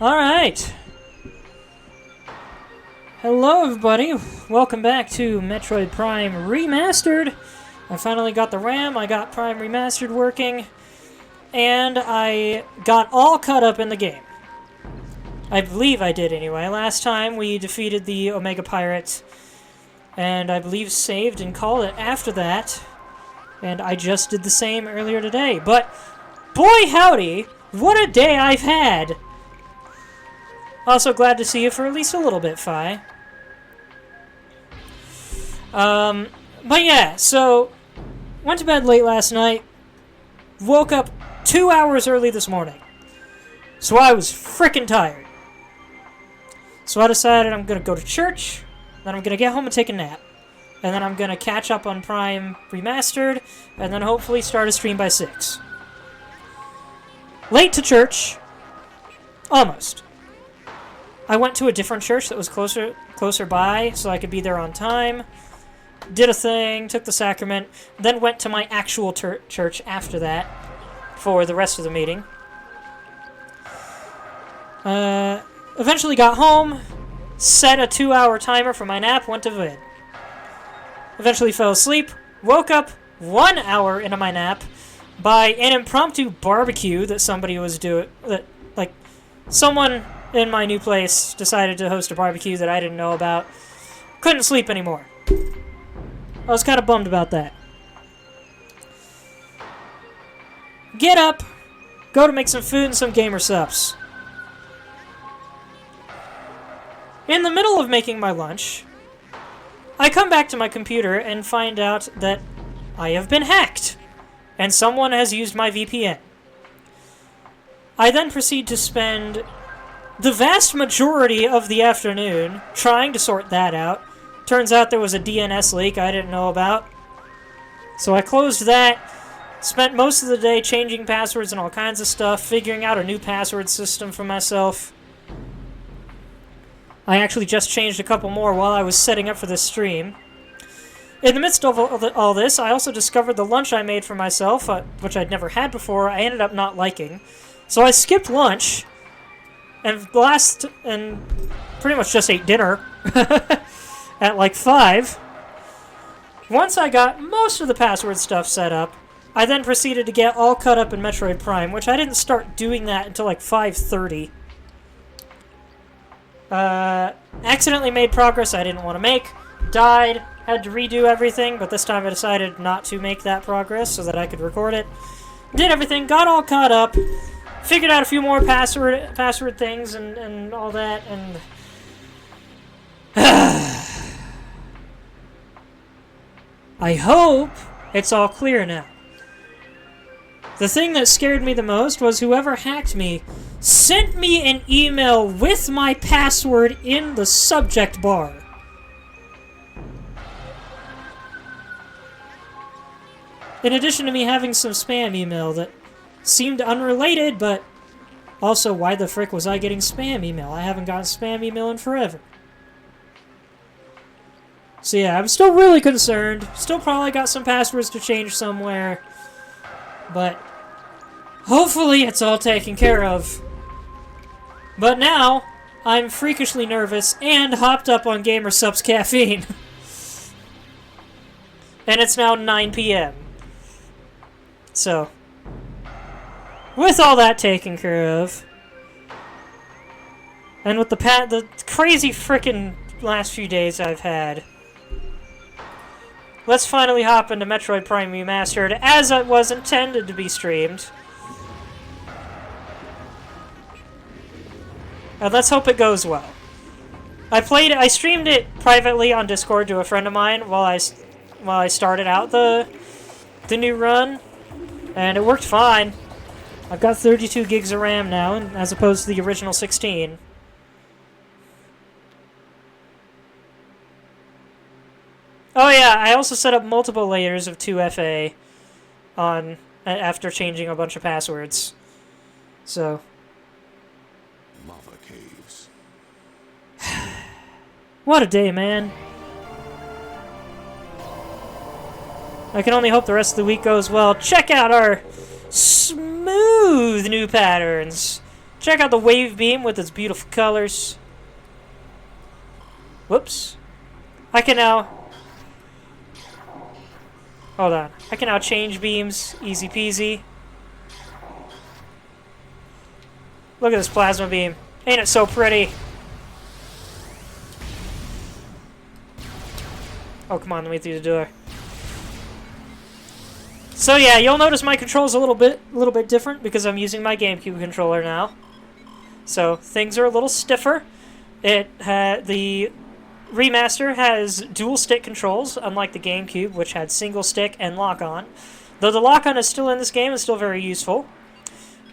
Alright. Hello everybody, welcome back to Metroid Prime Remastered. I finally got the RAM, I got Prime Remastered working, and I got all caught up in the game. I believe I did anyway. Last time we defeated the Omega Pirate, and I believe saved and called it after that, and I just did the same earlier today. But, boy howdy, what a day I've had! Also glad to see you for at least a little bit, Fi. But yeah, so, went to bed late last night, woke up 2 hours early this morning. So I was frickin' tired. So I decided I'm gonna go to church, then I'm gonna get home and take a nap. And then I'm gonna catch up on Prime Remastered, and then hopefully start a stream by 6. Late to church. Almost. I went to a different church that was closer by, so I could be there on time. Did a thing, took the sacrament, then went to my actual church after that for the rest of the meeting. Eventually got home, set a 2-hour timer for my nap, went to bed. Eventually fell asleep, woke up 1 hour into my nap by an impromptu barbecue that somebody was doing. Someone in my new place decided to host a barbecue that I didn't know about. Couldn't sleep anymore. I was kind of bummed about that. Get up, go to make some food and some gamer subs. In the middle of making my lunch, I come back to my computer and find out that I have been hacked, and someone has used my VPN. I then proceed to spend the vast majority of the afternoon trying to sort that out. Turns out there was a DNS leak I didn't know about. So I closed that, spent most of the day changing passwords and all kinds of stuff, figuring out a new password system for myself. I actually just changed a couple more while I was setting up for this stream. In the midst of all this, I also discovered the lunch I made for myself, which I'd never had before, I ended up not liking. So I skipped lunch, and pretty much just ate dinner at like 5. Once I got most of the password stuff set up, I then proceeded to get all caught up in Metroid Prime, which I didn't start doing that until like 5:30. Accidentally made progress I didn't want to make, died, had to redo everything, but this time I decided not to make that progress so that I could record it. Did everything, got all caught up, figured out a few more password things and all that, and I hope it's all clear now. The thing that scared me the most was whoever hacked me sent me an email with my password in the subject bar. In addition to me having some spam email that seemed unrelated, but also, why the frick was I getting spam email? I haven't gotten spam email in forever. So yeah, I'm still really concerned. Still probably got some passwords to change somewhere. But hopefully it's all taken care of. But now, I'm freakishly nervous and hopped up on Gamer Subs caffeine. And it's now 9 p.m. So, with all that taken care of, and with the crazy frickin' last few days I've had, let's finally hop into Metroid Prime Remastered as it was intended to be streamed. And let's hope it goes well. I streamed it privately on Discord to a friend of mine while I started out the new run, and it worked fine. I've got 32 gigs of RAM now, as opposed to the original 16. Oh yeah, I also set up multiple layers of 2FA after changing a bunch of passwords. So. Lava caves. What a day, man. I can only hope the rest of the week goes well. Check out our smooth new patterns. Check out the wave beam with its beautiful colors. Whoops. I can now... Hold on. I can now change beams. Easy peasy. Look at this plasma beam. Ain't it so pretty? Oh, come on. Let me through the door. So yeah, you'll notice my control's a little bit different because I'm using my GameCube controller now. So things are a little stiffer. The remaster has dual stick controls, unlike the GameCube, which had single stick and lock-on. Though the lock-on is still in this game, it's still very useful.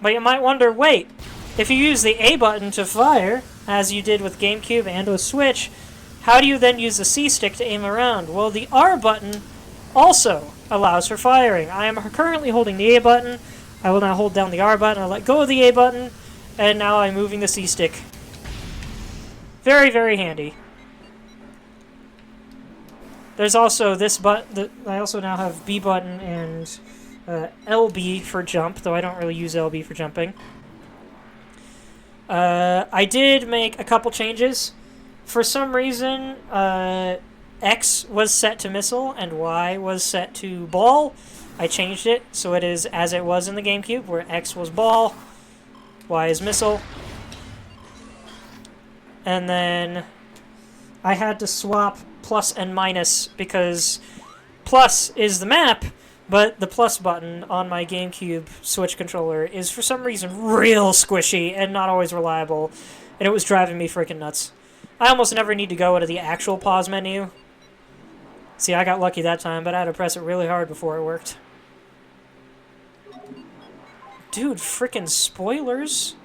But you might wonder, wait, if you use the A button to fire, as you did with GameCube and with Switch, how do you then use the C stick to aim around? Well, the R button also allows for firing. I am currently holding the A button. I will now hold down the R button. I'll let go of the A button, and now I'm moving the C stick. Very, very handy. There's also this button. I also now have B button and LB for jump, though I don't really use LB for jumping. I did make a couple changes. For some reason, X was set to missile and Y was set to ball. I changed it so it is as it was in the GameCube, where X was ball, Y is missile. And then I had to swap plus and minus because plus is the map, but the plus button on my GameCube Switch controller is for some reason real squishy and not always reliable, and it was driving me freaking nuts. I almost never need to go into the actual pause menu. See, I got lucky that time, but I had to press it really hard before it worked. Dude, frickin' spoilers.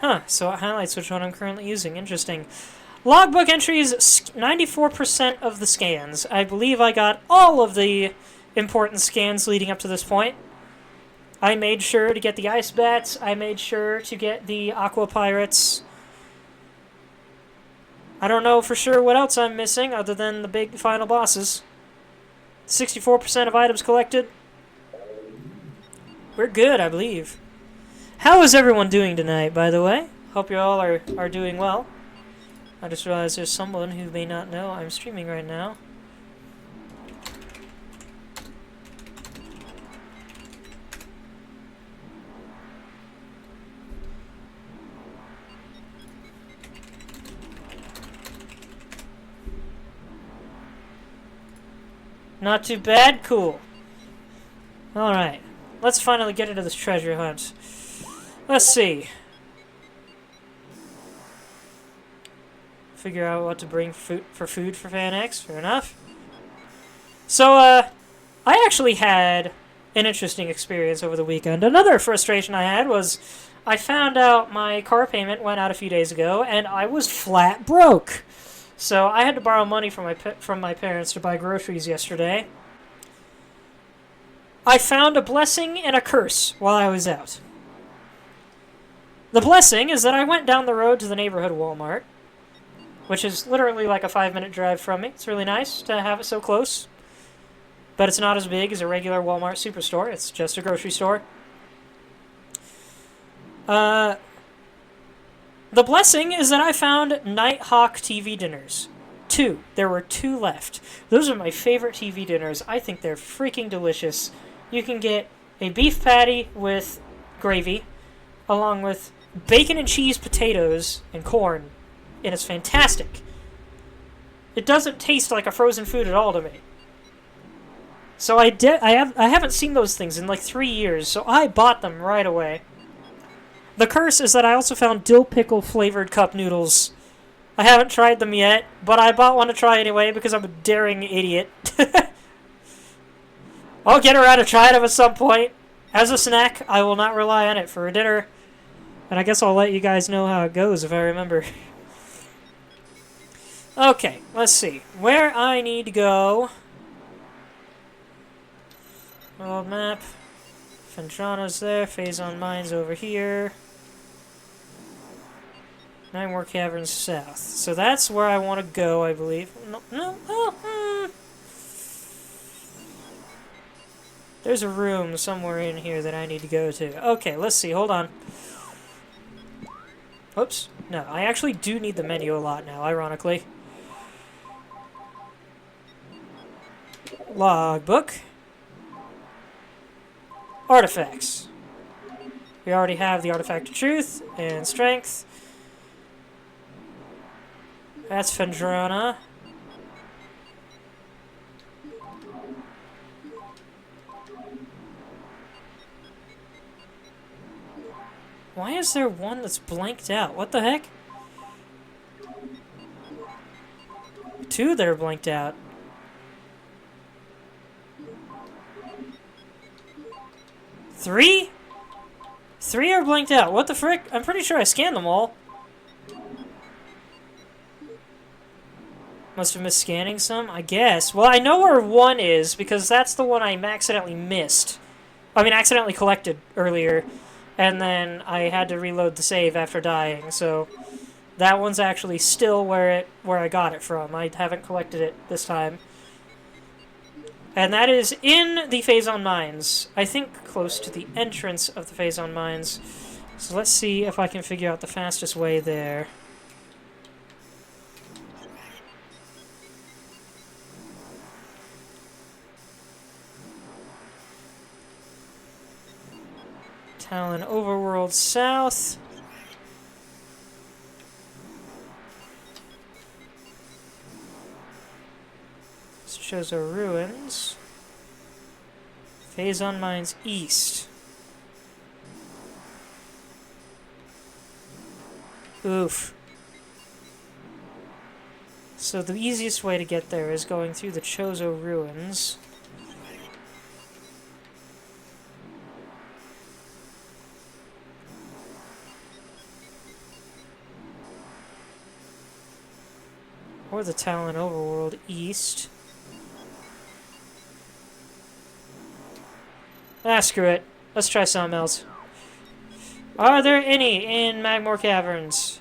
Huh, so it highlights which one I'm currently using. Interesting. Logbook entries, 94% of the scans. I believe I got all of the important scans leading up to this point. I made sure to get the ice bats. I made sure to get the aqua pirates. I don't know for sure what else I'm missing other than the big final bosses. 64% of items collected. We're good, I believe. How is everyone doing tonight, by the way? Hope you all are doing well. I just realized there's someone who may not know I'm streaming right now. Not too bad? Cool. Alright. Let's finally get into this treasure hunt. Let's see. Figure out what to bring for food for Fan X. Fair enough. So, I actually had an interesting experience over the weekend. Another frustration I had was I found out my car payment went out a few days ago, and I was flat broke. So I had to borrow money from my parents to buy groceries yesterday. I found a blessing and a curse while I was out. The blessing is that I went down the road to the neighborhood Walmart, which is literally like a 5-minute drive from me. It's really nice to have it so close. But it's not as big as a regular Walmart superstore. It's just a grocery store. The blessing is that I found Nighthawk TV dinners. 2. There were 2 left. Those are my favorite TV dinners. I think they're freaking delicious. You can get a beef patty with gravy, along with bacon and cheese potatoes and corn, and it's fantastic. It doesn't taste like a frozen food at all to me. So I haven't seen those things in like 3 years, so I bought them right away. The curse is that I also found dill pickle flavored cup noodles. I haven't tried them yet, but I bought one to try anyway because I'm a daring idiot. I'll get around to trying them at some point. As a snack, I will not rely on it for a dinner. And I guess I'll let you guys know how it goes if I remember. Okay, let's see. Where I need to go. World map. Fendrano's there. Phazon Mine's over here. 9 more caverns south. So that's where I want to go, I believe. No, no, There's a room somewhere in here that I need to go to. Okay, let's see. Hold on. Oops. No, I actually do need the menu a lot now, ironically. Logbook. Artifacts. We already have the Artifact of Truth and Strength. That's Fendrana. Why is there one that's blanked out? What the heck? 2 that are blanked out. 3? 3 are blanked out. What the frick? I'm pretty sure I scanned them all. Must have missed scanning some, I guess. Well, I know where 1 is, because that's the one I accidentally missed. I mean, accidentally collected earlier, and then I had to reload the save after dying, so that one's actually still where I got it from. I haven't collected it this time. And that is in the Phazon Mines. I think close to the entrance of the Phazon Mines. So let's see if I can figure out the fastest way there. Talon Overworld South. Chozo Ruins. Phazon Mines East. Oof. So the easiest way to get there is going through the Chozo Ruins. Or the Talon Overworld East. Ah, screw it. Let's try something else. Are there any in Magmoor Caverns?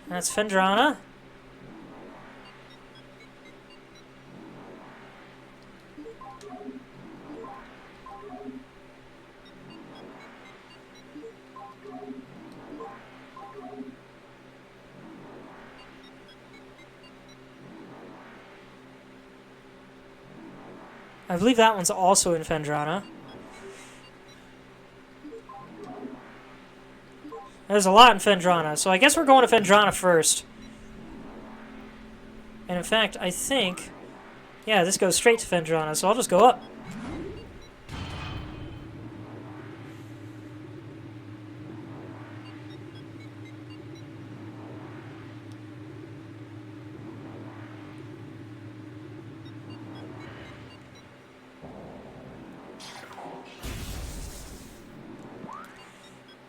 That's Fendrana. I believe that one's also in Fendrana. There's a lot in Fendrana, so I guess we're going to Fendrana first. And in fact, I think... yeah, this goes straight to Fendrana, so I'll just go up.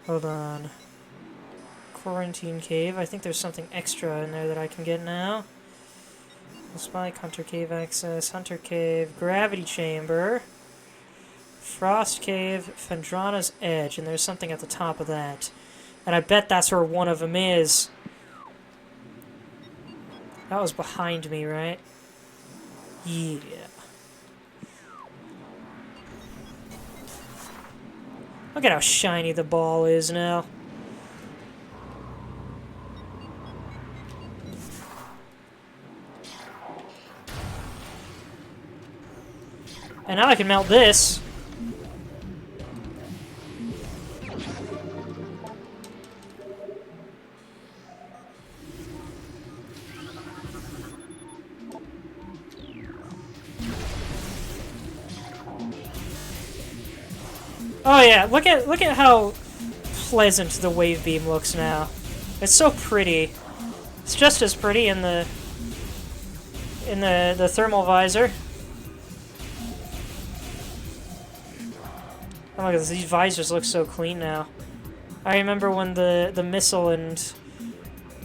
Hold on. Quarantine Cave. I think there's something extra in there that I can get now. Spike, Hunter Cave access, Hunter Cave, Gravity Chamber, Frost Cave, Fendrana's Edge, and there's something at the top of that. And I bet that's where one of them is. That was behind me, right? Yeah. Look at how shiny the ball is now. And now I can melt this. Oh yeah, look at how pleasant the wave beam looks now. It's so pretty. It's just as pretty in the thermal visor. Oh my god, these visors look so clean now. I remember when the missile and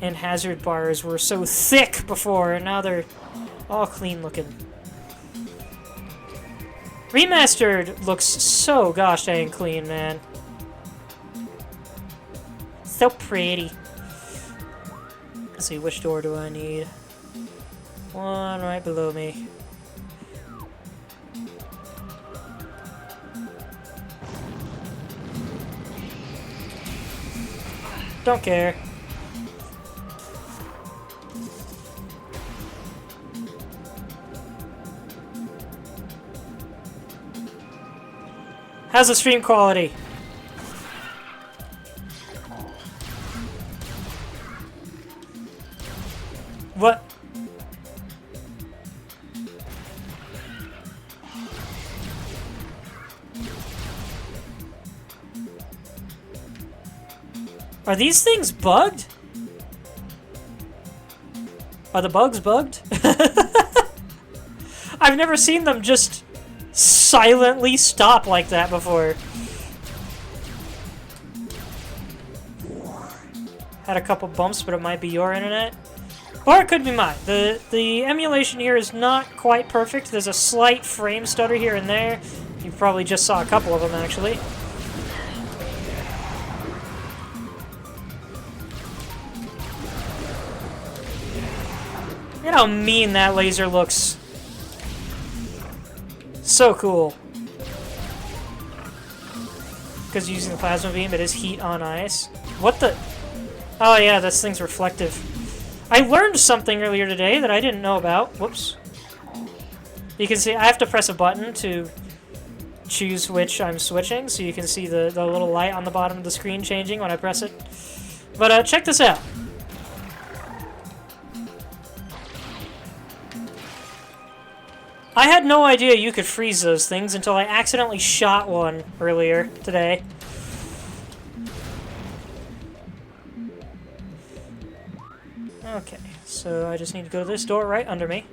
hazard bars were so thick before, and now they're all clean looking. Remastered looks so gosh dang clean, man. So pretty. Let's see, which door do I need? One right below me. Don't care. How's the stream quality? What? Are these things bugged? Are the bugs bugged? I've never seen them just silently stop like that before. Had a couple bumps, but it might be your internet. Or it could be mine. The emulation here is not quite perfect. There's a slight frame stutter here and there. You probably just saw a couple of them, actually. Look at how mean that laser looks. So cool. Because using the plasma beam, it is heat on ice. What the... Oh yeah, this thing's reflective. I learned something earlier today that I didn't know about. Whoops. You can see I have to press a button to choose which I'm switching, so you can see the little light on the bottom of the screen changing when I press it. But check this out. I had no idea you could freeze those things until I accidentally shot one earlier today. Okay, so I just need to go to this door right under me.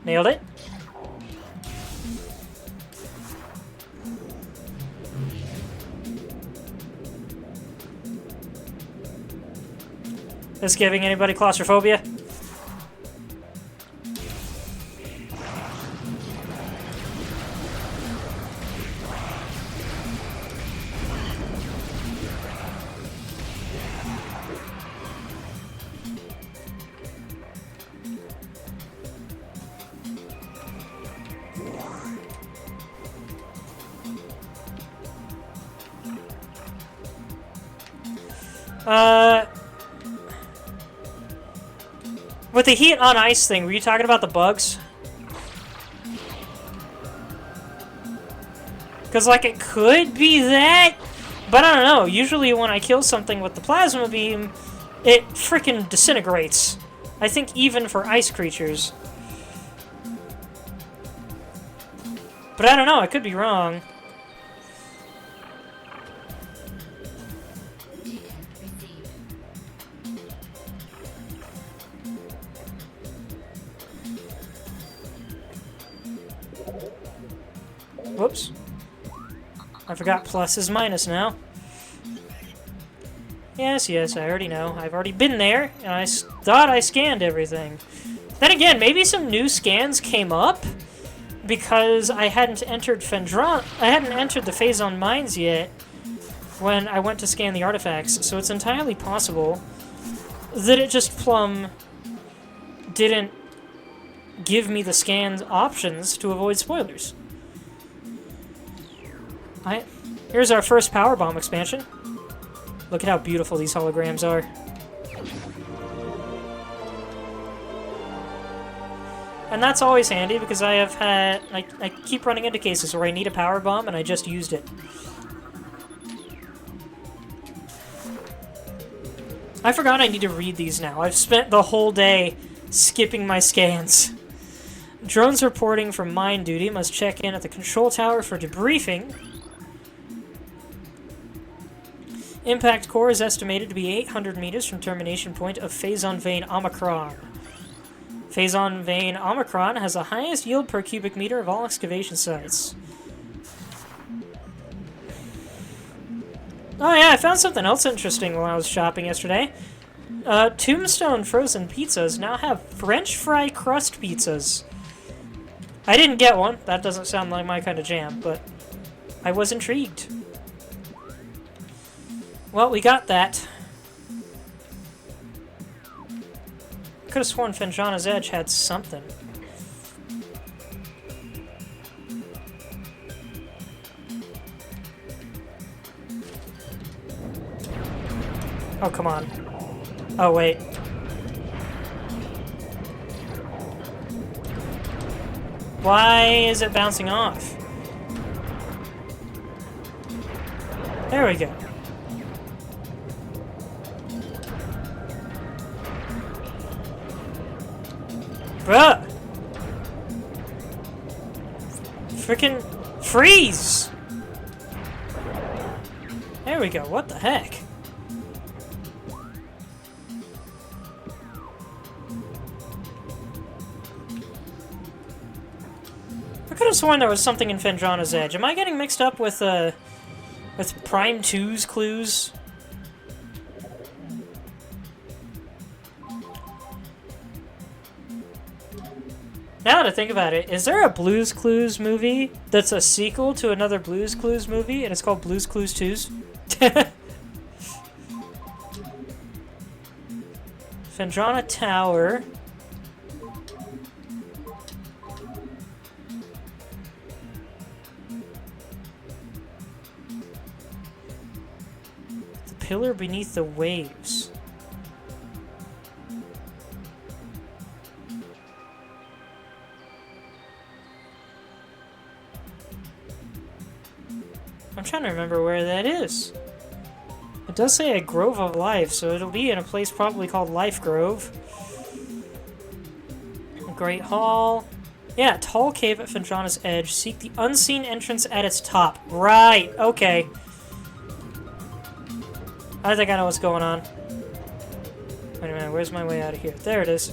Nailed it. This giving anybody claustrophobia? With the heat on ice thing, were you talking about the bugs? Because, like, it could be that, but I don't know. Usually when I kill something with the plasma beam, it frickin' disintegrates. I think even for ice creatures. But I don't know, I could be wrong. Whoops. I forgot plus is minus now. Yes, yes, I already know. I've already been there, and I thought I scanned everything. Then again, maybe some new scans came up because I hadn't entered I hadn't entered the Phazon Mines yet when I went to scan the artifacts, so it's entirely possible that it just plumb didn't give me the scanned options to avoid spoilers. Here's our first power bomb expansion. Look at how beautiful these holograms are. And that's always handy because I keep running into cases where I need a power bomb and I just used it. I forgot I need to read these now. I've spent the whole day skipping my scans. Drones reporting from mine duty must check in at the control tower for debriefing. Impact core is estimated to be 800 meters from termination point of Phazon Vein Omicron. Phazon Vein Omicron has the highest yield per cubic meter of all excavation sites. Oh yeah, I found something else interesting while I was shopping yesterday. Tombstone frozen pizzas now have French fry crust pizzas. I didn't get one. That doesn't sound like my kind of jam, but I was intrigued. Well, we got that. Could have sworn Fenjana's Edge had something. Oh, come on. Oh, wait. Why is it bouncing off? There we go. Bruh! Frickin' freeze! There we go, what the heck? I could have sworn there was something in Fendrana's Edge. Am I getting mixed up with Prime 2's clues? Now that I think about it, is there a Blue's Clues movie that's a sequel to another Blue's Clues movie, and it's called Blue's Clues 2's? Fendrana Tower. The Pillar Beneath the Waves. I'm trying to remember where that is. It does say a Grove of Life, so it'll be in a place probably called Life Grove. Great Hall. Yeah, tall cave at Fendrana's Edge. Seek the unseen entrance at its top. Right, okay. I think I know what's going on. Wait a minute, where's my way out of here? There it is.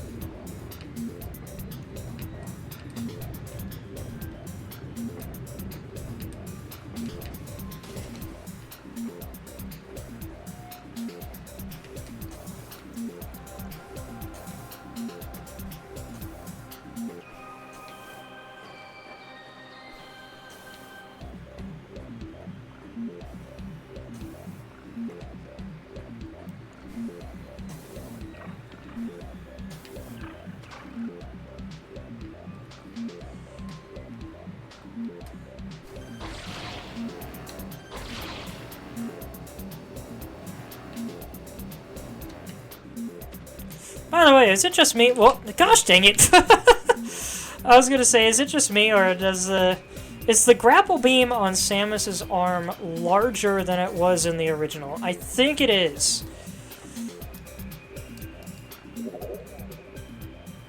By the way, is it just me? Well, gosh dang it! I was gonna say, is it just me, or is the grapple beam on Samus's arm larger than it was in the original? I think it is.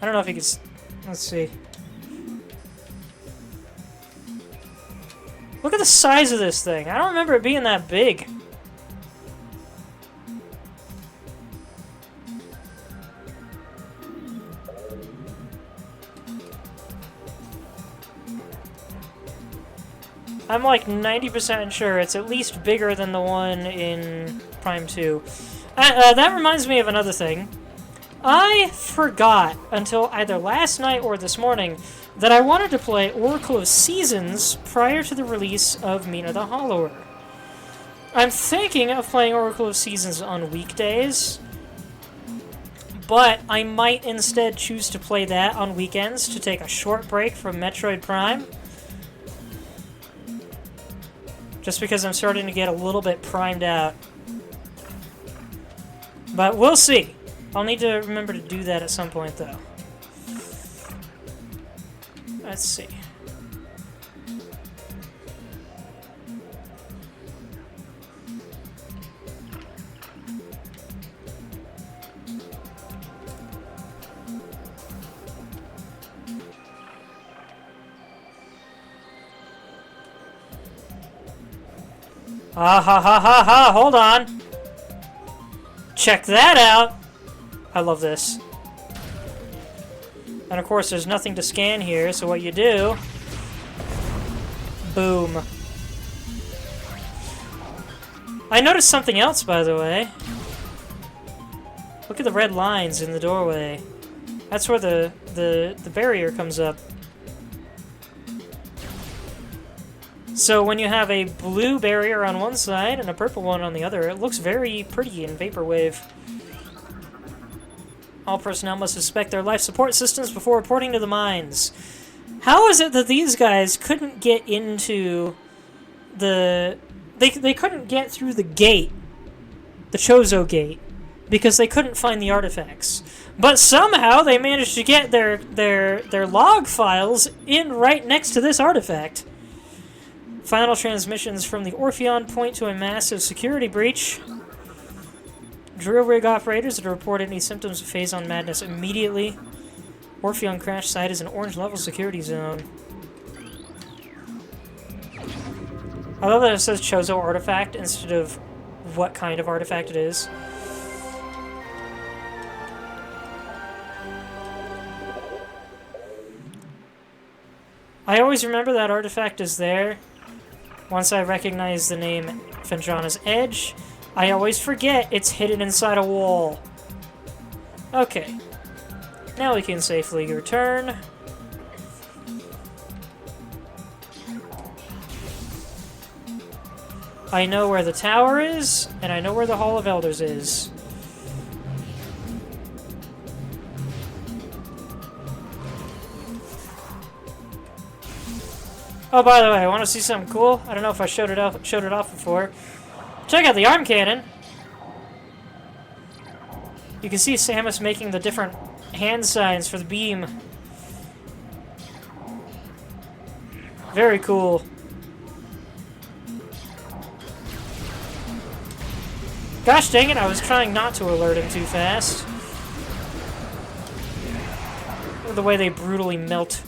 I don't know if you can. Let's see. Look at the size of this thing. I don't remember it being that big. I'm like 90% sure it's at least bigger than the one in Prime 2. That reminds me of another thing. I forgot until either last night or this morning that I wanted to play Oracle of Seasons prior to the release of Mina the Hollower. I'm thinking of playing Oracle of Seasons on weekdays, but I might instead choose to play that on weekends to take a short break from Metroid Prime. Just because I'm starting to get a little bit primed out. But we'll see. I'll need to remember to do that at some point, though. Let's see. Ah ha ha ha ha, hold on. Check that out. I love this. And of course there's nothing to scan here, so what you do... Boom. I noticed something else, by the way. Look at the red lines in the doorway. That's where the barrier comes up. So when you have a blue barrier on one side and a purple one on the other, it looks very pretty in Vaporwave. All personnel must inspect their life support systems before reporting to the mines. How is it that these guys couldn't get into the... They couldn't get through the gate, the Chozo gate, because they couldn't find the artifacts. But somehow they managed to get their log files in right next to this artifact. Final transmissions from the Orpheon point to a massive security breach. Drill rig operators that reported any symptoms of Phazon madness immediately. Orpheon crash site is an orange level security zone. I love that it says Chozo artifact instead of what kind of artifact it is. I always remember that artifact is there. Once I recognize the name Fendrana's Edge, I always forget it's hidden inside a wall. Okay. Now we can safely return. I know where the tower is, and I know where the Hall of Elders is. Oh, by the way, I want to see something cool. I don't know if I showed it off before. Check out the arm cannon. You can see Samus making the different hand signs for the beam. Very cool. Gosh dang it, I was trying not to alert him too fast. Look at the way they brutally melt.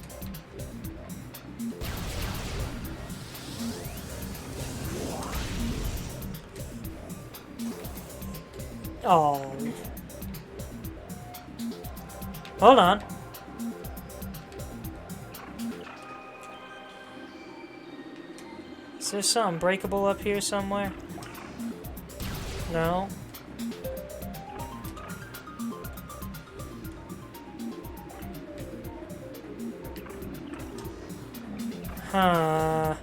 Oh. Hold on. Is there something breakable up here somewhere? No. Huh.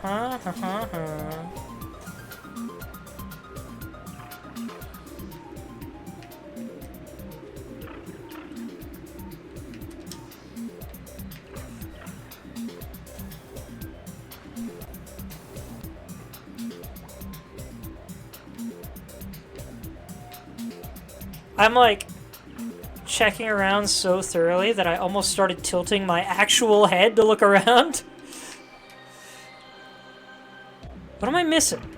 Huh. I'm like checking around so thoroughly that I almost started tilting my actual head to look around. What am I missing?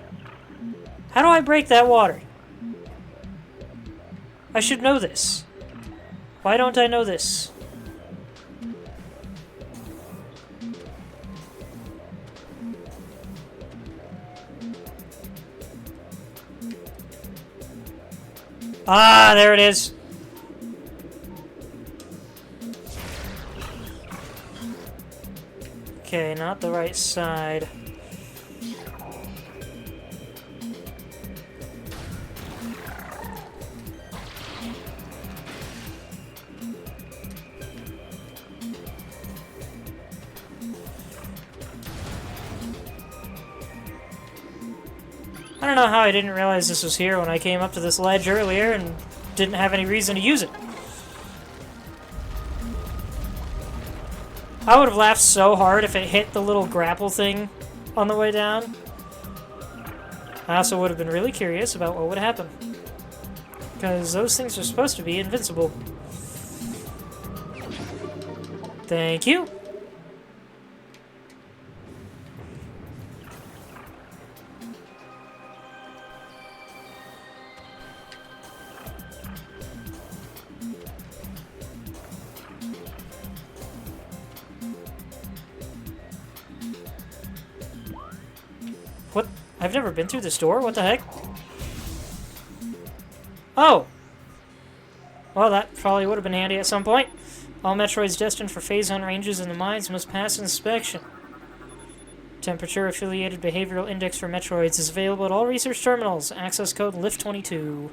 How do I break that water? I should know this. Why don't I know this? Ah, there it is. Okay, not the right side. I don't know how I didn't realize this was here when I came up to this ledge earlier and didn't have any reason to use it. I would have laughed so hard if it hit the little grapple thing on the way down. I also would have been really curious about what would happen. Because those things are supposed to be invincible. Thank you. What? I've never been through this door? What the heck? Oh! Well, that probably would have been handy at some point. All Metroids destined for Phazon ranges in the mines must pass inspection. Temperature-affiliated behavioral index for Metroids is available at all research terminals. Access code LIFT22.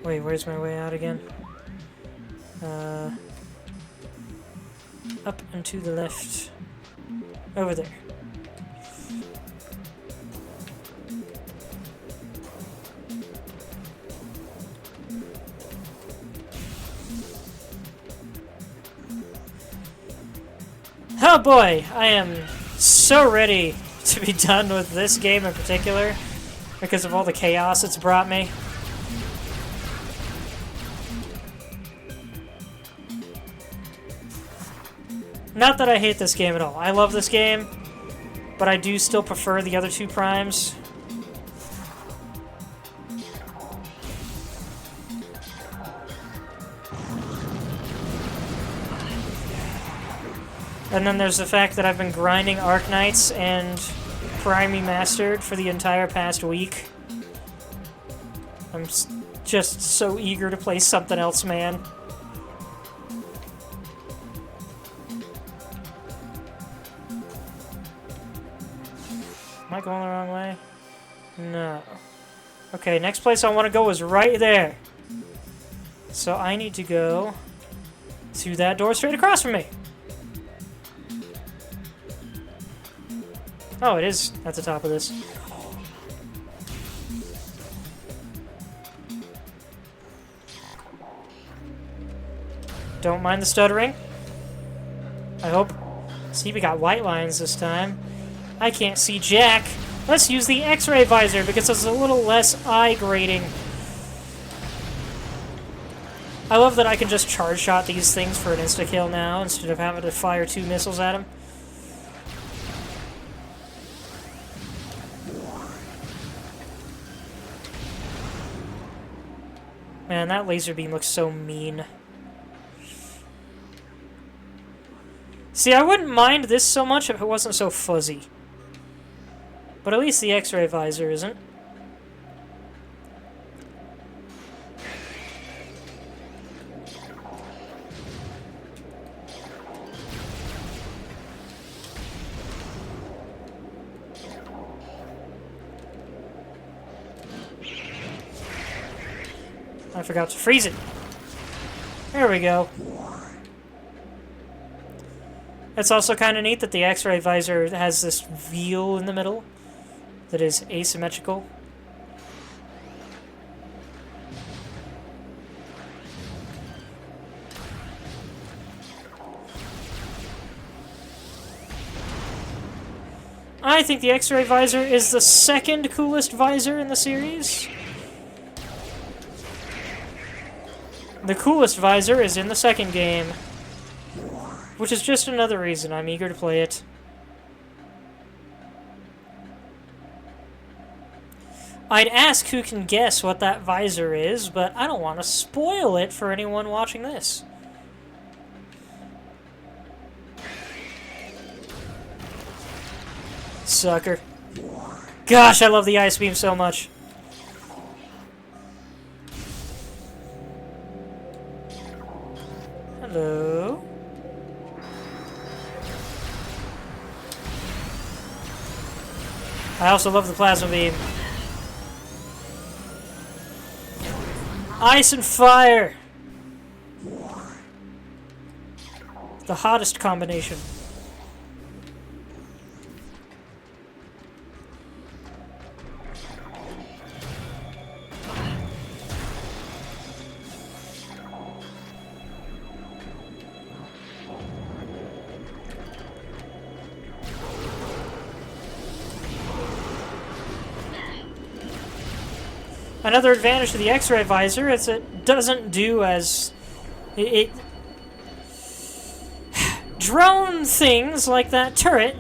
Wait, where's my way out again? Up and to the left. Over there. Oh boy, I am so ready to be done with this game in particular because of all the chaos it's brought me. Not that I hate this game at all. I love this game, but I do still prefer the other two Primes. And then there's the fact that I've been grinding Arknights and Prime Remastered for the entire past week. I'm just so eager to play something else, man. Am I going the wrong way? No. Okay, next place I want to go is right there. So I need to go to that door straight across from me. Oh, it is at the top of this. Don't mind the stuttering. I hope. See, we got white lines this time. I can't see jack. Let's use the X-ray visor because it's a little less eye-grating. I love that I can just charge shot these things for an insta-kill now instead of having to fire 2 missiles at them. Man, that laser beam looks so mean. See, I wouldn't mind this so much if it wasn't so fuzzy. But at least the X-ray visor isn't. I forgot to freeze it. There we go. It's also kind of neat that the X-ray visor has this veal in the middle that is asymmetrical. I think the X-ray visor is the second coolest visor in the series. The coolest visor is in the second game, which is just another reason I'm eager to play it. I'd ask who can guess what that visor is, but I don't want to spoil it for anyone watching this. Sucker. Gosh, I love the ice beam so much. Hello? I also love the plasma beam. Ice and fire! The hottest combination. Another advantage to the X-ray visor is it doesn't do as... It drone things like that turret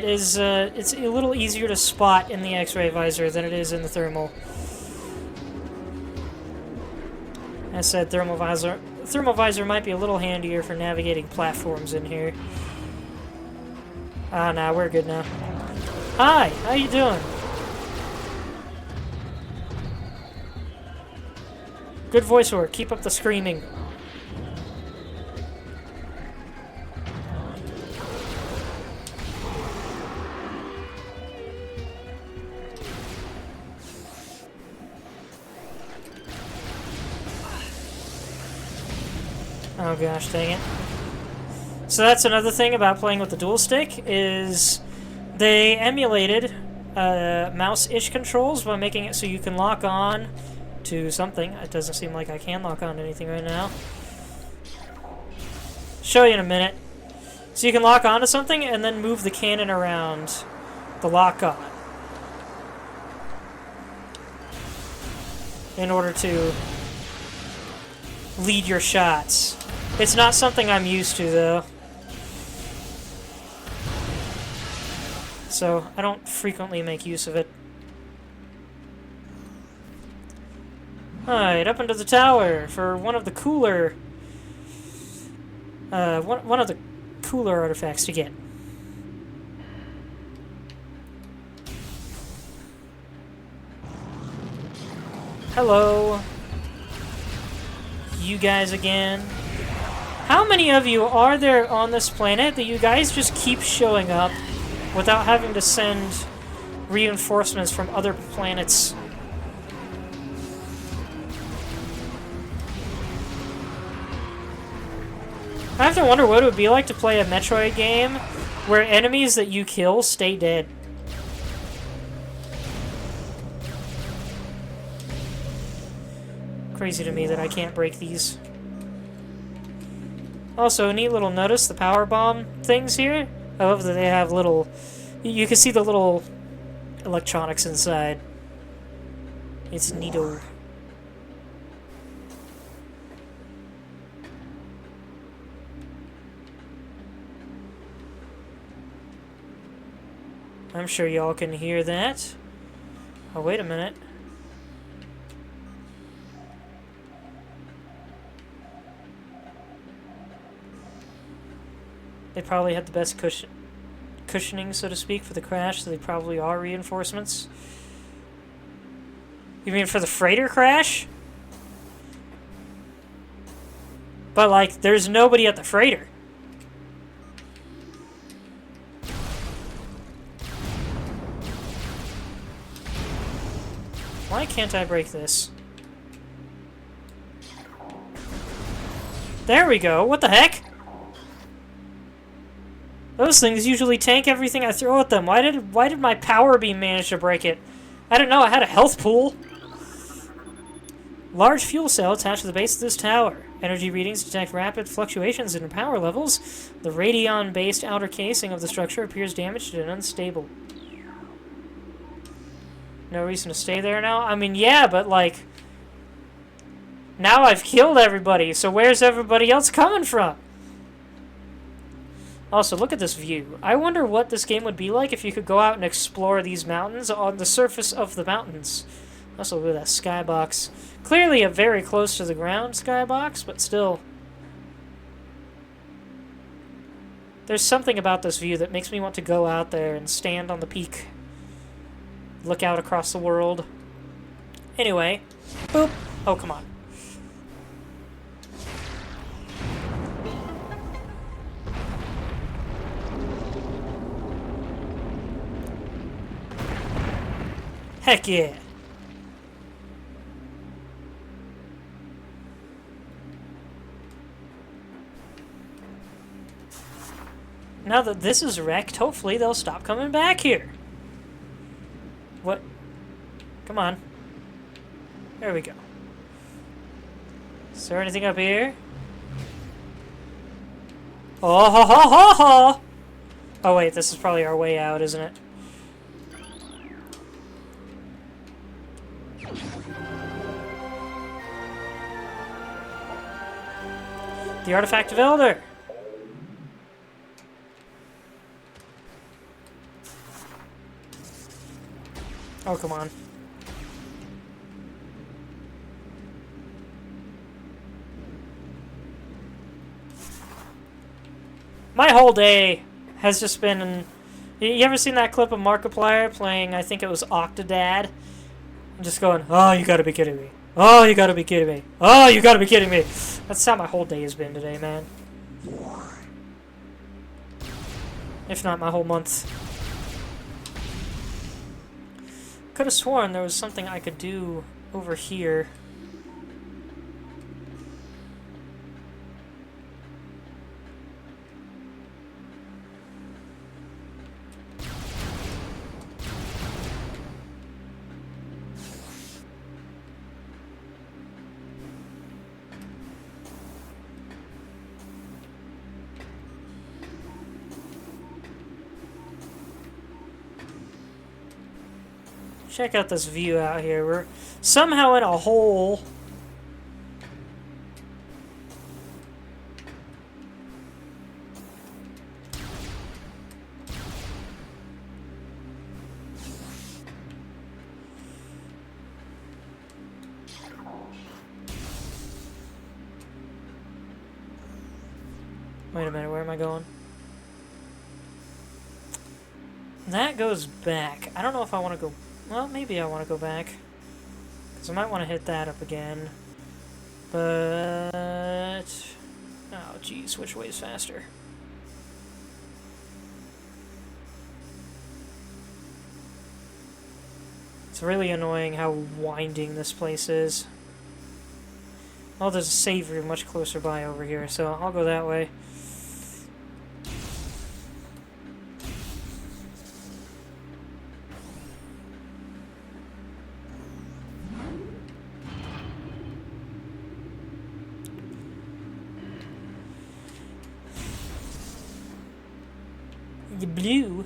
is it's a little easier to spot in the X-ray visor than it is in the thermal. As said, thermal visor might be a little handier for navigating platforms in here. Ah, nah, we're good now. Hi, how you doing? Good voice work. Keep up the screaming. Oh gosh, dang it. So that's another thing about playing with the dual stick, is they emulated mouse-ish controls by making it so you can lock on to something. It doesn't seem like I can lock on to anything right now. Show you in a minute. So you can lock onto something and then move the cannon around the lock on in order to lead your shots. It's not something I'm used to, though. So I don't frequently make use of it. Alright, up into the tower for one of the cooler... one of the cooler artifacts to get. Hello. You guys again. How many of you are there on this planet that you guys just keep showing up without having to send reinforcements from other planets? I have to wonder what it would be like to play a Metroid game where enemies that you kill stay dead. Crazy to me that I can't break these. Also, a neat little notice, the power bomb things here. I love that they have little... You can see the little electronics inside. It's neato. I'm sure y'all can hear that. Oh, wait a minute. They probably had the best cushioning, so to speak, for the crash, so they probably are reinforcements. You mean for the freighter crash? But, like, there's nobody at the freighter. Why can't I break this? There we go. What the heck? Those things usually tank everything I throw at them. Why did my power beam manage to break it? I don't know. I had a health pool. Large fuel cell attached to the base of this tower. Energy readings detect rapid fluctuations in power levels. The radion-based outer casing of the structure appears damaged and unstable. No reason to stay there now? I mean, yeah, but, like... Now I've killed everybody, so where's everybody else coming from? Also, look at this view. I wonder what this game would be like if you could go out and explore these mountains on the surface of the mountains. Also, look at that skybox. Clearly a very close to the ground skybox, but still. There's something about this view that makes me want to go out there and stand on the peak. Look out across the world. Anyway. Boop. Oh, come on. Heck yeah. Now that this is wrecked, hopefully they'll stop coming back here. What? Come on. There we go. Is there anything up here? Oh, ho, ho, ho, ho! Oh, wait, this is probably our way out, isn't it? The Artifact of Elder! Oh, come on. My whole day has just been... You ever seen that clip of Markiplier playing, I think it was Octodad? I'm just going, oh, you gotta be kidding me. Oh, you gotta be kidding me. Oh, you gotta be kidding me. That's how my whole day has been today, man. If not my whole month. Could have sworn there was something I could do over here. Check out this view out here. We're somehow in a hole. Wait a minute, where am I going? That goes back. I don't know if I want to go... Well, maybe I want to go back. Because I might want to hit that up again. But... Oh, geez, which way is faster? It's really annoying how winding this place is. Oh, there's a save room much closer by over here, so I'll go that way. The blue.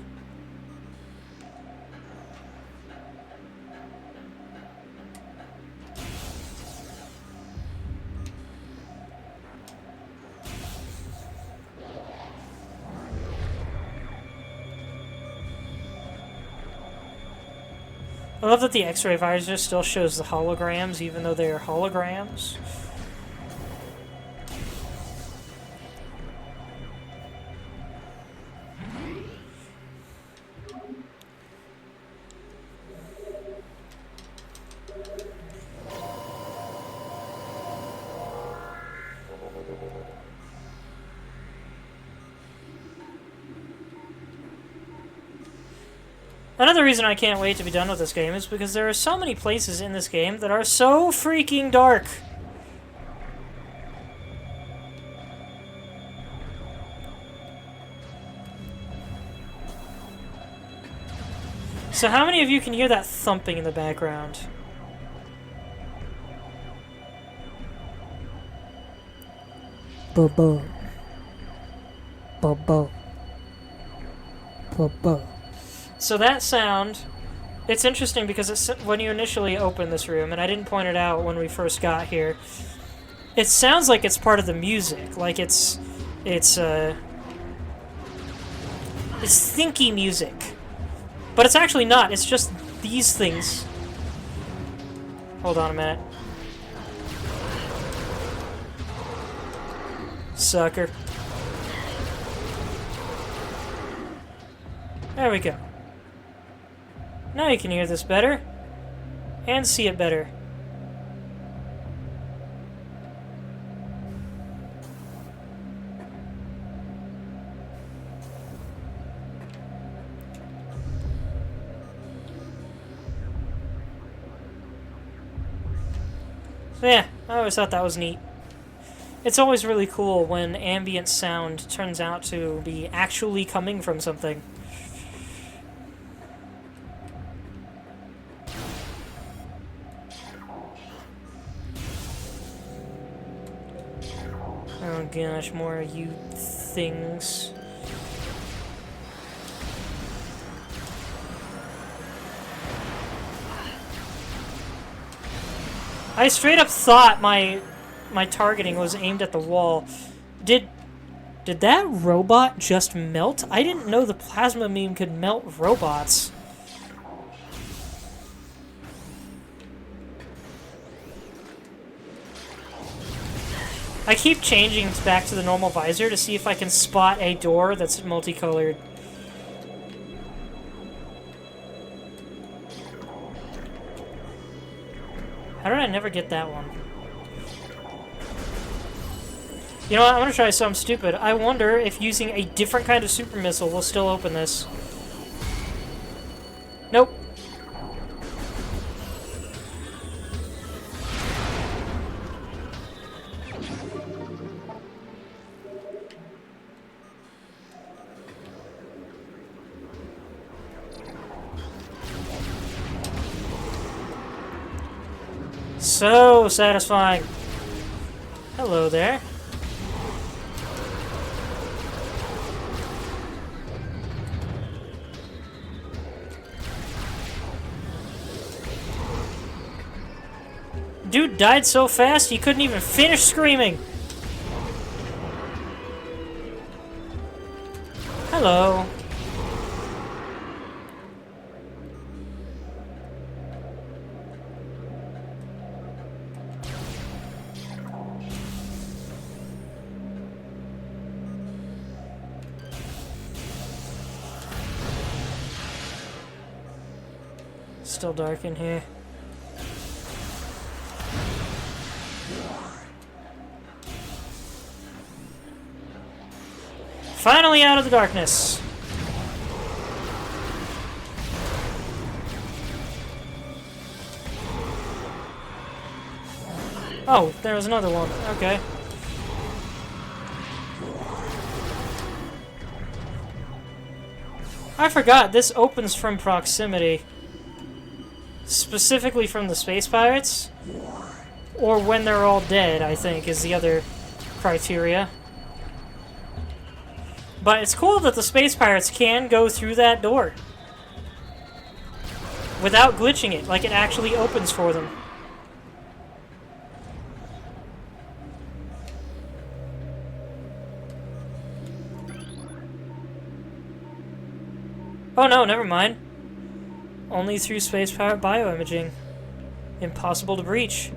I love that the X-ray visor still shows the holograms, even though they are holograms. Another reason I can't wait to be done with this game is because there are so many places in this game that are so freaking dark. So how many of you can hear that thumping in the background? Bo-bo. Bo-bo. Bo-bo. So that sound, it's interesting because it's, when you initially open this room, and I didn't point it out when we first got here, it sounds like it's part of the music, like it's thinky music, but it's actually not. It's just these things. Hold on a minute, sucker. There we go. Now you can hear this better, and see it better. So yeah, I always thought that was neat. It's always really cool when ambient sound turns out to be actually coming from something. Oh gosh, more you things. I straight up thought my targeting was aimed at the wall. Did that robot just melt? I didn't know the plasma beam could melt robots. I keep changing back to the normal visor to see if I can spot a door that's multicolored. How did I never get that one? You know what, I'm gonna try something stupid. I wonder if using a different kind of super missile will still open this. Nope. So satisfying. Hello there. Dude died so fast he couldn't even finish screaming. Hello. Still dark in here. Finally out of the darkness. Oh, there was another one. Okay. I forgot, this opens from proximity. Specifically from the space pirates. Or when they're all dead, I think, is the other criteria. But it's cool that the space pirates can go through that door. Without glitching it, like it actually opens for them. Oh no, never mind. Only through space pirate bioimaging. Impossible to breach.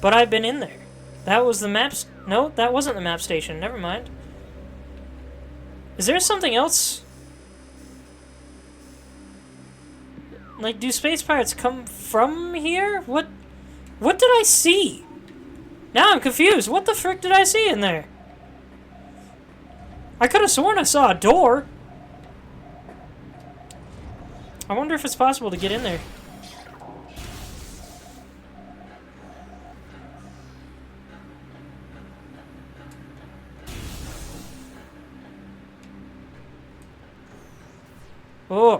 But I've been in there. That was the map... No, that wasn't the map station. Never mind. Is there something else? Like, do space pirates come from here? What did I see? Now I'm confused. What the frick did I see in there? I could have sworn I saw a door. I wonder if it's possible to get in there. Oh.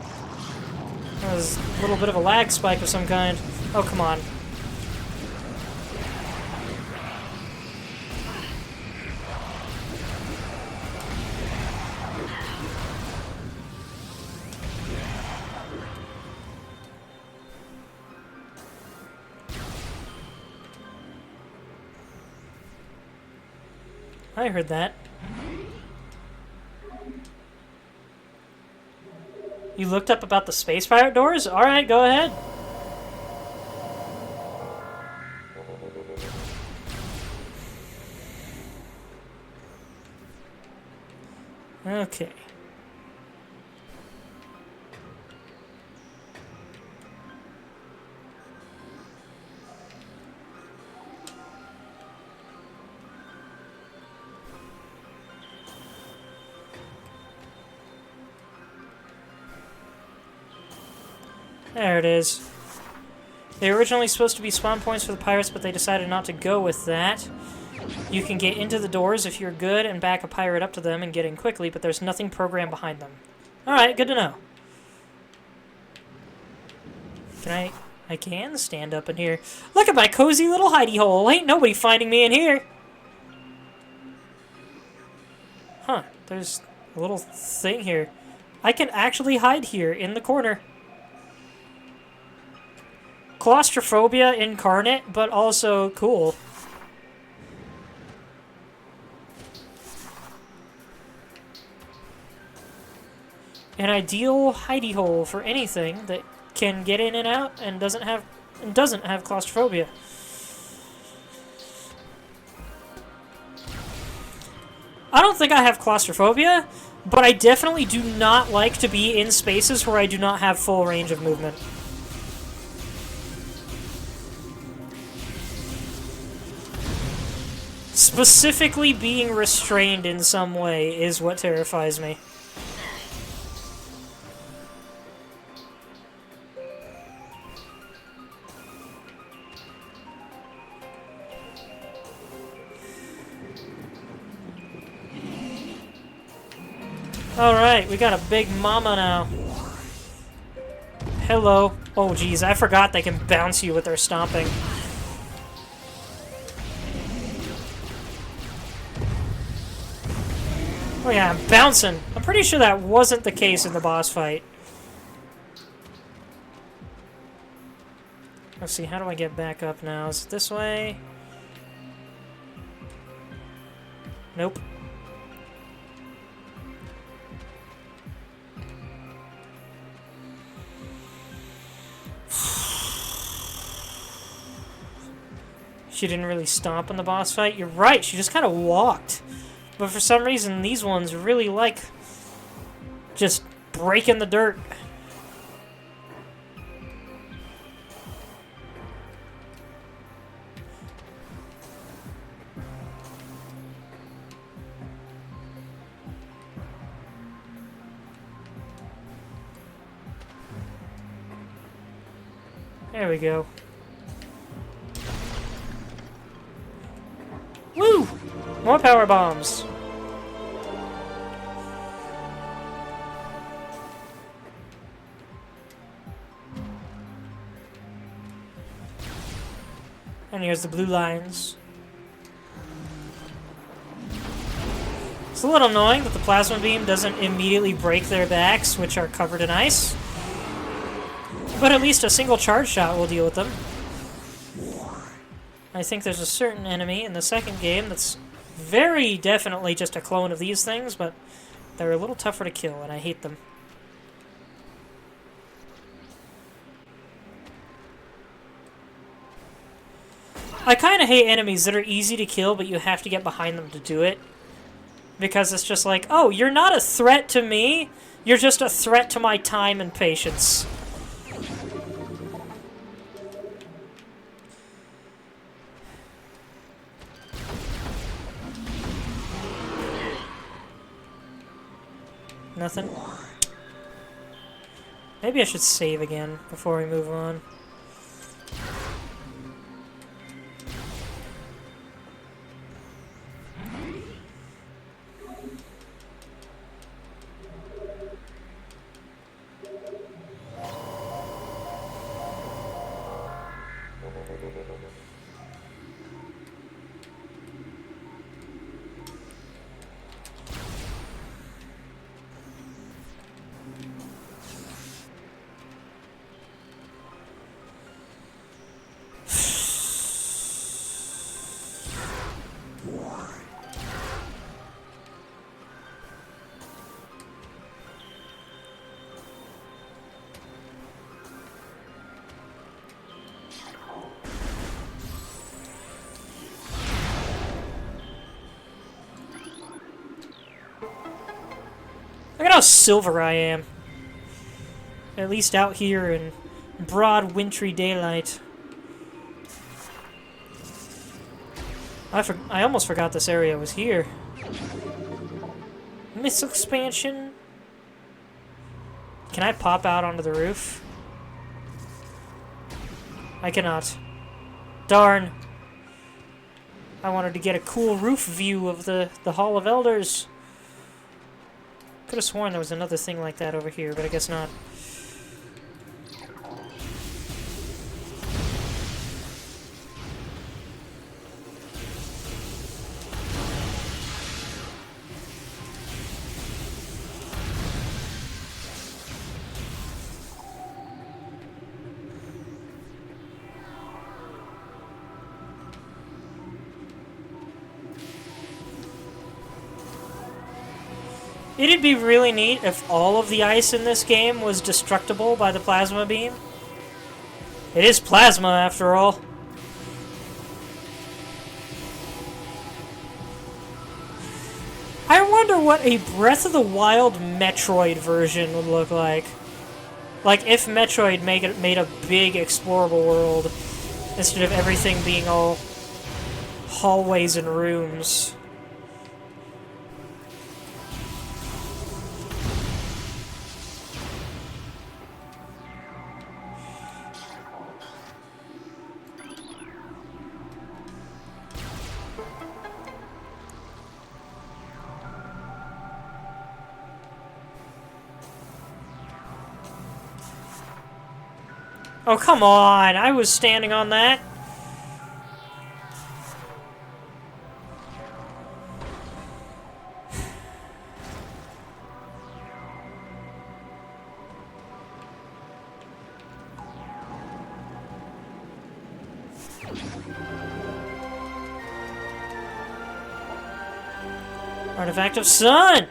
That was a little bit of a lag spike of some kind. Oh, come on. I heard that. You looked up about the space pirate doors? Alright, go ahead. Okay. There it is. They were originally supposed to be spawn points for the pirates, but they decided not to go with that. You can get into the doors if you're good and back a pirate up to them and get in quickly, but there's nothing programmed behind them. Alright, good to know. Can I can stand up in here. Look at my cozy little hidey hole. Ain't nobody finding me in here. Huh, there's a little thing here. I can actually hide here in the corner. Claustrophobia incarnate, but also cool. An ideal hidey hole for anything that can get in and out and doesn't have claustrophobia. I don't think I have claustrophobia, but I definitely do not like to be in spaces where I do not have full range of movement. Specifically being restrained in some way is what terrifies me. Alright, we got a big mama now. Hello. Oh geez, I forgot they can bounce you with their stomping. Oh yeah, I'm bouncing. I'm pretty sure that wasn't the case in the boss fight. Let's see, how do I get back up now? Is it this way? Nope. She didn't really stomp in the boss fight. You're right, she just kind of walked. But for some reason, these ones really like just breaking the dirt. There we go. Woo! More power bombs. And here's the blue lines. It's a little annoying that the plasma beam doesn't immediately break their backs, which are covered in ice. But at least a single charge shot will deal with them. I think there's a certain enemy in the second game that's very definitely just a clone of these things, but they're a little tougher to kill, and I hate them. I kind of hate enemies that are easy to kill, but you have to get behind them to do it. Because it's just like, oh, you're not a threat to me, you're just a threat to my time and patience. Nothing? Maybe I should save again before we move on. Look at how silver I am. At least out here in broad, wintry daylight. I almost forgot this area was here. Missile expansion. Can I pop out onto the roof? I cannot. Darn. I wanted to get a cool roof view of the Hall of Elders. Could have sworn there was another thing like that over here, but I guess not. It'd be really neat if all of the ice in this game was destructible by the plasma beam. It is plasma, after all. I wonder what a Breath of the Wild Metroid version would look like. Like, if Metroid made a big explorable world, instead of everything being all hallways and rooms. Oh, come on! I was standing on that! Artifact of Sun!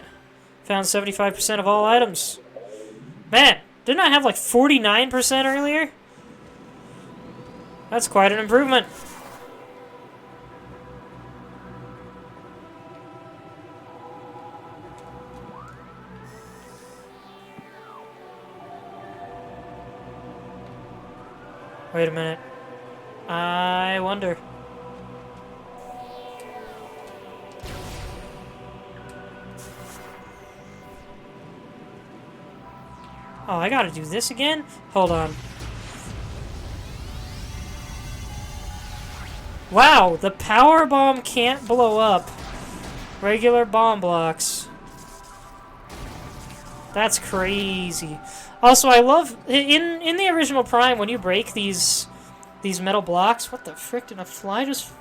Found 75% of all items. Man, didn't I have like 49% earlier? That's quite an improvement. Wait a minute. I wonder. Oh, I gotta do this again? Hold on. Wow, the power bomb can't blow up regular bomb blocks. That's crazy. Also, I love in the original Prime when you break these metal blocks. What the frick? Did a fly just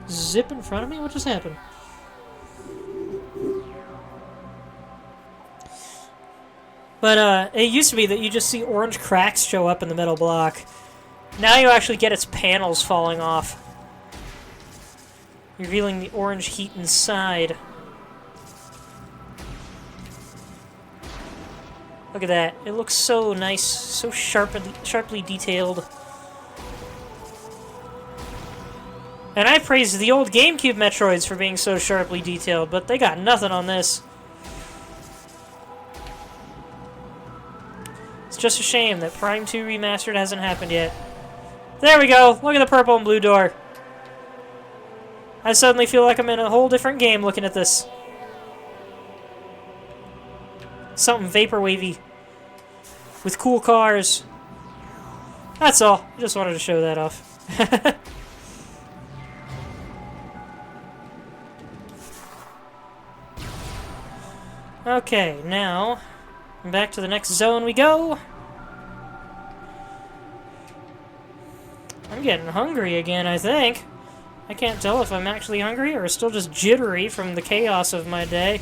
zip in front of me? What just happened? But it used to be that you just see orange cracks show up in the metal block. Now you actually get its panels falling off, revealing the orange heat inside. Look at that. It looks so nice, so sharply detailed. And I praise the old GameCube Metroids for being so sharply detailed, but they got nothing on this. It's just a shame that Prime 2 Remastered hasn't happened yet. There we go! Look at the purple and blue door. I suddenly feel like I'm in a whole different game looking at this. Something vaporwavy. With cool cars. That's all. I just wanted to show that off. Okay, now back to the next zone we go. I'm getting hungry again, I think. I can't tell if I'm actually hungry or still just jittery from the chaos of my day.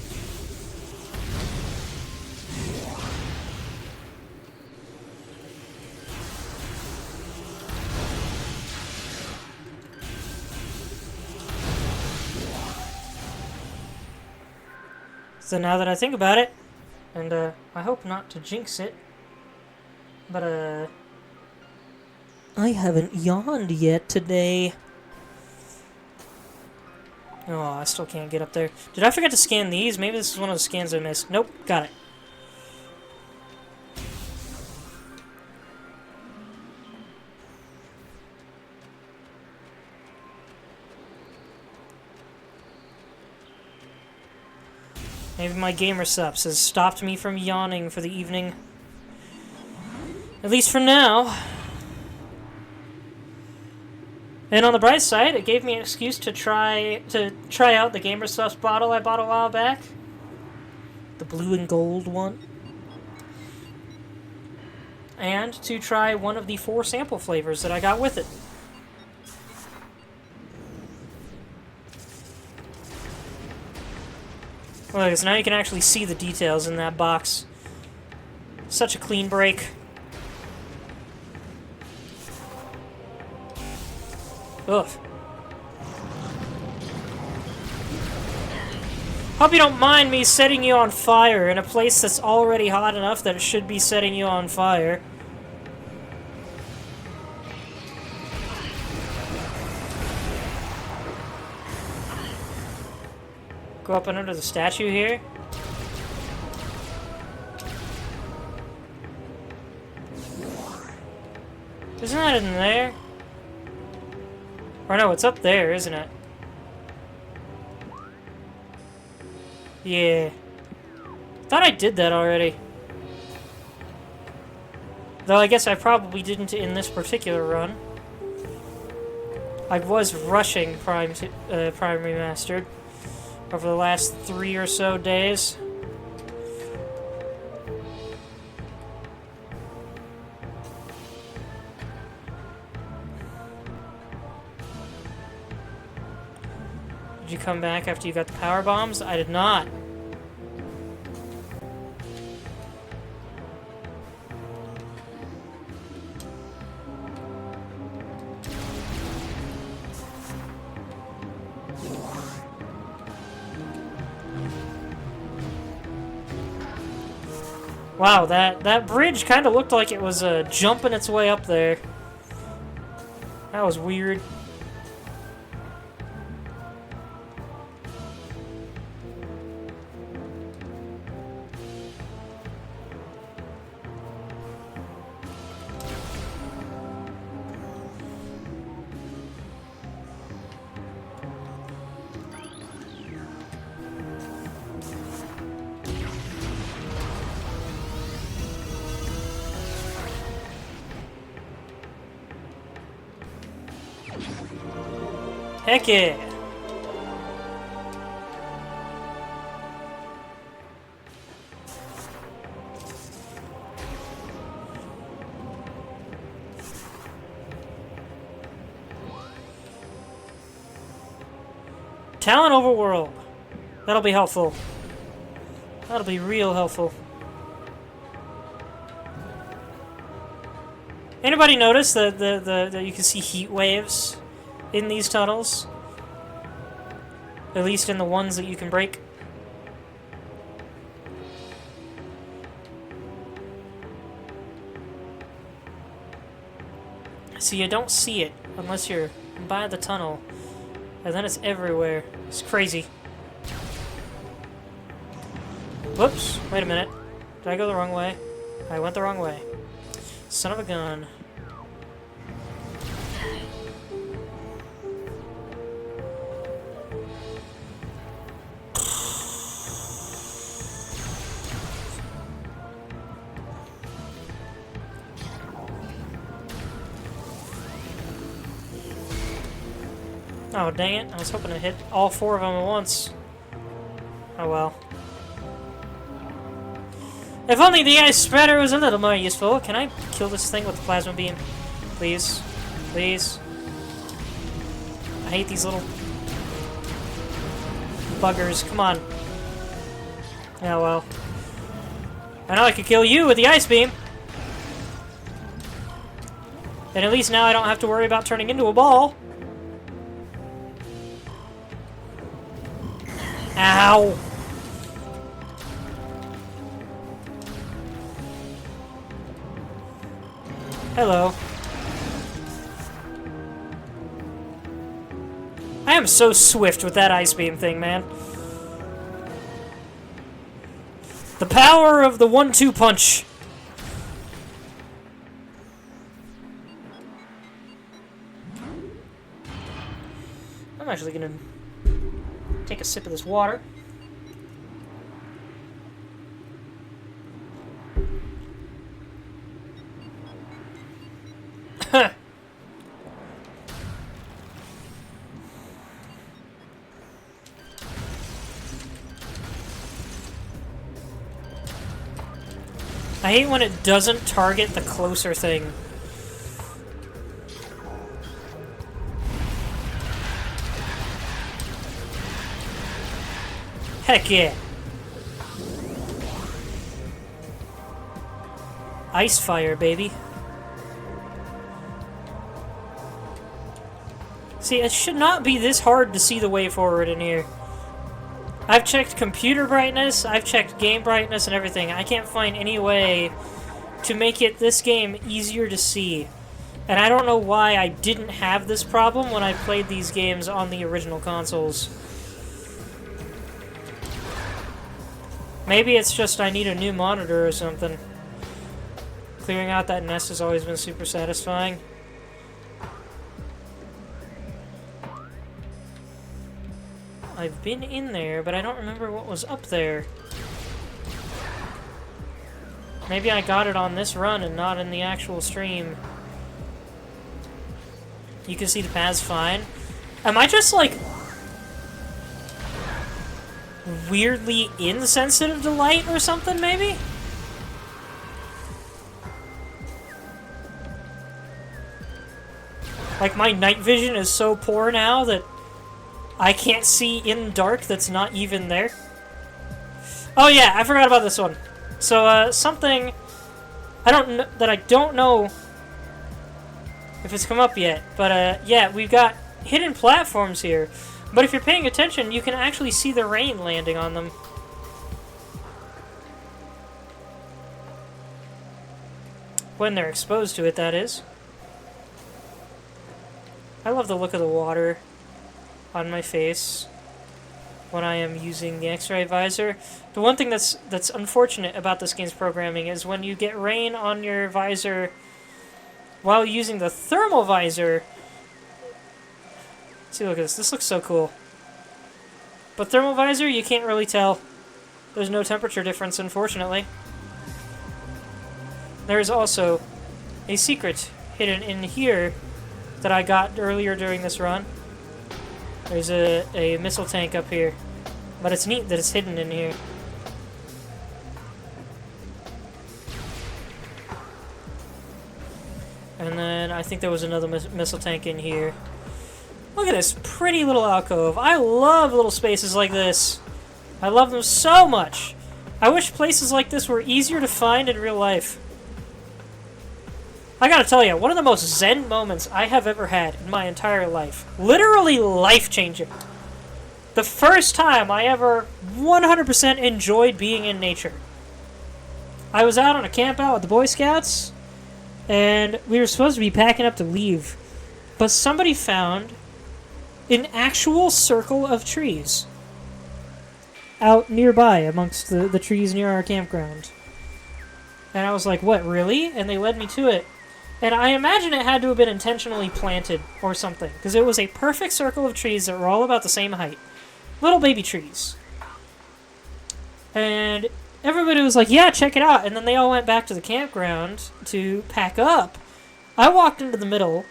So now that I think about it, and I hope not to jinx it, but I haven't yawned yet today. Oh, I still can't get up there. Did I forget to scan these? Maybe this is one of the scans I missed. Nope, got it. Maybe my gamer subs has stopped me from yawning for the evening. At least for now. And on the bright side, it gave me an excuse to try out the gamer subs bottle I bought a while back. The blue and gold one. And to try one of the 4 sample flavors that I got with it. Look, so now you can actually see the details in that box. Such a clean break. Ugh. Hope you don't mind me setting you on fire in a place that's already hot enough that it should be setting you on fire. Go up and under the statue here. Isn't that in there? Or no, it's up there, isn't it? Yeah. Thought I did that already. Though I guess I probably didn't in this particular run. I was rushing Prime Remastered over the last 3 or so days. Did you come back after you got the power bombs? I did not. Wow, that bridge kind of looked like it was jumping its way up there. That was weird. Heck yeah! Talent Overworld. That'll be helpful. That'll be real helpful. Anybody notice that you can see heat waves in these tunnels? At least in the ones that you can break. So you don't see it unless you're by the tunnel. And then it's everywhere. It's crazy. Whoops, wait a minute. Did I go the wrong way? I went the wrong way. Son of a gun. Oh, dang it. I was hoping to hit all four of them at once. Oh well. If only the ice spreader was a little more useful. Can I kill this thing with the plasma beam? Please. Please. I hate these little buggers. Come on. Oh well. I know I could kill you with the ice beam. And at least now I don't have to worry about turning into a ball. Ow! Hello. I am so swift with that ice beam thing, man. The power of the 1-2 punch. I'm actually gonna take a sip of this water. I hate when it doesn't target the closer thing. Heck yeah. Ice fire, baby. See, it should not be this hard to see the way forward in here. I've checked computer brightness, I've checked game brightness and everything. I can't find any way to make this game easier to see. And I don't know why I didn't have this problem when I played these games on the original consoles. Maybe it's just I need a new monitor or something. Clearing out that nest has always been super satisfying. I've been in there, but I don't remember what was up there. Maybe I got it on this run and not in the actual stream. You can see the paths fine. Am I just, like, weirdly insensitive to light or something, maybe? Like, my night vision is so poor now that I can't see in dark that's not even there. Oh yeah, I forgot about this one. So, something I don't know if it's come up yet, but yeah, we've got hidden platforms here. But if you're paying attention, you can actually see the rain landing on them. When they're exposed to it, that is. I love the look of the water on my face when I am using the X-ray visor. The one thing that's unfortunate about this game's programming is when you get rain on your visor while using the thermal visor. See, look at this. This looks so cool. But thermal visor, you can't really tell. There's no temperature difference, unfortunately. There is also a secret hidden in here that I got earlier during this run. There's a missile tank up here. But it's neat that it's hidden in here. And then I think there was another missile tank in here. Look at this pretty little alcove. I love little spaces like this. I love them so much. I wish places like this were easier to find in real life. I gotta tell you, one of the most zen moments I have ever had in my entire life. Literally life-changing. The first time I ever 100% enjoyed being in nature. I was out on a camp out with the Boy Scouts, and we were supposed to be packing up to leave. But somebody found an actual circle of trees out nearby amongst the trees near our campground. And I was like, what, really? And they led me to it. And I imagine it had to have been intentionally planted or something, because it was a perfect circle of trees that were all about the same height. Little baby trees. And everybody was like, yeah, check it out. And then they all went back to the campground to pack up. I walked into the middle,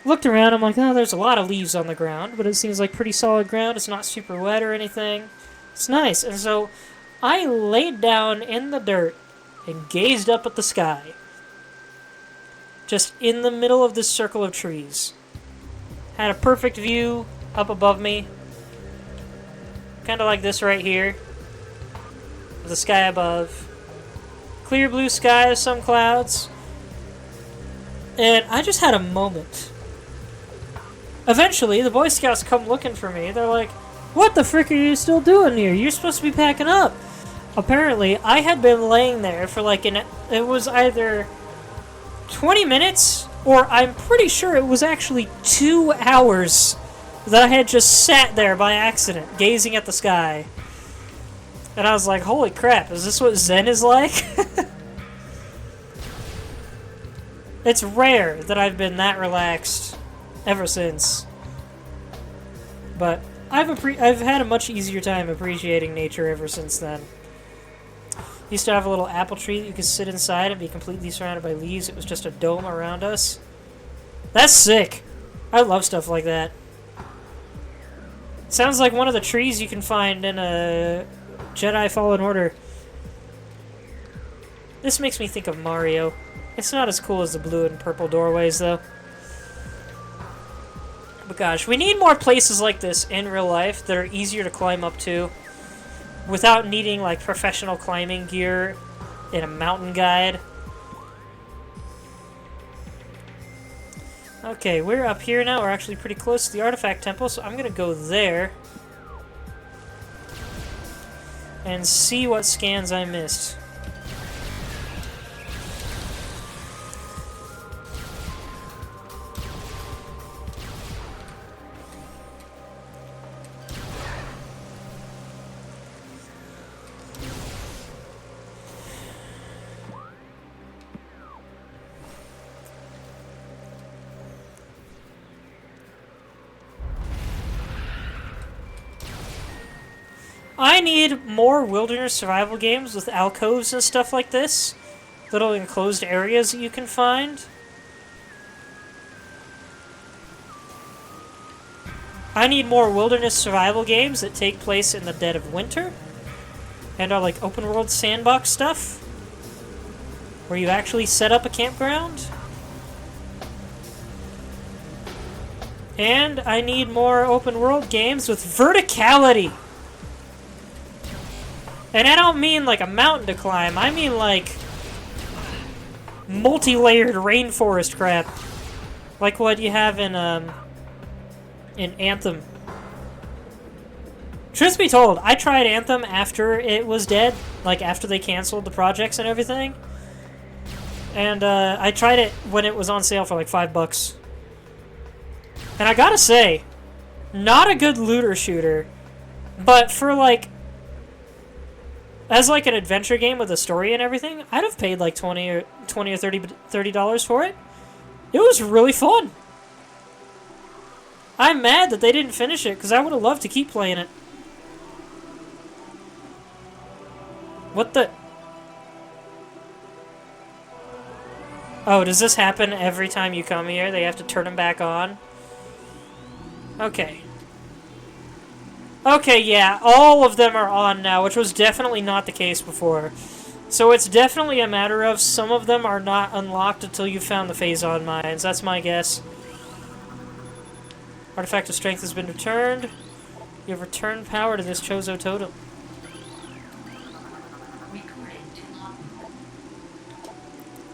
looked around, I'm like, oh, there's a lot of leaves on the ground, but it seems like pretty solid ground. It's not super wet or anything. It's nice. And so I laid down in the dirt and gazed up at the sky. Just in the middle of this circle of trees. Had a perfect view up above me. Kind of like this right here. The sky above. Clear blue sky, some clouds. And I just had a moment. Eventually, the Boy Scouts come looking for me. They're like, what the frick are you still doing here? You're supposed to be packing up. Apparently, I had been laying there for like it was either 20 minutes, or I'm pretty sure it was actually 2 hours that I had just sat there by accident, gazing at the sky. And I was like, holy crap, is this what Zen is like? It's rare that I've been that relaxed ever since. But I've had a much easier time appreciating nature ever since then. Used to have a little apple tree that you could sit inside and be completely surrounded by leaves. It was just a dome around us. That's sick. I love stuff like that. Sounds like one of the trees you can find in a Jedi Fallen Order. This makes me think of Mario. It's not as cool as the blue and purple doorways, though. But gosh, we need more places like this in real life that are easier to climb up to without needing like professional climbing gear in a mountain guide. Okay, we're up here now. We're actually pretty close to the artifact temple, so I'm gonna go there and see what scans I missed. I need more wilderness survival games with alcoves and stuff like this. Little enclosed areas that you can find. I need more wilderness survival games that take place in the dead of winter. And are like open world sandbox stuff. Where you actually set up a campground. And I need more open world games with verticality. And I don't mean like a mountain to climb, I mean like multi-layered rainforest crap. Like what you have in Anthem. Truth be told, I tried Anthem after it was dead, like after they canceled the projects and everything. And I tried it when it was on sale for like $5. And I gotta say, not a good looter shooter, but for like, as like an adventure game with a story and everything, I'd have paid like 20 or $30 for it. It was really fun. I'm mad that they didn't finish it because I would have loved to keep playing it. What the? Oh, does this happen every time you come here? They have to turn them back on? Okay. Okay, yeah, all of them are on now, which was definitely not the case before. So it's definitely a matter of some of them are not unlocked until you found the phase-on mines. That's my guess. Artifact of Strength has been returned. You have returned power to this Chozo totem.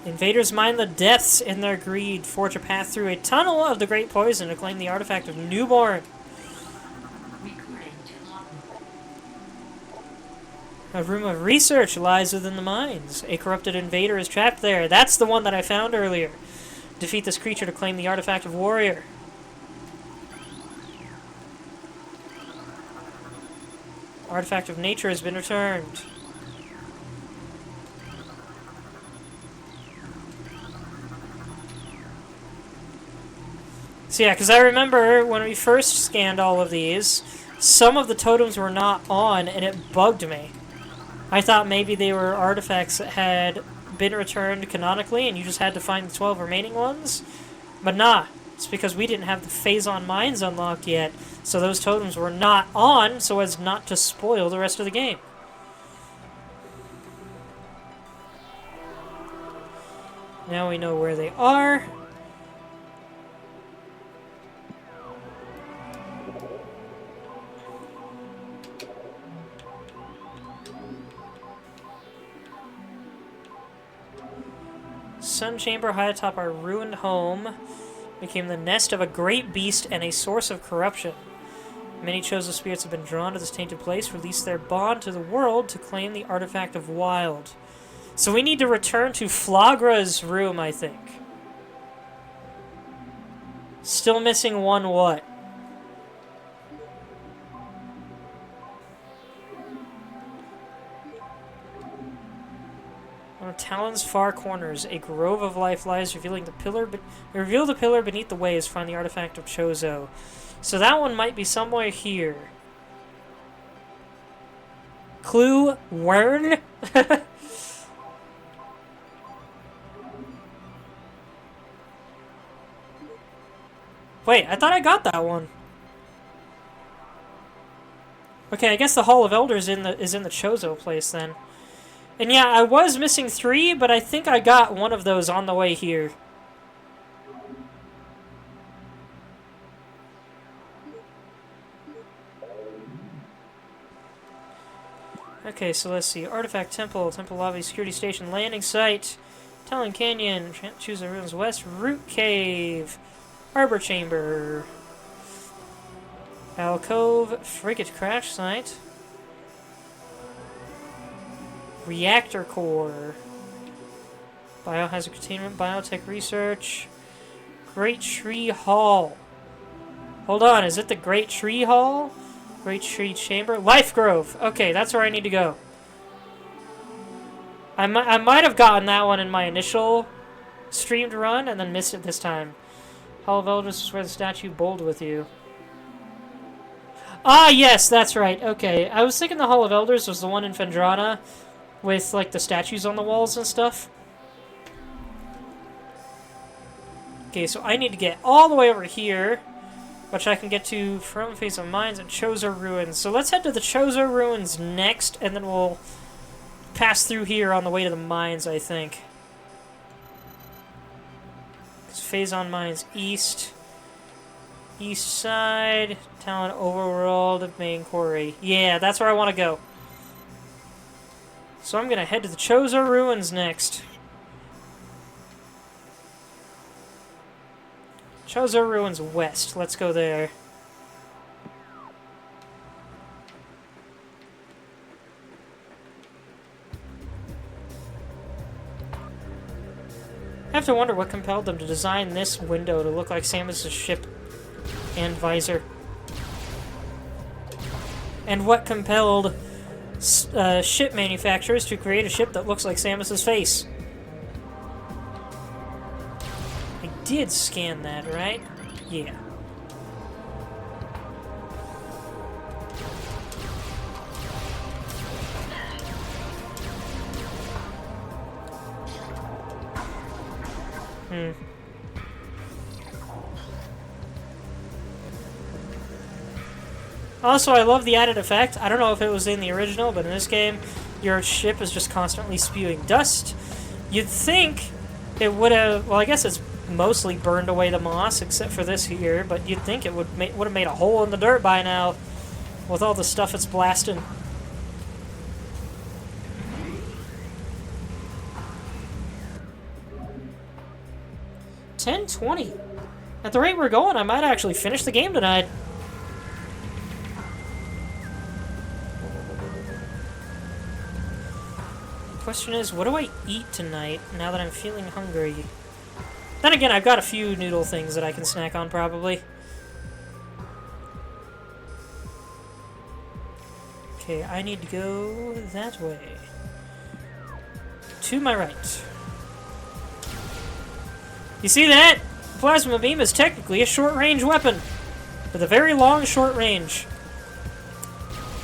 Invaders mine the depths in their greed, forge a path through a tunnel of the Great Poison to claim the artifact of Newborn. A room of research lies within the mines. A corrupted invader is trapped there. That's the one that I found earlier. Defeat this creature to claim the artifact of Warrior. Artifact of Nature has been returned. So yeah, because I remember when we first scanned all of these, some of the totems were not on, and it bugged me. I thought maybe they were artifacts that had been returned canonically, and you just had to find the 12 remaining ones. But nah, it's because we didn't have the phase-on mines unlocked yet, so those totems were not on, so as not to spoil the rest of the game. Now we know where they are. Sun Chamber high atop our ruined home became the nest of a great beast and a source of corruption. Many chosen spirits have been drawn to this tainted place, release their bond to the world to claim the artifact of Wild. So we need to return to Flagra's room, I think. Still missing one what? On Talon's far corners, a grove of life lies, reveal the pillar beneath the waves. Find the artifact of Chozo. So that one might be somewhere here. Clue, Wern? Wait, I thought I got that one. Okay, I guess the Hall of Elders is in the Chozo place then. And yeah, I was missing 3, but I think I got one of those on the way here. Okay, so let's see. Artifact Temple, Temple Lobby, Security Station, Landing Site, Talon Canyon, Choose the Ruins West, Root Cave, Harbor Chamber, Alcove, Frigate Crash Site, Reactor Core, Biohazard Containment, Biotech Research, Great Tree Hall. Hold on, is it the Great Tree Hall? Great Tree Chamber? Life Grove! Okay, that's where I need to go. I might have gotten that one in my initial streamed run and then missed it this time. Hall of Elders is where the statue bowled with you. Ah, yes, that's right. Okay, I was thinking the Hall of Elders was the one in Fendrana with, like, the statues on the walls and stuff. Okay, so I need to get all the way over here, which I can get to from Face of Mines and Chozo Ruins. So let's head to the Chozo Ruins next, and then we'll pass through here on the way to the mines, I think. Phase-on Mines East. East side. Talon Overworld, Main Quarry. Yeah, that's where I want to go. So I'm going to head to the Chozo Ruins next. Chozo Ruins West. Let's go there. have to wonder what compelled them to design this window to look like Samus's ship and visor. And what compelled ship manufacturers to create a ship that looks like Samus's face. I did scan that, right? Yeah. Also, I love the added effect. I don't know if it was in the original, but in this game, your ship is just constantly spewing dust. You'd think it would have... Well, I guess it's mostly burned away the moss, except for this here, but you'd think it would have made a hole in the dirt by now with all the stuff it's blasting. $10.20. At the rate we're going, I might actually finish the game tonight. Question is, what do I eat tonight now that I'm feeling hungry? Then again, I've got a few noodle things that I can snack on, probably. Okay, I need to go that way. To my right. You see that? Plasma beam is technically a short-range weapon, with a very long short range.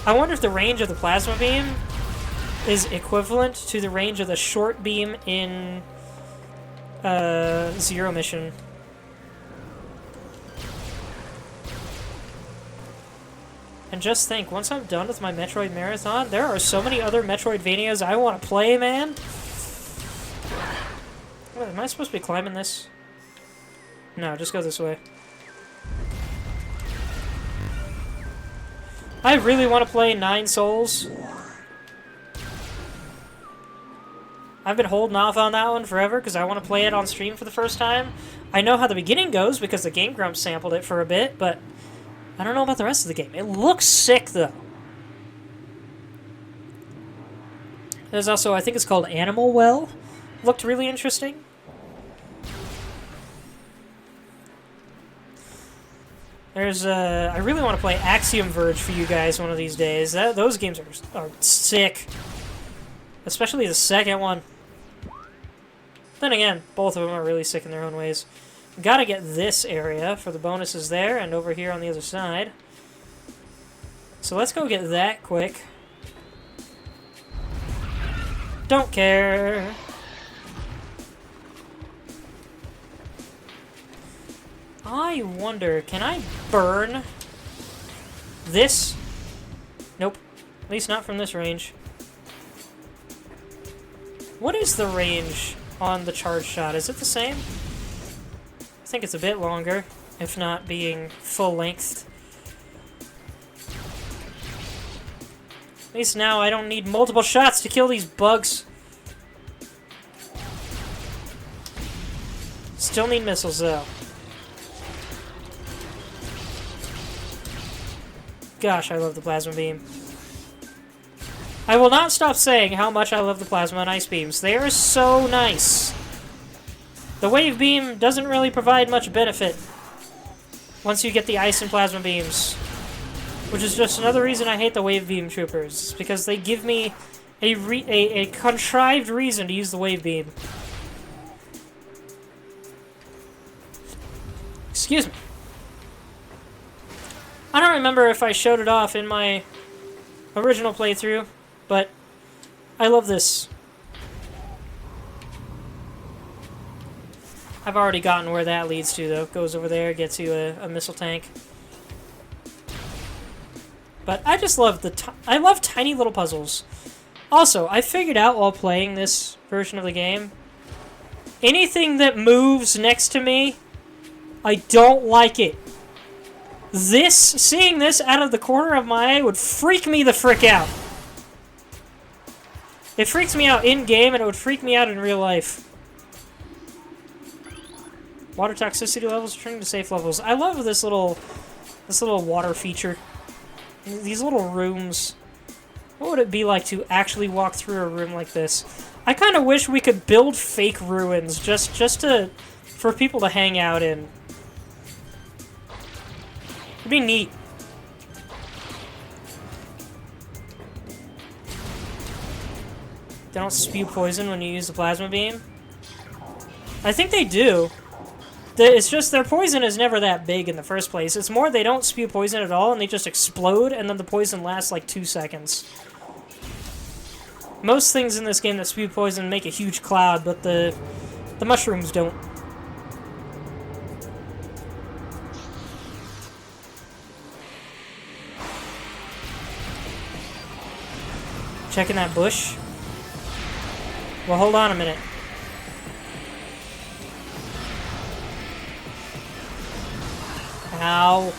I wonder if the range of the plasma beam is equivalent to the range of the short beam in Zero Mission. And just think, once I'm done with my Metroid marathon, there are so many other Metroidvanias I want to play, man. Oh, am I supposed to be climbing this? No, just go this way. I really want to play Nine Souls. I've been holding off on that one forever because I want to play it on stream for the first time. I know how the beginning goes because the Game Grumps sampled it for a bit, but I don't know about the rest of the game. It looks sick, though. There's also, I think it's called Animal Well. Looked really interesting. There's, I really want to play Axiom Verge for you guys one of these days. Those games are sick. Especially the second one. Then again, both of them are really sick in their own ways. Gotta get this area for the bonuses there, and over here on the other side. So let's go get that quick. Don't care. I wonder, can I burn this? Nope. At least not from this range. What is the range on the charge shot? Is it the same? I think it's a bit longer, if not being full length. At least now I don't need multiple shots to kill these bugs. Still need missiles, though. Gosh, I love the plasma beam. I will not stop saying how much I love the plasma and ice beams. They are so nice. The wave beam doesn't really provide much benefit once you get the ice and plasma beams. Which is just another reason I hate the wave beam troopers. Because they give me a contrived reason to use the wave beam. Excuse me. I don't remember if I showed it off in my original playthrough, but I love this. I've already gotten where that leads to, though. Goes over there, gets you a missile tank. But I just love I love tiny little puzzles. Also, I figured out while playing this version of the game, anything that moves next to me, I don't like it. Seeing this out of the corner of my eye would freak me the frick out. It freaks me out in-game, and it would freak me out in real life. Water toxicity levels returning to safe levels. I love this little water feature. These little rooms. What would it be like to actually walk through a room like this? I kind of wish we could build fake ruins just for people to hang out in. It'd be neat. They don't spew poison when you use the plasma beam? I think they do. It's just their poison is never that big in the first place. It's more they don't spew poison at all and they just explode and then the poison lasts like 2 seconds. Most things in this game that spew poison make a huge cloud, but the mushrooms don't. Checking that bush. Well, hold on a minute. Ow.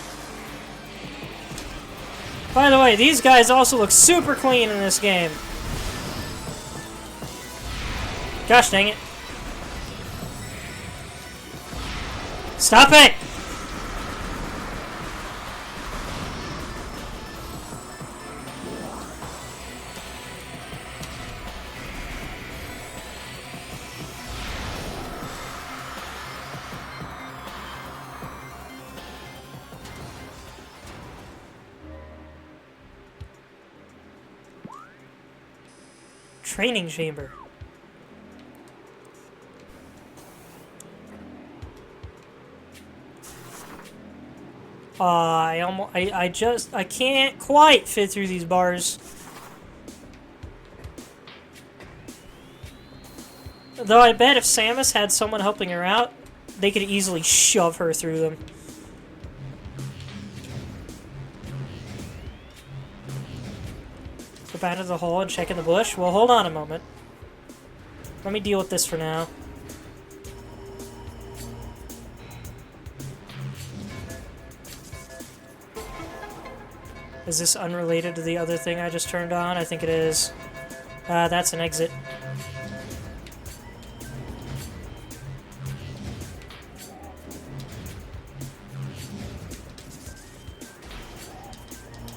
By the way, these guys also look super clean in this game. Gosh dang it. Stop it! Training chamber. I can't quite fit through these bars. Though I bet if Samus had someone helping her out, they could easily shove her through them. Go back to the hole and check in the bush. Well, hold on a moment. Let me deal with this for now. Is this unrelated to the other thing I just turned on? I think it is. That's an exit.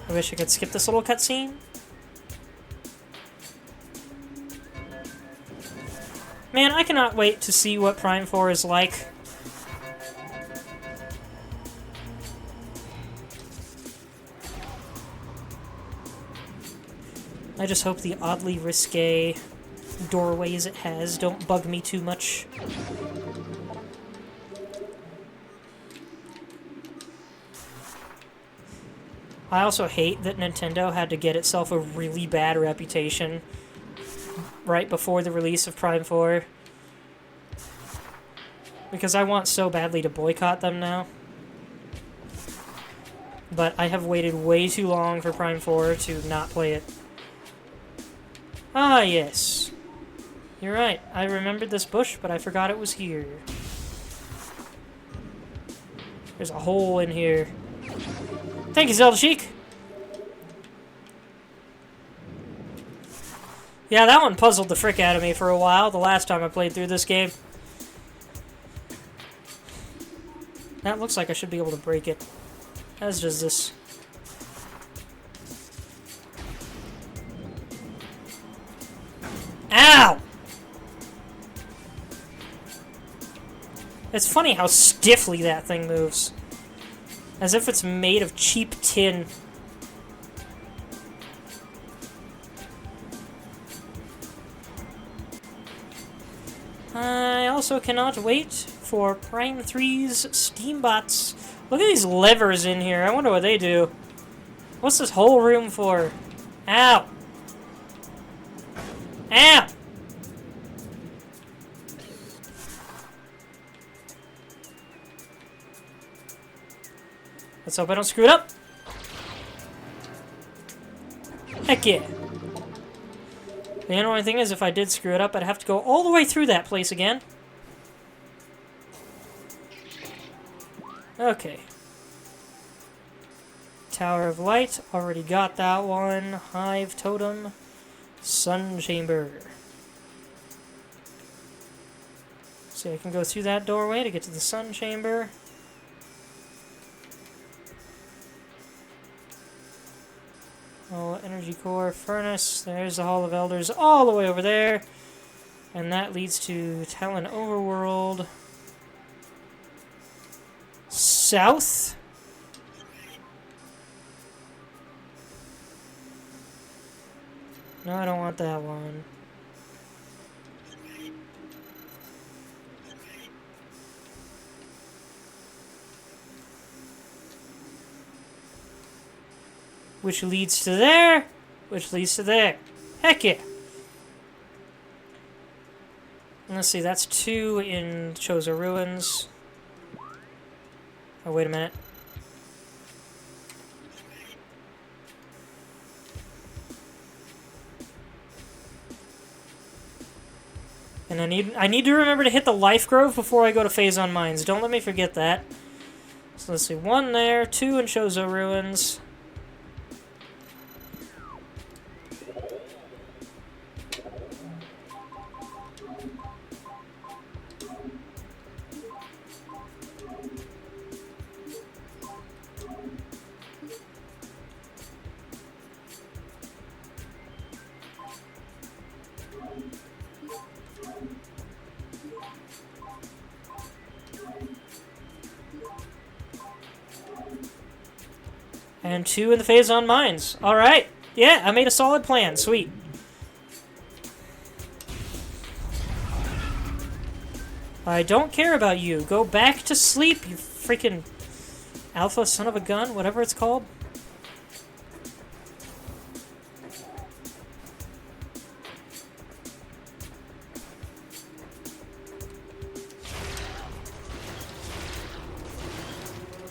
I wish I could skip this little cutscene. Man, I cannot wait to see what Prime 4 is like. I just hope the oddly risque doorways it has don't bug me too much. I also hate that Nintendo had to get itself a really bad reputation right before the release of Prime 4. Because I want so badly to boycott them now. But I have waited way too long for Prime 4 to not play it. Ah, yes. You're right. I remembered this bush, but I forgot it was here. There's a hole in here. Thank you, Zelda Chic! Yeah, that one puzzled the frick out of me for a while, the last time I played through this game. That looks like I should be able to break it. As does this. Ow! It's funny how stiffly that thing moves. As if it's made of cheap tin. I also cannot wait for Prime 3's Steambots. Look at these levers in here. I wonder what they do. What's this whole room for? Ow! Ow! Let's hope I don't screw it up. Heck yeah. The only thing is, if I did screw it up, I'd have to go all the way through that place again. Okay. Tower of Light, already got that one. Hive Totem, Sun Chamber. So I can go through that doorway to get to the Sun Chamber. Oh, Energy Core, Furnace. There's the Hall of Elders all the way over there. And that leads to Talon Overworld. South? No, I don't want that one. Which leads to there, which leads to there. Heck yeah! And let's see, that's 2 in Chozo Ruins. Oh, wait a minute. And I need to remember to hit the Life Grove before I go to Phazon Mines. Don't let me forget that. So let's see, 1 there, 2 in Chozo Ruins. And 2 in the Phazon Mines. Alright. Yeah, I made a solid plan. Sweet. I don't care about you. Go back to sleep, you freaking alpha son of a gun, whatever it's called.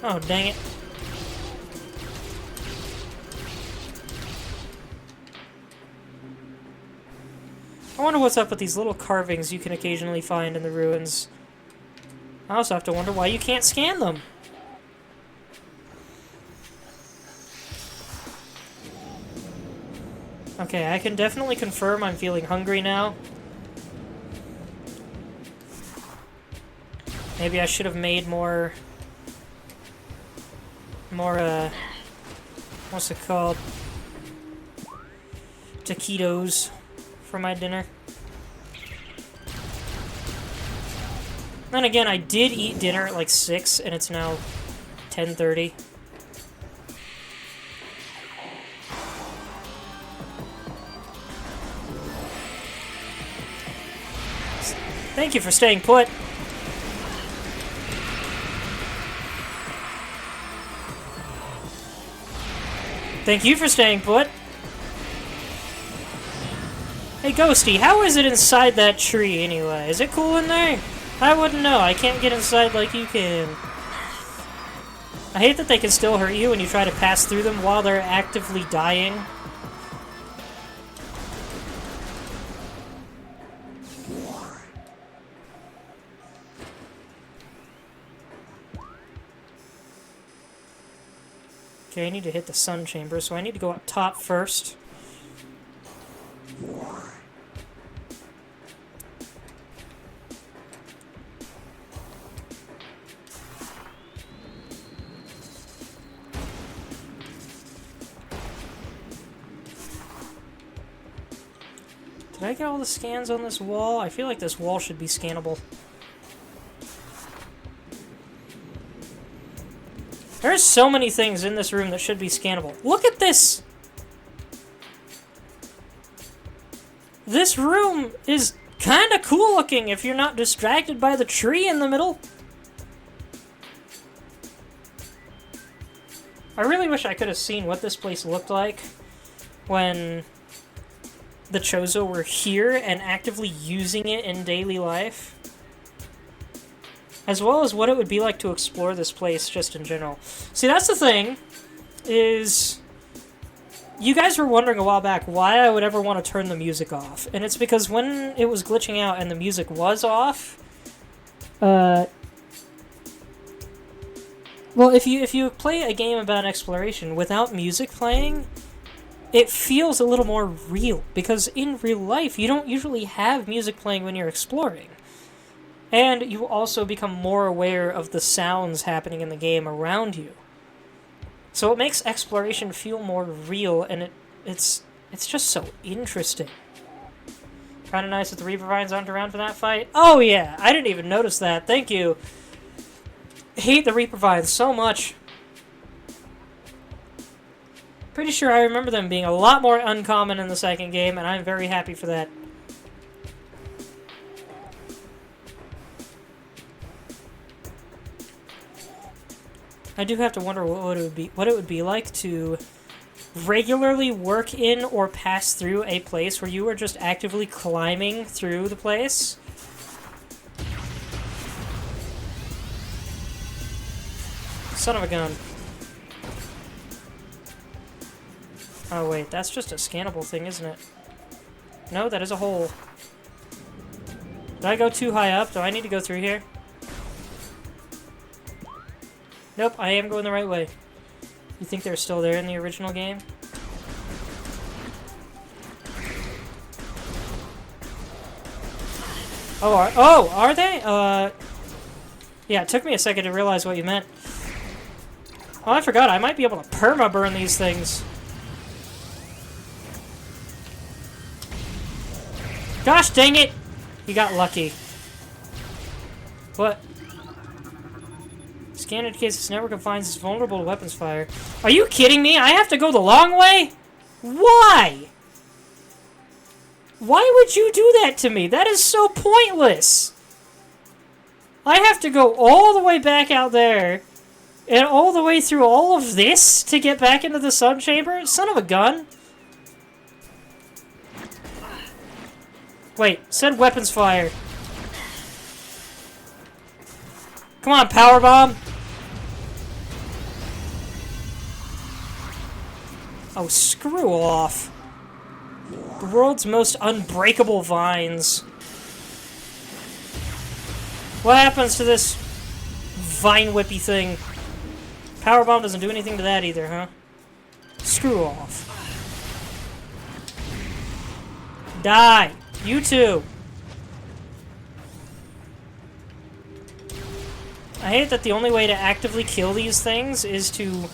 Oh, dang it. I wonder what's up with these little carvings you can occasionally find in the ruins. I also have to wonder why you can't scan them. Okay, I can definitely confirm I'm feeling hungry now. Maybe I should have made more, what's it called? Taquitos for my dinner. Then again, I did eat dinner at like 6, and it's now 10:30. Thank you for staying put. Thank you for staying put. Hey, Ghosty, how is it inside that tree, anyway? Is it cool in there? I wouldn't know. I can't get inside like you can. I hate that they can still hurt you when you try to pass through them while they're actively dying. Okay, I need to hit the sun chamber, so I need to go up top first. Did I get all the scans on this wall? I feel like this wall should be scannable. There's so many things in this room that should be scannable. Look at this! This room is kinda cool looking if you're not distracted by the tree in the middle. I really wish I could have seen what this place looked like when the Chozo were here and actively using it in daily life. As well as what it would be like to explore this place just in general. See, that's the thing, is you guys were wondering a while back why I would ever want to turn the music off. And it's because when it was glitching out and the music was off, well, if you play a game about exploration without music playing, it feels a little more real. Because in real life, you don't usually have music playing when you're exploring. And you also become more aware of the sounds happening in the game around you. So it makes exploration feel more real, and it's just so interesting. Kind of nice that the Reaper Vines aren't around for that fight. Oh yeah, I didn't even notice that. Thank you. Hate the Reaper Vines so much. Pretty sure I remember them being a lot more uncommon in the second game, and I'm very happy for that. I do have to wonder what it would be like to regularly work in or pass through a place where you are just actively climbing through the place. Son of a gun. Oh wait, that's just a scannable thing, isn't it? No, that is a hole. Did I go too high up? Do I need to go through here? Nope, I am going the right way. You think they're still there in the original game? Oh, are they? Yeah, it took me a second to realize what you meant. Oh, I forgot, I might be able to perma-burn these things. Gosh dang it! You got lucky. What? Scan indicates this network finds it's vulnerable to weapons fire. Are you kidding me? I have to go the long way? Why? Why would you do that to me? That is so pointless. I have to go all the way back out there and all the way through all of this to get back into the sun chamber? Son of a gun. Wait, said weapons fire. Come on, power bomb. Oh, screw off. The world's most unbreakable vines. What happens to this vine whippy thing? Power bomb doesn't do anything to that either, huh? Screw off. Die. You too. I hate that the only way to actively kill these things is to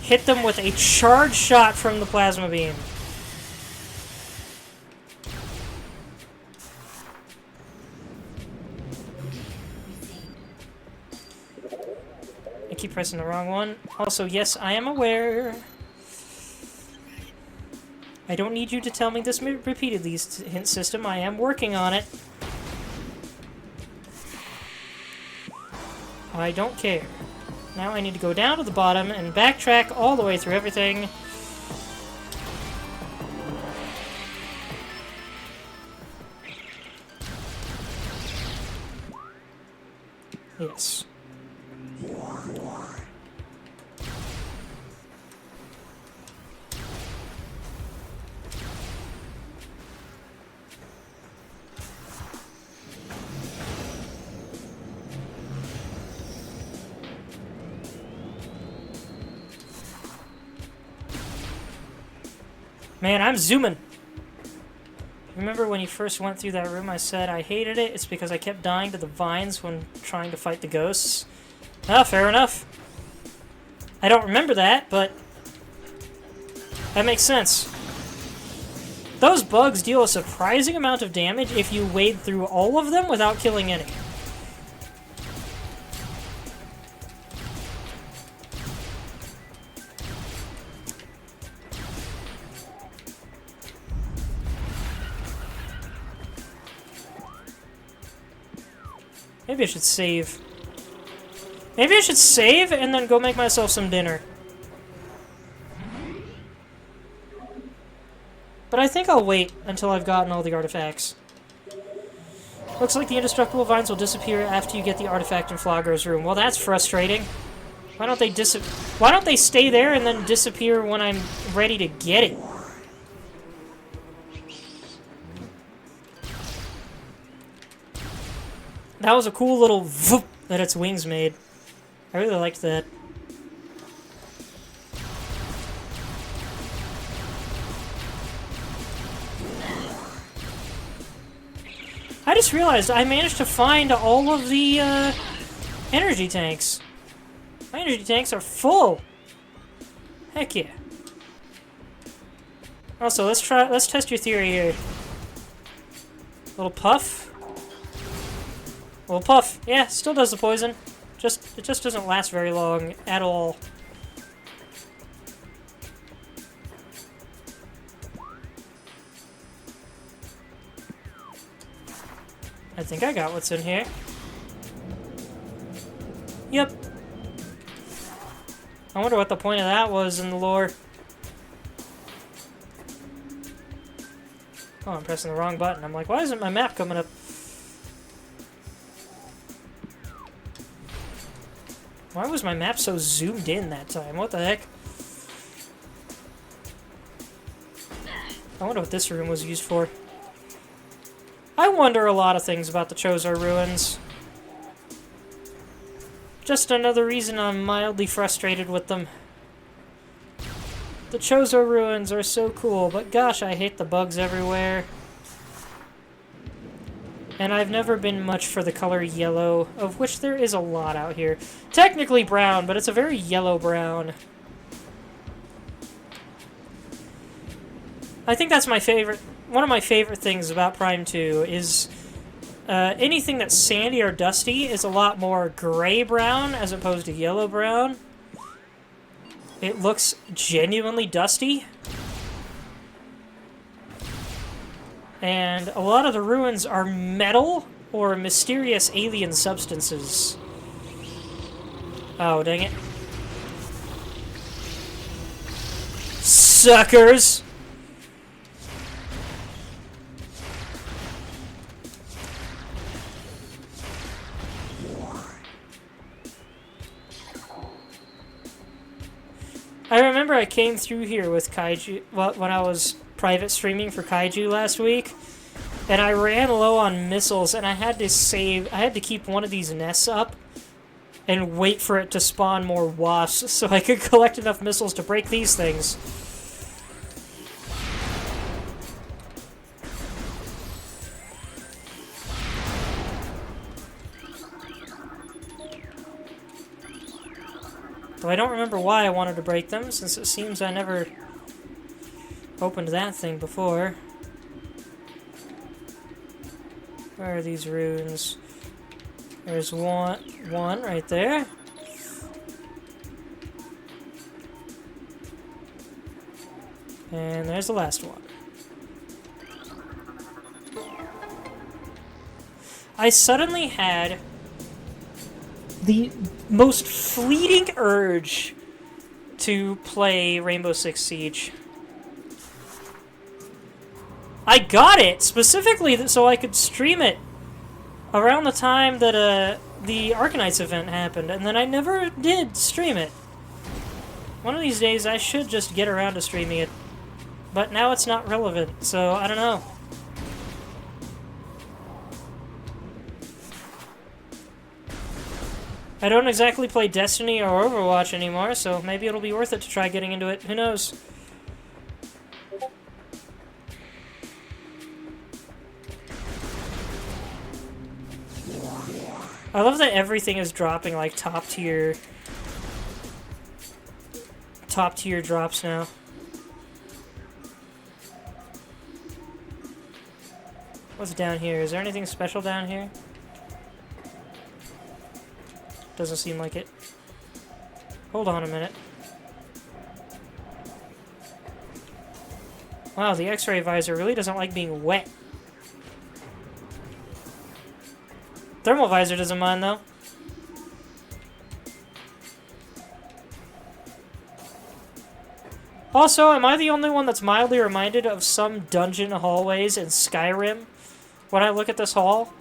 hit them with a charge shot from the plasma beam. I keep pressing the wrong one. Also, yes, I am aware. I don't need you to tell me this repeatedly, hint system. I am working on it. I don't care. Now I need to go down to the bottom and backtrack all the way through everything. Yes. Man, I'm zooming. Remember when you first went through that room I said I hated it? It's because I kept dying to the vines when trying to fight the ghosts. Ah, fair enough. I don't remember that, but that makes sense. Those bugs deal a surprising amount of damage if you wade through all of them without killing any. Maybe I should save. Maybe I should save and then go make myself some dinner. But I think I'll wait until I've gotten all the artifacts. Looks like the indestructible vines will disappear after you get the artifact in Flogger's room. Well, that's frustrating. Why don't they stay there and then disappear when I'm ready to get it? That was a cool little voop that its wings made. I really liked that. I just realized I managed to find all of the energy tanks. My energy tanks are full. Heck yeah. Also, let's test your theory here. Little puff. Little puff. Yeah, still does the poison. It just doesn't last very long at all. I think I got what's in here. Yep. I wonder what the point of that was in the lore. Oh, I'm pressing the wrong button. I'm like, why isn't my map coming up? Why was my map so zoomed in that time? What the heck? I wonder what this room was used for. I wonder a lot of things about the Chozor Ruins. Just another reason I'm mildly frustrated with them. The Chozor Ruins are so cool, but gosh, I hate the bugs everywhere. And I've never been much for the color yellow, of which there is a lot out here. Technically brown, but it's a very yellow-brown. I think that's my favorite. One of my favorite things about Prime 2 is anything that's sandy or dusty is a lot more gray-brown as opposed to yellow-brown. It looks genuinely dusty. And a lot of the ruins are metal or mysterious alien substances. Oh, dang it. Suckers! I remember I came through here with Kaiju when I was private streaming for Kaiju last week, and I ran low on missiles, and I had to keep one of these nests up and wait for it to spawn more wasps so I could collect enough missiles to break these things. Though I don't remember why I wanted to break them, since it seems I never opened that thing before. Where are these runes? There's one right there. And there's the last one. I suddenly had the most fleeting urge to play Rainbow Six Siege. I got it specifically so I could stream it around the time that the Arkanites event happened, and then I never did stream it. One of these days I should just get around to streaming it, but now it's not relevant, so I don't know. I don't exactly play Destiny or Overwatch anymore, so maybe it'll be worth it to try getting into it. Who knows? I love that everything is dropping like top tier drops now. What's down here? Is there anything special down here? Doesn't seem like it. Hold on a minute. Wow, the X-ray visor really doesn't like being wet. Thermal visor doesn't mind, though. Also, am I the only one that's mildly reminded of some dungeon hallways in Skyrim when I look at this hall?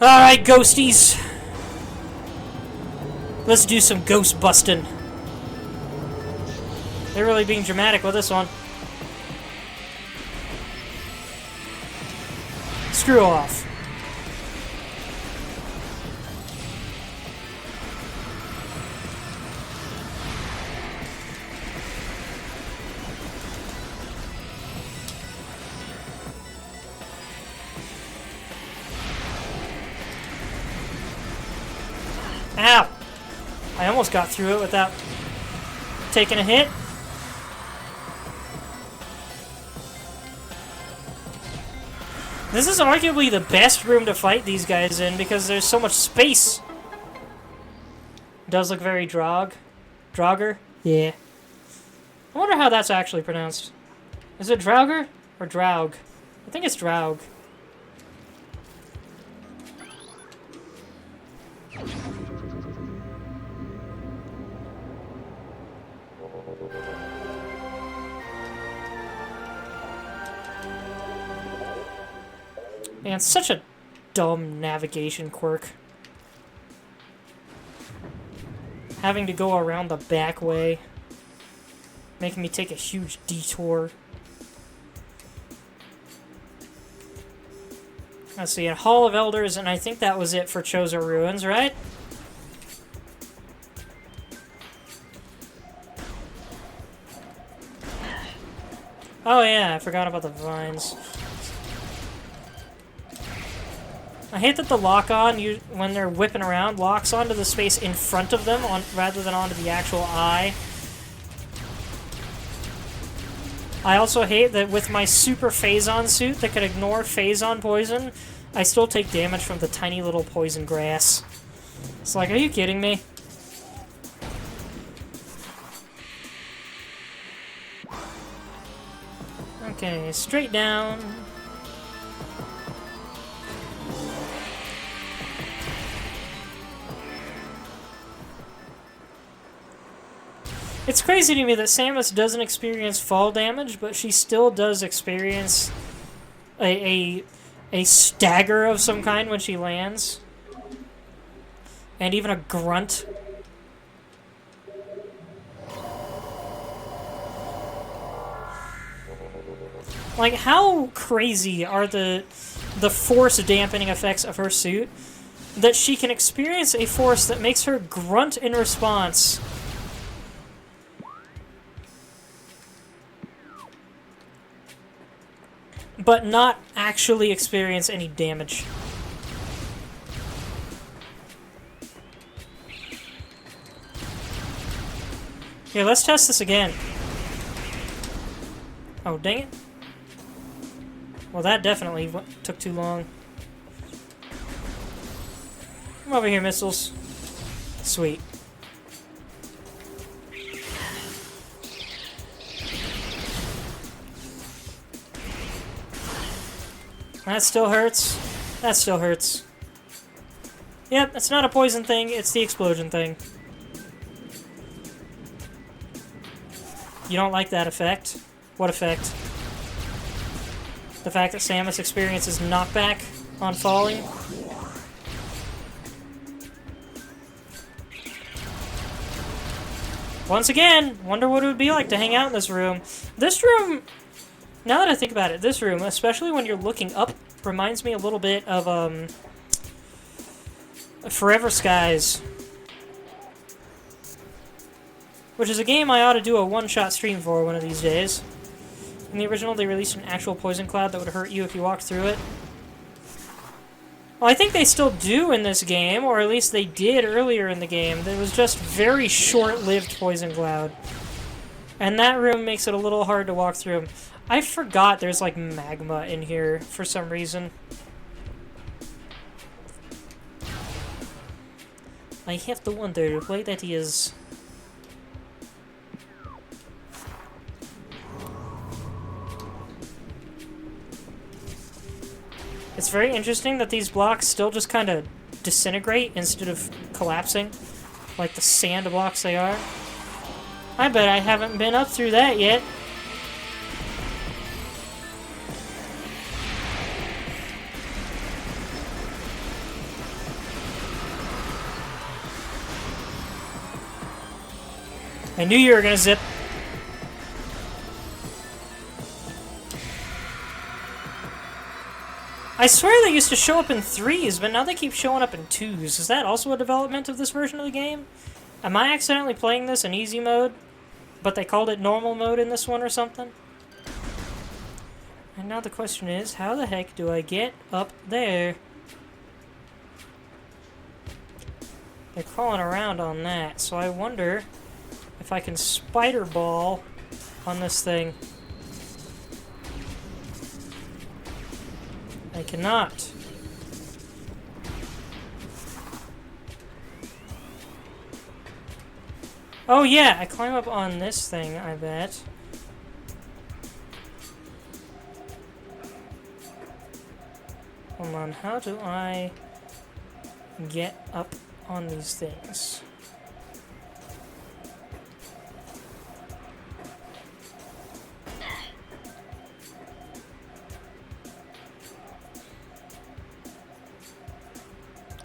Alright, ghosties. Let's do some ghost busting. They're really being dramatic with this one. Screw off. Ow! I almost got through it without taking a hit. This is arguably the best room to fight these guys in because there's so much space. It does look very Draugr? Yeah. I wonder how that's actually pronounced. Is it Draugr or Draug? I think it's Draug. Man, it's such a dumb navigation quirk. Having to go around the back way. Making me take a huge detour. Let's see, a Hall of Elders, and I think that was it for Chozo Ruins, right? Oh yeah, I forgot about the vines. I hate that the lock-on, when they're whipping around, locks onto the space in front of them rather than onto the actual eye. I also hate that with my super Phazon suit that can ignore Phazon poison, I still take damage from the tiny little poison grass. It's like, are you kidding me? Okay, straight down. It's crazy to me that Samus doesn't experience fall damage, but she still does experience a stagger of some kind when she lands. And even a grunt. Like, how crazy are the force dampening effects of her suit that she can experience a force that makes her grunt in response? But not actually experience any damage. Here, let's test this again. Oh, dang it. Well, that definitely took too long. Come over here, missiles. Sweet. That still hurts. That still hurts. Yep, it's not a poison thing, it's the explosion thing. You don't like that effect? What effect? The fact that Samus experiences knockback on falling? Once again, wonder what it would be like to hang out in this room. This room, now that I think about it, this room, especially when you're looking up, reminds me a little bit of, Forever Skies. Which is a game I ought to do a one-shot stream for one of these days. In the original, they released an actual poison cloud that would hurt you if you walked through it. Well, I think they still do in this game, or at least they did earlier in the game. There was just very short-lived poison cloud. And that room makes it a little hard to walk through. I forgot there's, like, magma in here for some reason. I have to wonder why that is. It's very interesting that these blocks still just kind of disintegrate instead of collapsing, like the sand blocks they are. I bet I haven't been up through that yet. I knew you were gonna zip. I swear they used to show up in 3s, but now they keep showing up in 2s. Is that also a development of this version of the game? Am I accidentally playing this in easy mode, but they called it normal mode in this one or something? And now the question is, how the heck do I get up there? They're crawling around on that, so I wonder if I can spider ball on this thing. I cannot. Oh yeah, I climb up on this thing, I bet. Hold on, how do I get up on these things?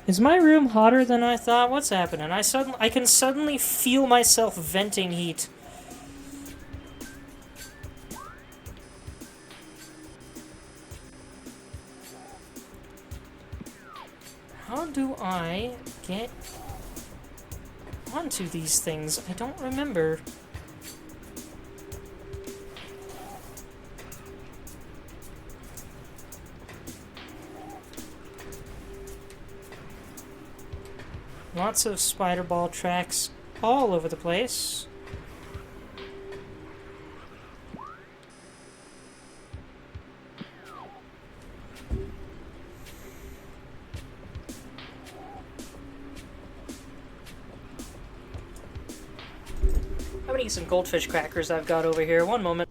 Is my room hotter than I thought? What's happening? I can suddenly feel myself venting heat. How do I get onto these things? I don't remember. Lots of spider ball tracks all over the place. I'm gonna eat some goldfish crackers I've got over here. One moment.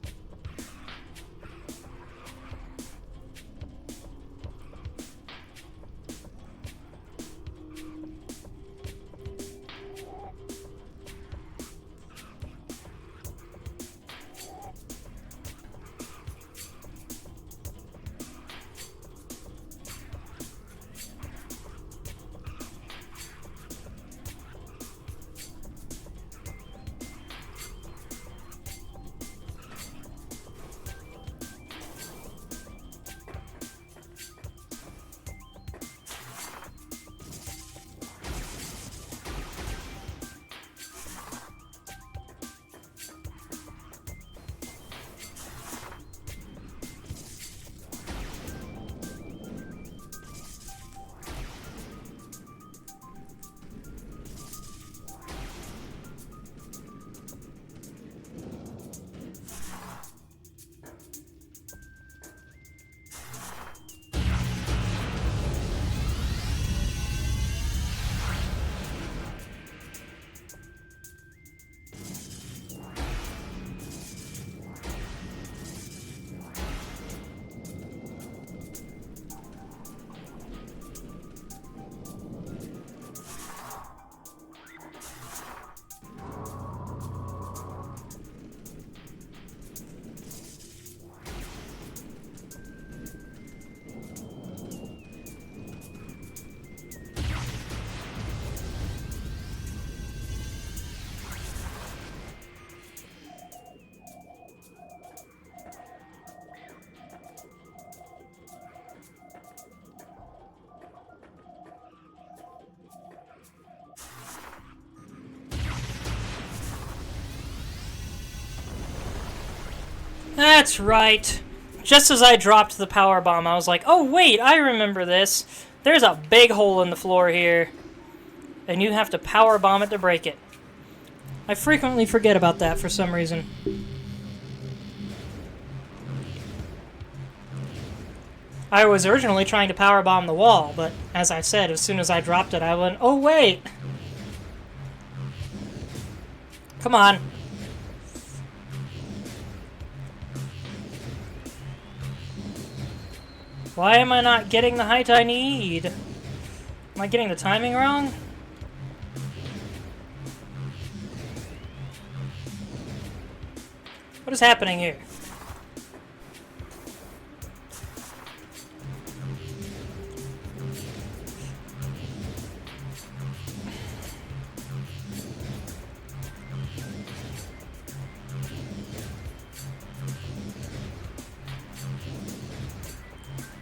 That's right. Just as I dropped the power bomb, I was like, oh wait, I remember this. There's a big hole in the floor here. And you have to power bomb it to break it. I frequently forget about that for some reason. I was originally trying to power bomb the wall, but as I said, as soon as I dropped it, I went, oh wait! Come on. Why am I not getting the height I need? Am I getting the timing wrong? What is happening here?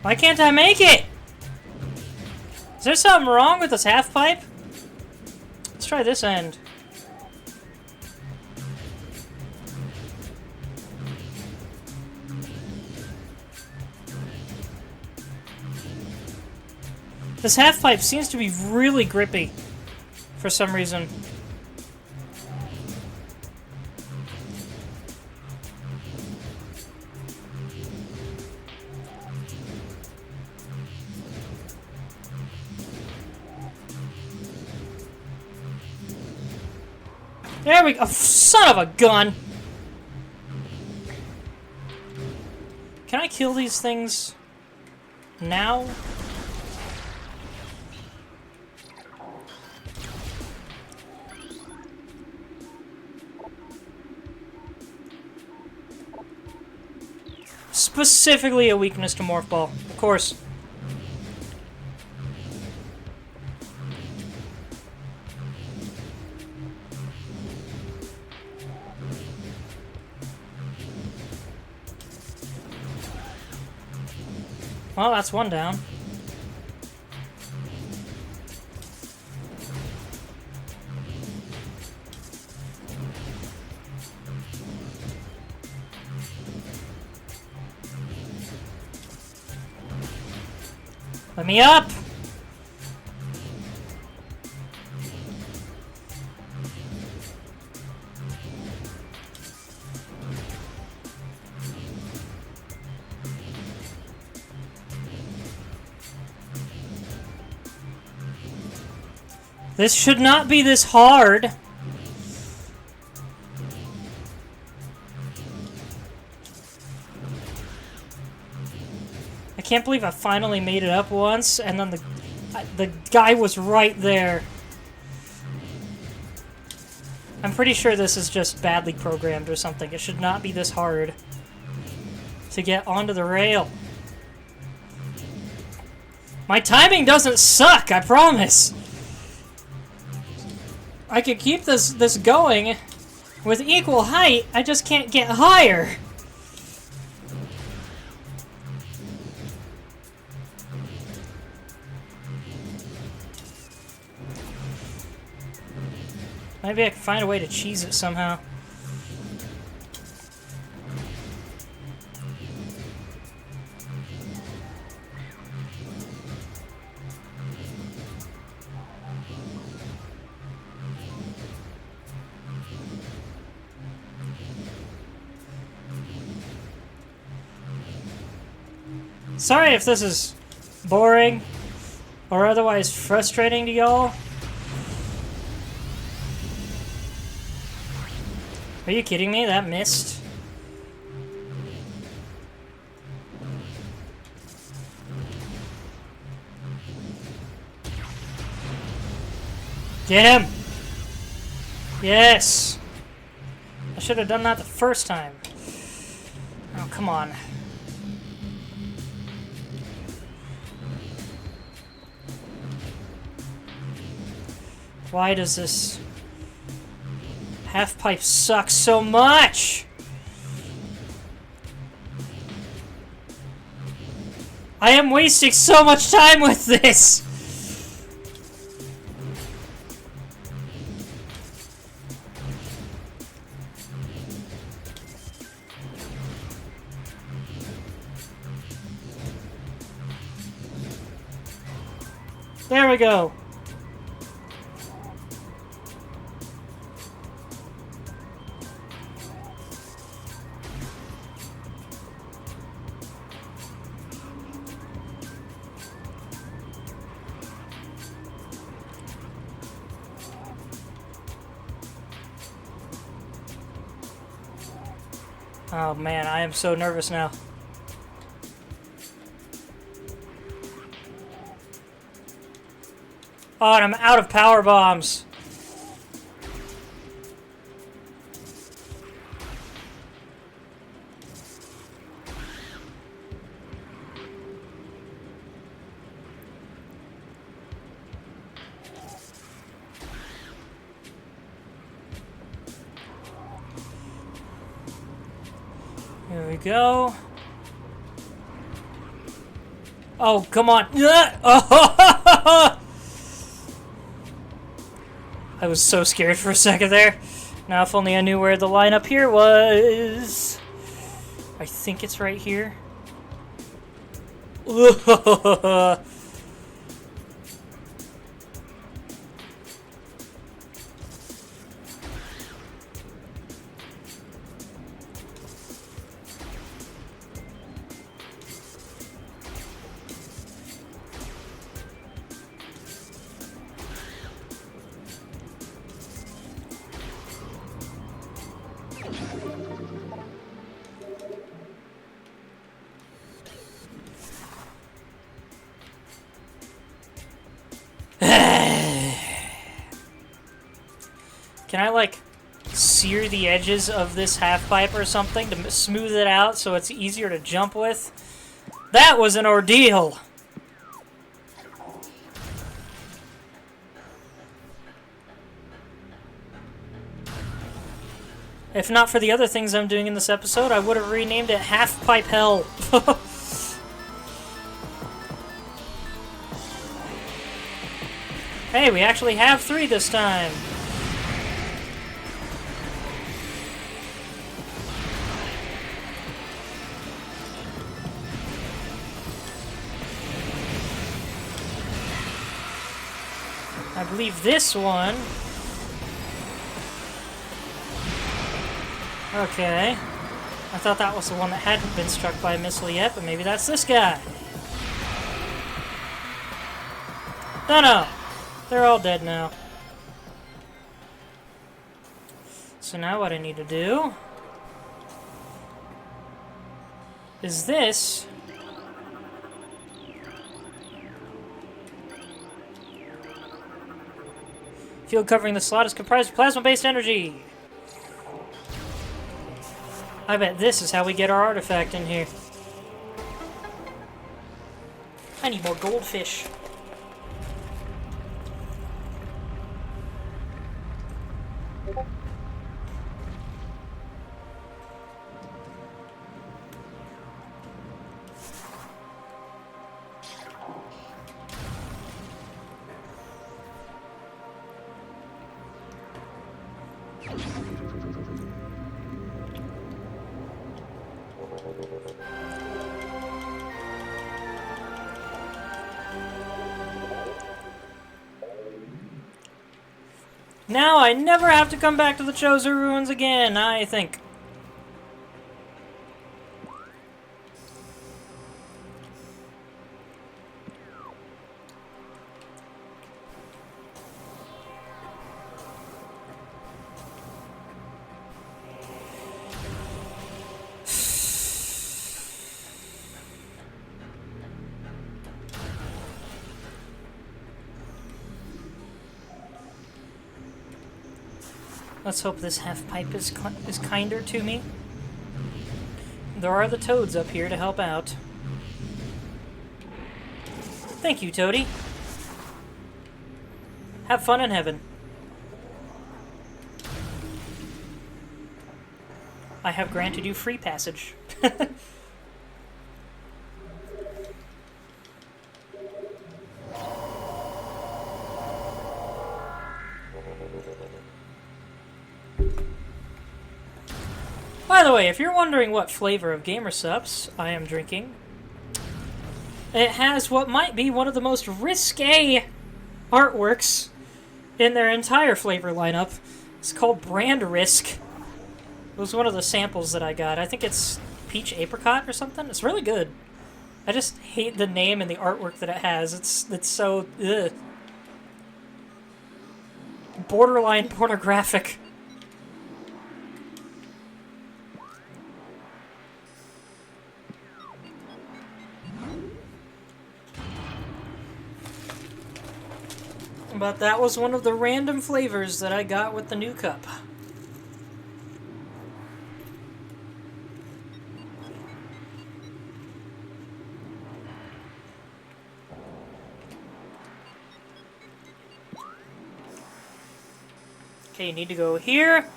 Why can't I make it? Is there something wrong with this half pipe? Let's try this end. This half pipe seems to be really grippy for some reason. There we go. Oh, son of a gun! Can I kill these things now? Specifically a weakness to Morph Ball, of course. Well, that's one down. Let me up! This should not be this hard. I can't believe I finally made it up once, and then the guy was right there. I'm pretty sure this is just badly programmed or something. It should not be this hard to get onto the rail. My timing doesn't suck, I promise. I could keep this going with equal height, I just can't get higher. Maybe I can find a way to cheese it somehow. Sorry if this is boring or otherwise frustrating to y'all. Are you kidding me? That missed. Get him! Yes! I should have done that the first time. Oh, come on. Why does this half-pipe suck so much? I am wasting so much time with this! There we go. Oh man, I am so nervous now. Oh, and I'm out of power bombs. Here we go. Oh, come on. I was so scared for a second there. Now, if only I knew where the line up here was. I think it's right here. Can I, like, sear the edges of this half-pipe or something to smooth it out so it's easier to jump with? That was an ordeal! If not for the other things I'm doing in this episode, I would have renamed it Half-Pipe Hell. Hey, we actually have 3 this time. I believe this one... Okay. I thought that was the one that hadn't been struck by a missile yet, but maybe that's this guy. No. They're all dead now. So now what I need to do is this. Field covering the slot is comprised of plasma-based energy. I bet this is how we get our artifact in here. I need more goldfish. Now I never have to come back to the Choser Ruins again, I think. Let's hope this half-pipe is kinder to me. There are the toads up here to help out. Thank you, Toady. Have fun in heaven. I have granted you free passage. By the way, if you're wondering what flavor of Gamersupps I am drinking, it has what might be one of the most risque artworks in their entire flavor lineup. It's called Brand Risk. It was one of the samples that I got. I think it's peach apricot or something. It's really good. I just hate the name and the artwork that it has. It's so ugh. Borderline pornographic. But that was one of the random flavors that I got with the new cup. Okay, you need to go here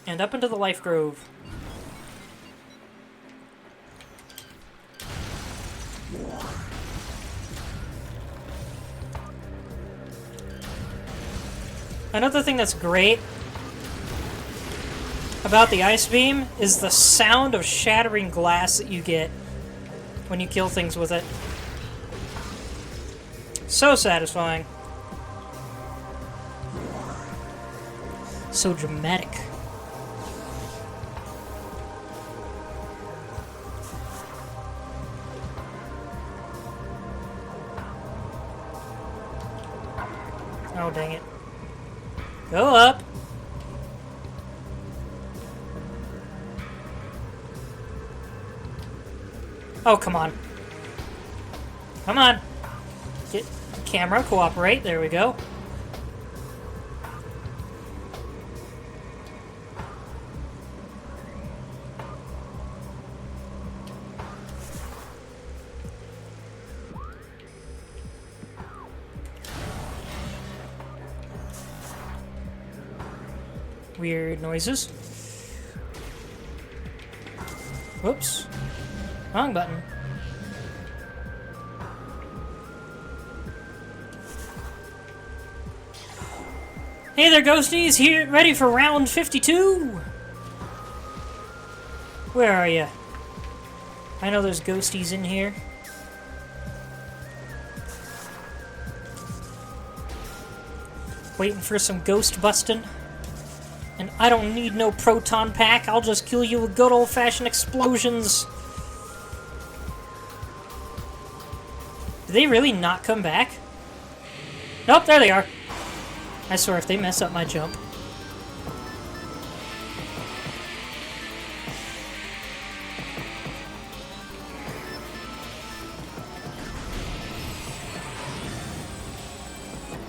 and up into the Life Grove. Another thing that's great about the ice beam is the sound of shattering glass that you get when you kill things with it. So satisfying. So dramatic. Oh, dang it. Go up. Oh, come on. Come on. Get camera, cooperate. There we go. weird noises. Whoops. Wrong button. Hey there, ghosties! Here, ready for round 52? Where are you? I know there's ghosties in here. Waiting for some ghost busting. And I don't need no proton pack. I'll just kill you with good old-fashioned explosions. Did they really not come back? Nope, there they are. I swear, if they mess up my jump.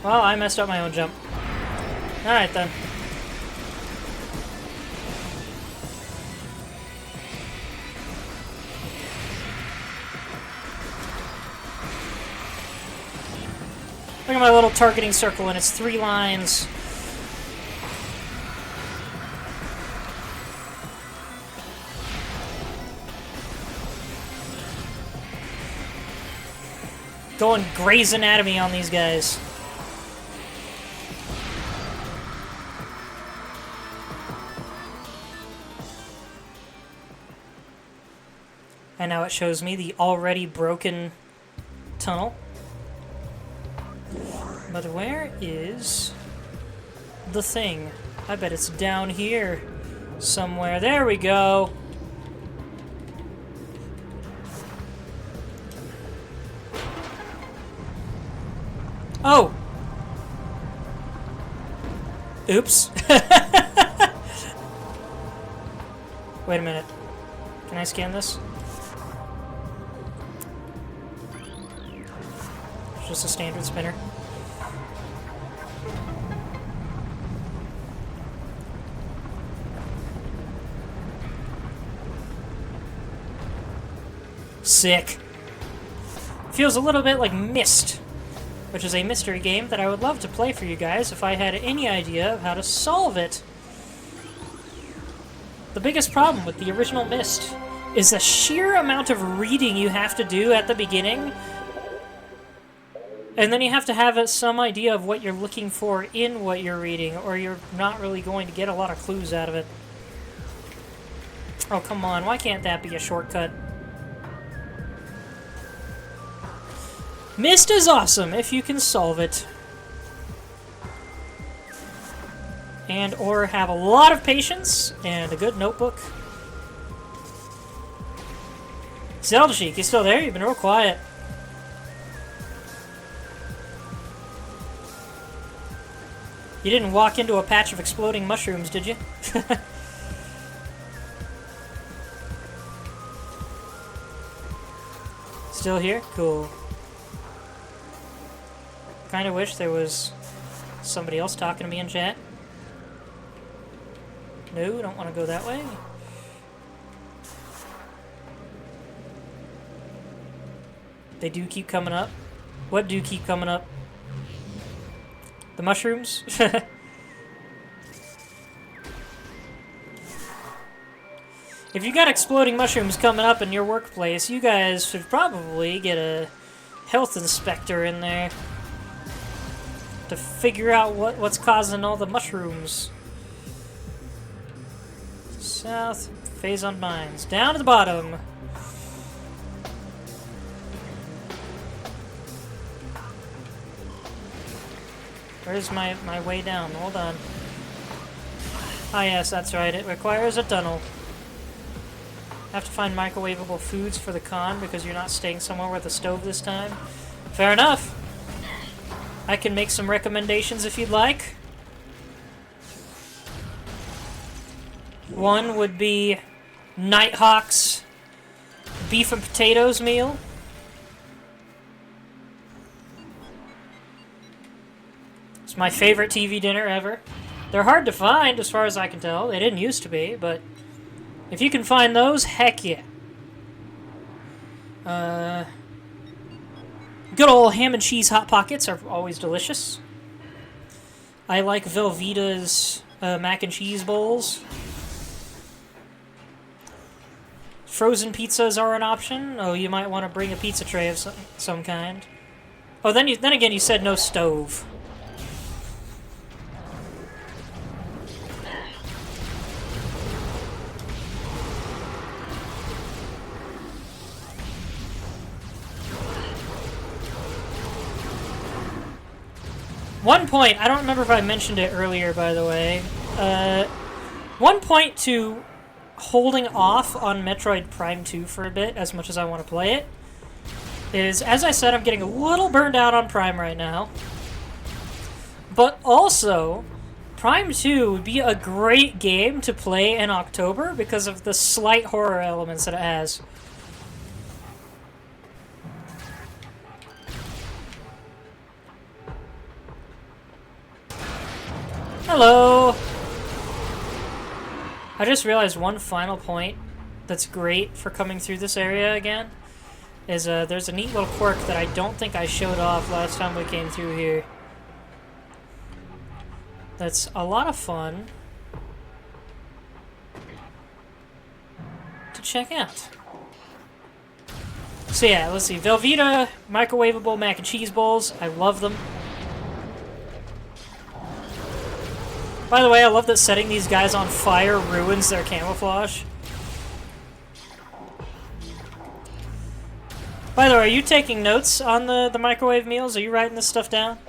Well, I messed up my own jump. Alright then. Look at my little targeting circle, and it's 3 lines. Going Grey's Anatomy on these guys. And now it shows me the already broken tunnel. But where is the thing? I bet it's down here somewhere. There we go. Oh! Oops. Wait a minute. Can I scan this? It's just a standard spinner. Sick. Feels a little bit like Myst, which is a mystery game that I would love to play for you guys if I had any idea of how to solve it. The biggest problem with the original Myst is the sheer amount of reading you have to do at the beginning, and then you have to have some idea of what you're looking for in what you're reading, or you're not really going to get a lot of clues out of it. Oh, come on, why can't that be a shortcut? Myst is awesome if you can solve it. And or have a lot of patience and a good notebook. Zelda Sheik, you still there? You've been real quiet. You didn't walk into a patch of exploding mushrooms, did you? Still here? Cool. Kind of wish there was somebody else talking to me in chat. No, don't want to go that way. They do keep coming up. What do keep coming up? The mushrooms? If you got exploding mushrooms coming up in your workplace, you guys should probably get a health inspector in there to figure out what's causing all the mushrooms. South, phase on mines. Down to the bottom. Where's my way down? Hold on. Ah yes, that's right. It requires a tunnel. Have to find microwavable foods for the con because you're not staying somewhere with a stove this time. Fair enough. I can make some recommendations if you'd like. One would be Nighthawk's beef and potatoes meal. It's my favorite TV dinner ever. They're hard to find as far as I can tell. They didn't used to be, but if you can find those, heck yeah. Good old ham and cheese Hot Pockets are always delicious. I like Velveeta's mac and cheese bowls. Frozen pizzas are an option. Oh, you might want to bring a pizza tray of some kind. Oh, then again, you said no stove. One point, I don't remember if I mentioned it earlier, by the way. One point to holding off on Metroid Prime 2 for a bit, as much as I want to play it, is, as I said, I'm getting a little burned out on Prime right now. But also, Prime 2 would be a great game to play in October because of the slight horror elements that it has. Hello! I just realized one final point that's great for coming through this area again is there's a neat little quirk that I don't think I showed off last time we came through here. That's a lot of fun to check out. So yeah, let's see. Velveeta microwavable mac and cheese bowls. I love them. By the way, I love that setting these guys on fire ruins their camouflage. By the way, are you taking notes on the microwave meals? Are you writing this stuff down?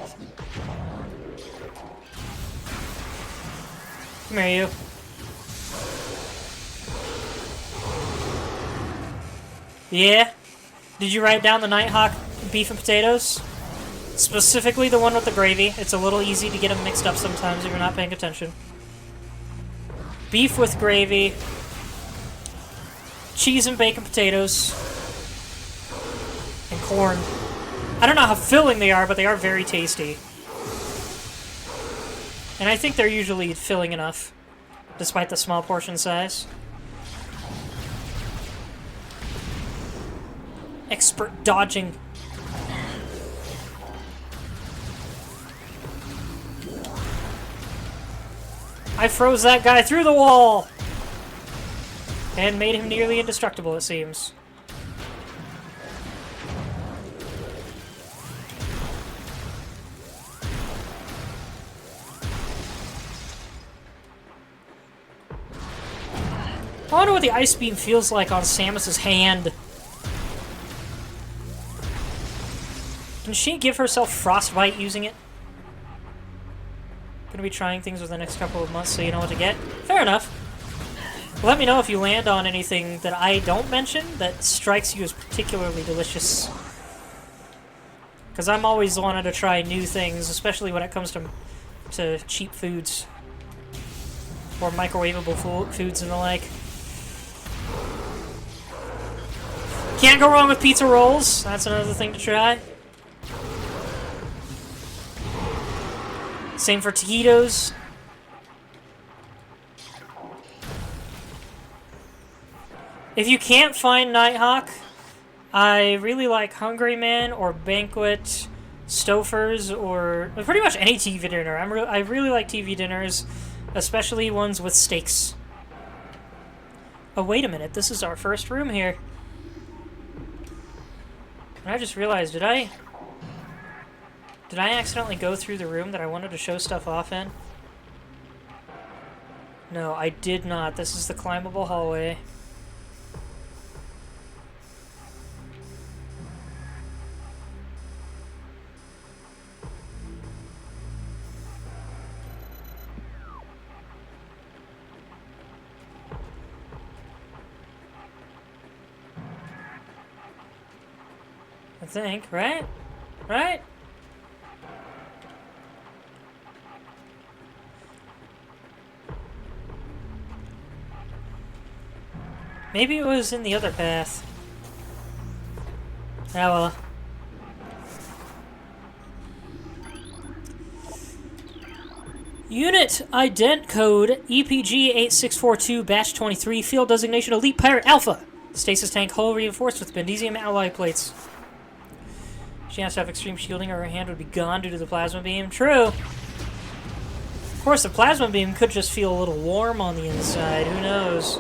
Come here, you. Yeah? Did you write down the Nighthawk beef and potatoes? Specifically the one with the gravy. It's a little easy to get them mixed up sometimes if you're not paying attention. Beef with gravy. Cheese and bacon potatoes. And corn. I don't know how filling they are, but they are very tasty. And I think they're usually filling enough, despite the small portion size. Expert dodging. I froze that guy through the wall! And made him nearly indestructible, it seems. I wonder what the ice beam feels like on Samus's hand. Can she give herself frostbite using it? Gonna be trying things over the next couple of months so you know what to get. Fair enough. Let me know if you land on anything that I don't mention that strikes you as particularly delicious. Because I'm always wanting to try new things, especially when it comes to cheap foods. Or microwavable foods and the like. Can't go wrong with pizza rolls. That's another thing to try. Same for taquitos. If you can't find Nighthawk, I really like Hungry Man or Banquet, Stouffer's, or pretty much any TV dinner. I really like TV dinners, especially ones with steaks. Oh, wait a minute. This is our first room here. And I just realized, did I accidentally go through the room that I wanted to show stuff off in? No, I did not. This is the climbable hallway. I think, right? Right? Maybe it was in the other path. Ah, well. Unit ident code EPG8642-23, field designation Elite Pirate Alpha. Stasis tank hull reinforced with magnesium alloy plates. She has to have extreme shielding or her hand would be gone due to the plasma beam. True. Of course, the plasma beam could just feel a little warm on the inside. Who knows?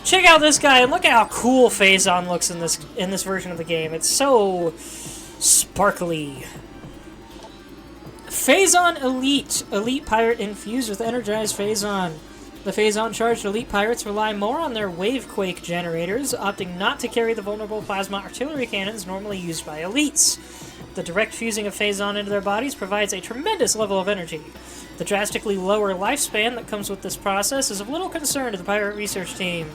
Check out this guy and look at how cool Phazon looks in this version of the game. It's so sparkly. Phazon Elite. Elite Pirate infused with energized Phazon. The Phazon-charged elite pirates rely more on their wavequake generators, opting not to carry the vulnerable plasma artillery cannons normally used by elites. The direct fusing of Phazon into their bodies provides a tremendous level of energy. The drastically lower lifespan that comes with this process is of little concern to the pirate research team.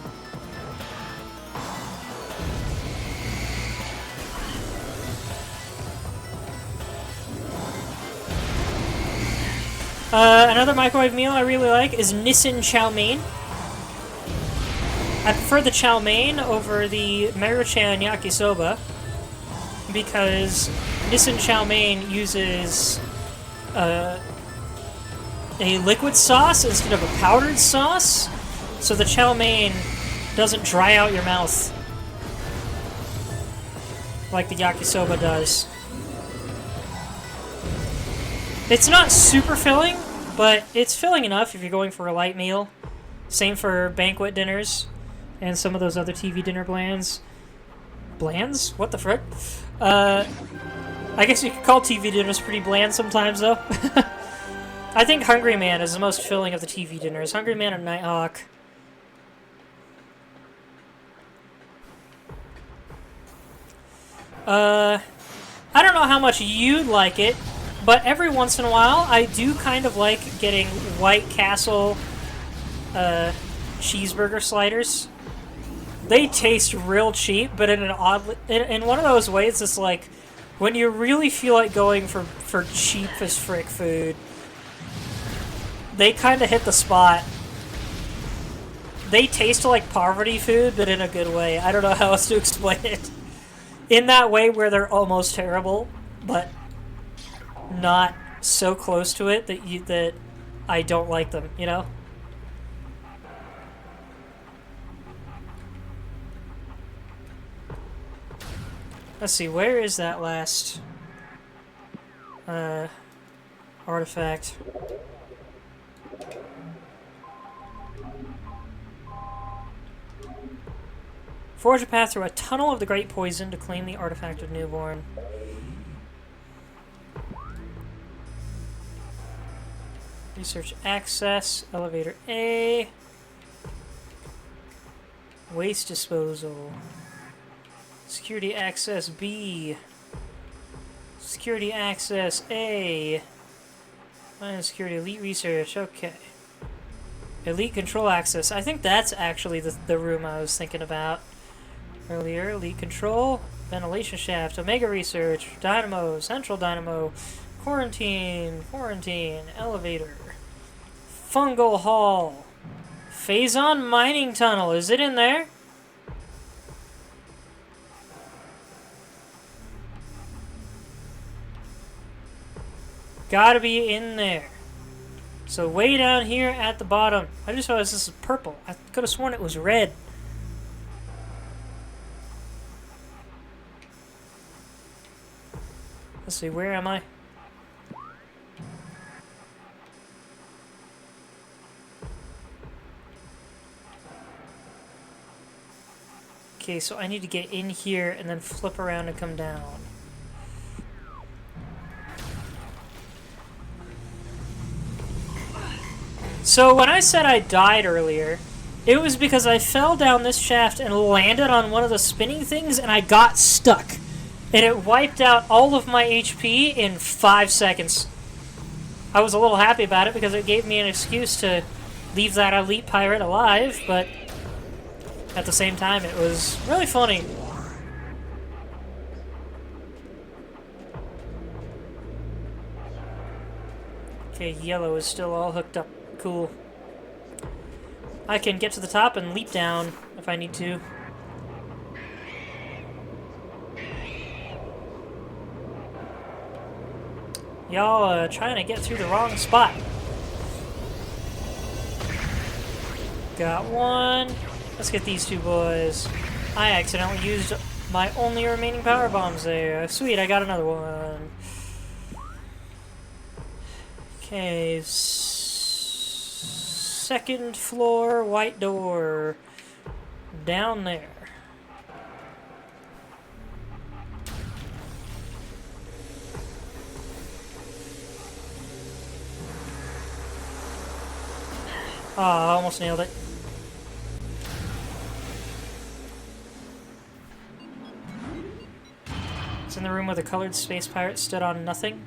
Another microwave meal I really like is Nissin chow mein. I prefer the chow mein over the Maruchan yakisoba because Nissin chow mein uses a liquid sauce instead of a powdered sauce, so the chow mein doesn't dry out your mouth like the yakisoba does. It's not super filling, but it's filling enough if you're going for a light meal. Same for banquet dinners and some of those other TV dinner blands. Blands? What the frick? I guess you could call TV dinners pretty bland sometimes, though. I think Hungry Man is the most filling of the TV dinners. Hungry Man and Nighthawk. I don't know how much you'd like it, but every once in a while, I do kind of like getting White Castle cheeseburger sliders. They taste real cheap, but in one of those ways, it's like when you really feel like going for cheap as frick food, they kind of hit the spot. They taste like poverty food, but in a good way. I don't know how else to explain it. In that way where they're almost terrible, but not so close to it that I don't like them, you know? Let's see, where is that last artifact? Forge a path through a tunnel of the Great Poison to claim the artifact of Newborn. Research access, elevator A. Waste disposal. Security access B. Security access A. Minus security elite research, okay. Elite control access. I think that's actually the room I was thinking about earlier. Elite control, ventilation shaft, Omega research, dynamo, central dynamo, quarantine, elevator. Fungal Hall. Phazon Mining Tunnel. Is it in there? Gotta be in there. So way down here at the bottom. I just realized this is purple. I could have sworn it was red. Let's see, where am I? Okay, so I need to get in here and then flip around and come down. So when I said I died earlier, it was because I fell down this shaft and landed on one of the spinning things and I got stuck. And it wiped out all of my HP in 5 seconds. I was a little happy about it because it gave me an excuse to leave that elite pirate alive, but at the same time, it was really funny. Okay, yellow is still all hooked up. Cool. I can get to the top and leap down if I need to. Y'all trying to get through the wrong spot. Got one. Let's get these two boys. I accidentally used my only remaining power bombs there. Sweet, I got another one. Okay, second floor, white door. Down there. Oh, I almost nailed it. It's in the room where the colored space pirate stood on nothing.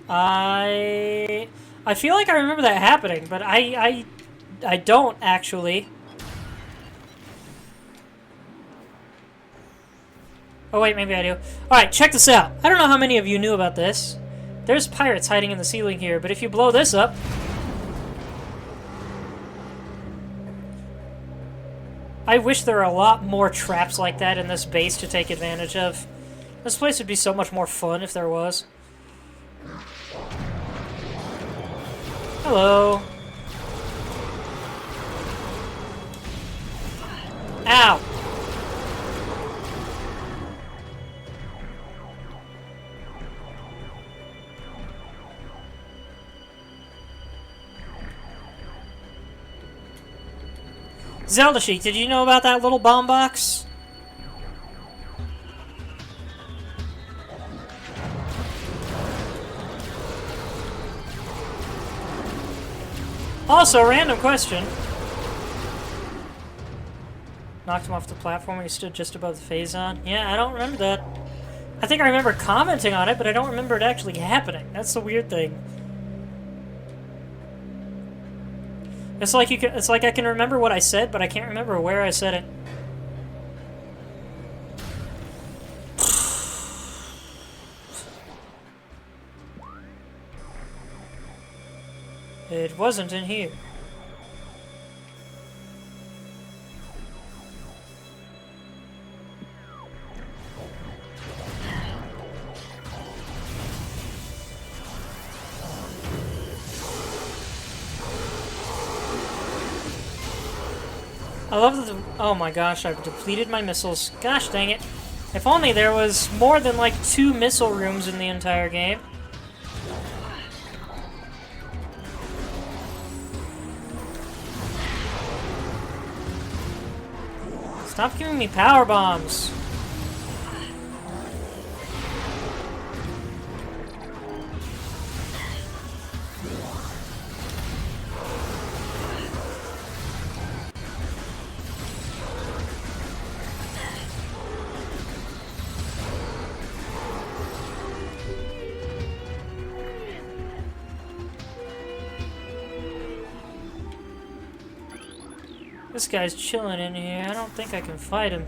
I feel like I remember that happening, but I don't actually. Oh wait, maybe I do. Alright, check this out. I don't know how many of you knew about this. There's pirates hiding in the ceiling here, but if you blow this up... I wish there were a lot more traps like that in this base to take advantage of. This place would be so much more fun if there was. Hello. Ow! Zelda Chic, did you know about that little bomb box? Also, random question. Knocked him off the platform when he stood just above the phase-on. Yeah, I don't remember that. I think I remember commenting on it, but I don't remember it actually happening. That's the weird thing. It's like I can remember what I said, but I can't remember where I said it. It wasn't in here. I love that oh my gosh, I've depleted my missiles. Gosh dang it. If only there was more than like 2 missile rooms in the entire game. Stop giving me power bombs. This guy's chilling in here. I don't think I can fight him.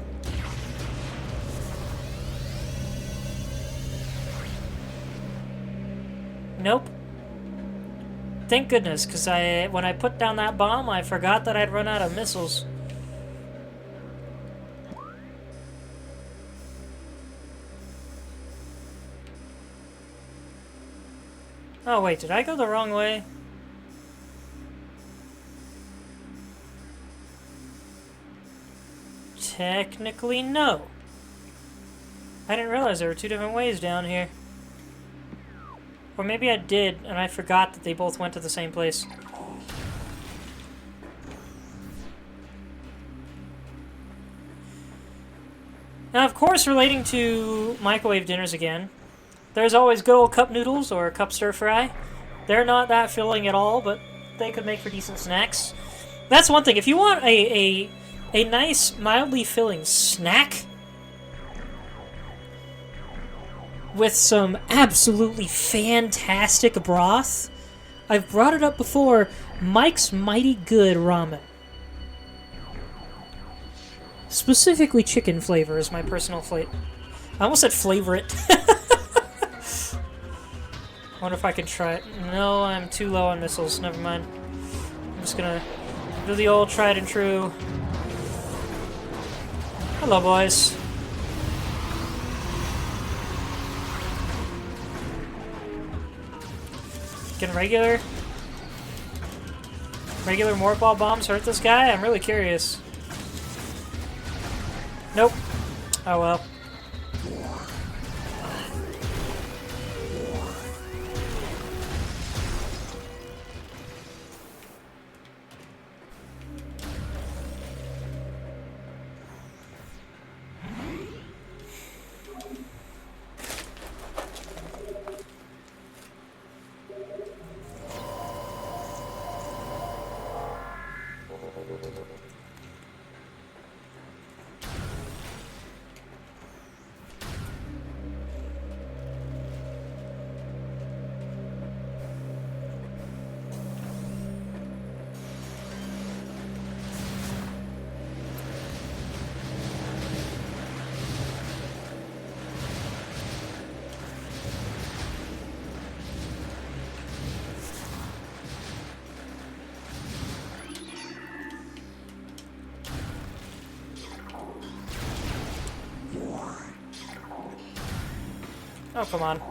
Nope. Thank goodness, because when I put down that bomb, I forgot that I'd run out of missiles. Oh wait, did I go the wrong way? Technically, no. I didn't realize there were 2 different ways down here. Or maybe I did, and I forgot that they both went to the same place. Now, of course, relating to microwave dinners again, there's always good old cup noodles or cup stir-fry. They're not that filling at all, but they could make for decent snacks. That's one thing. If you want a nice, mildly filling snack with some absolutely fantastic broth, I've brought it up before, Mike's Mighty Good Ramen. Specifically chicken flavor is my personal flavor. I almost said flavor it. I wonder if I can try it. No, I'm too low on missiles. Never mind. I'm just gonna do the old tried and true. Hello, boys. Can regular morph ball bombs hurt this guy? I'm really curious. Nope. Oh well. Oh, come on.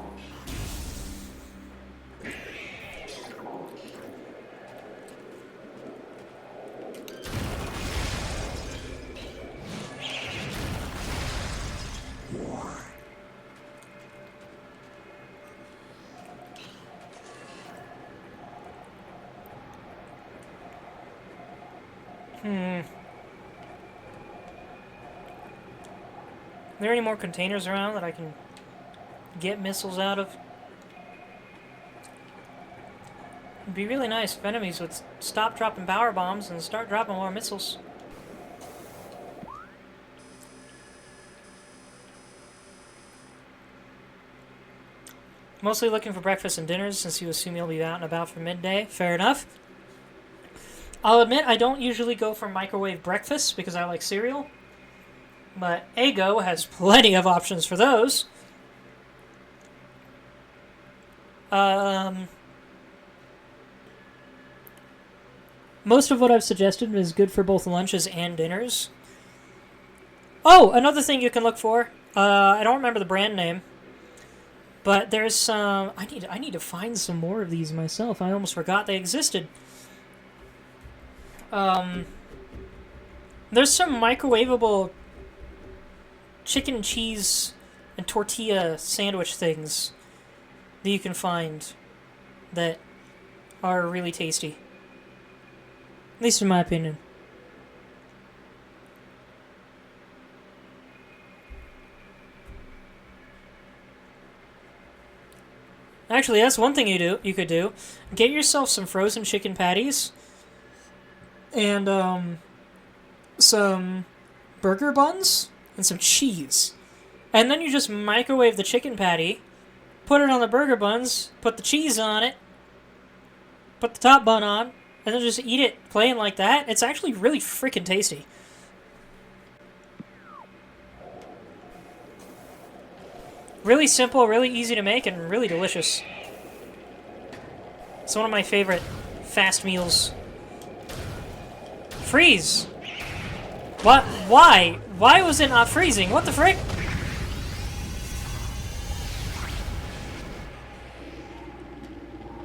Are there any more containers around that I can get missiles out of? It'd be really nice if enemies would stop dropping power bombs and start dropping more missiles. Mostly looking for breakfast and dinners since you assume you'll be out and about for midday. Fair enough. I'll admit I don't usually go for microwave breakfasts because I like cereal. But Eggo has plenty of options for those. Most of what I've suggested is good for both lunches and dinners. Oh, another thing you can look for. I don't remember the brand name. But there's some... I need to find some more of these myself. I almost forgot they existed. There's some microwavable chicken, cheese, and tortilla sandwich things that you can find that are really tasty. At least in my opinion. Actually, that's one thing you could do. Get yourself some frozen chicken patties and some burger buns and some cheese. And then you just microwave the chicken patty, put it on the burger buns, put the cheese on it, put the top bun on, and then just eat it plain like that. It's actually really freaking tasty. Really simple, really easy to make, and really delicious. It's one of my favorite fast meals. Freeze! What? Why? Why was it not freezing? What the frick?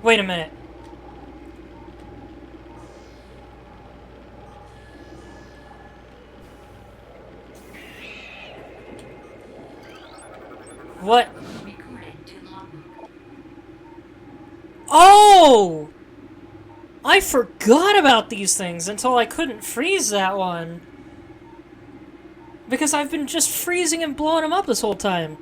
Wait a minute. What? Oh! I forgot about these things until I couldn't freeze that one. Because I've been just freezing and blowing them up this whole time.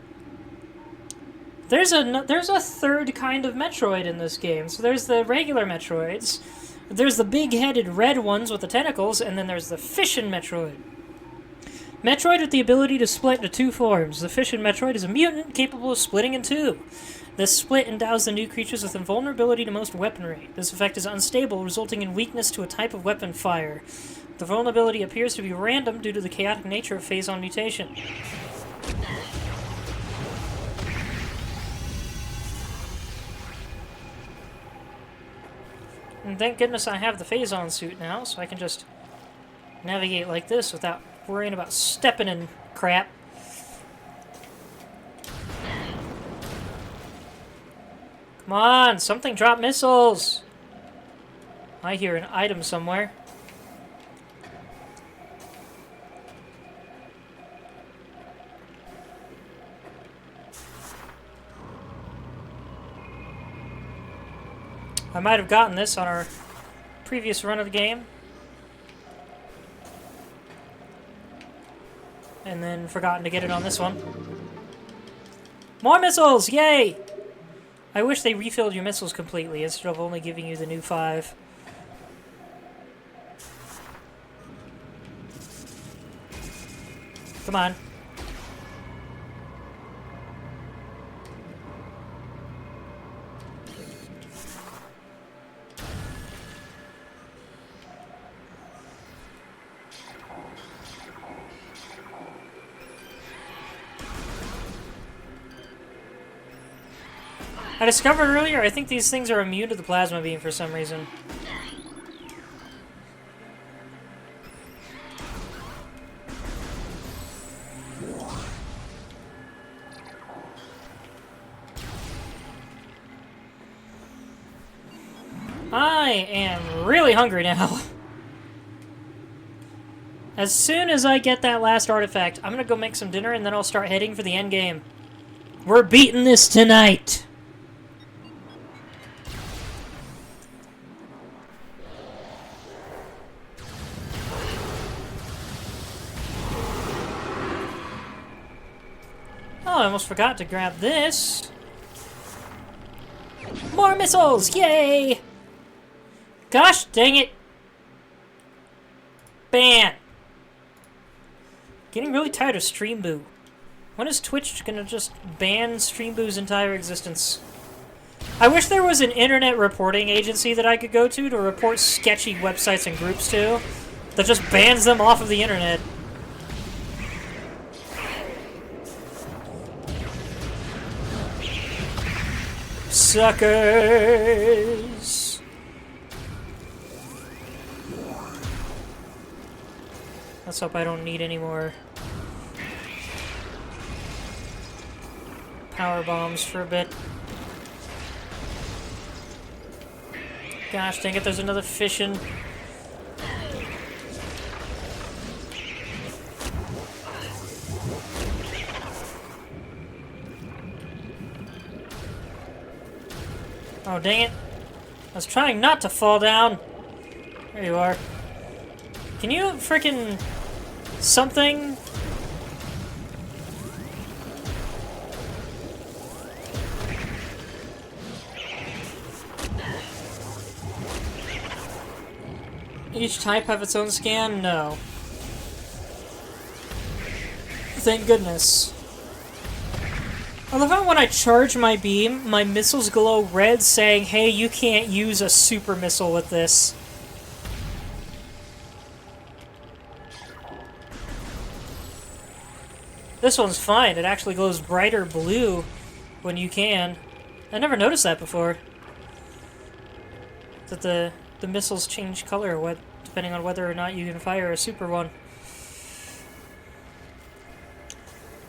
There's a third kind of Metroid in this game. So there's the regular Metroids, there's the big-headed red ones with the tentacles, and then there's the fission Metroid. Metroid with the ability to split into two forms. The fission Metroid is a mutant capable of splitting in two. This split endows the new creatures with invulnerability to most weaponry. This effect is unstable, resulting in weakness to a type of weapon fire. The vulnerability appears to be random due to the chaotic nature of phazon mutation. And thank goodness I have the phazon suit now, so I can just navigate like this without worrying about stepping in crap. Come on, something drop missiles! I hear an item somewhere. I might have gotten this on our previous run of the game. And then forgotten to get it on this one. More missiles! Yay! I wish they refilled your missiles completely instead of only giving you the new 5. Come on. I discovered earlier, I think these things are immune to the plasma beam for some reason. I am really hungry now. As soon as I get that last artifact, I'm gonna go make some dinner and then I'll start heading for the end game. We're beating this tonight! Oh, I almost forgot to grab this. More missiles! Yay! Gosh dang it! Ban! Getting really tired of Stream Boo. When is Twitch gonna just ban Stream Boo's entire existence? I wish there was an internet reporting agency that I could go to report sketchy websites and groups to that just bans them off of the internet. Suckers! Let's hope I don't need any more power bombs for a bit. Gosh dang it, there's another fission. Oh, dang it. I was trying not to fall down. There you are. Can you frickin' something? Each type have its own scan? No. Thank goodness. I love how when I charge my beam, my missiles glow red saying, hey, you can't use a super missile with this. This one's fine. It actually glows brighter blue when you can. I never noticed that before. That the missiles change color depending on whether or not you can fire a super one.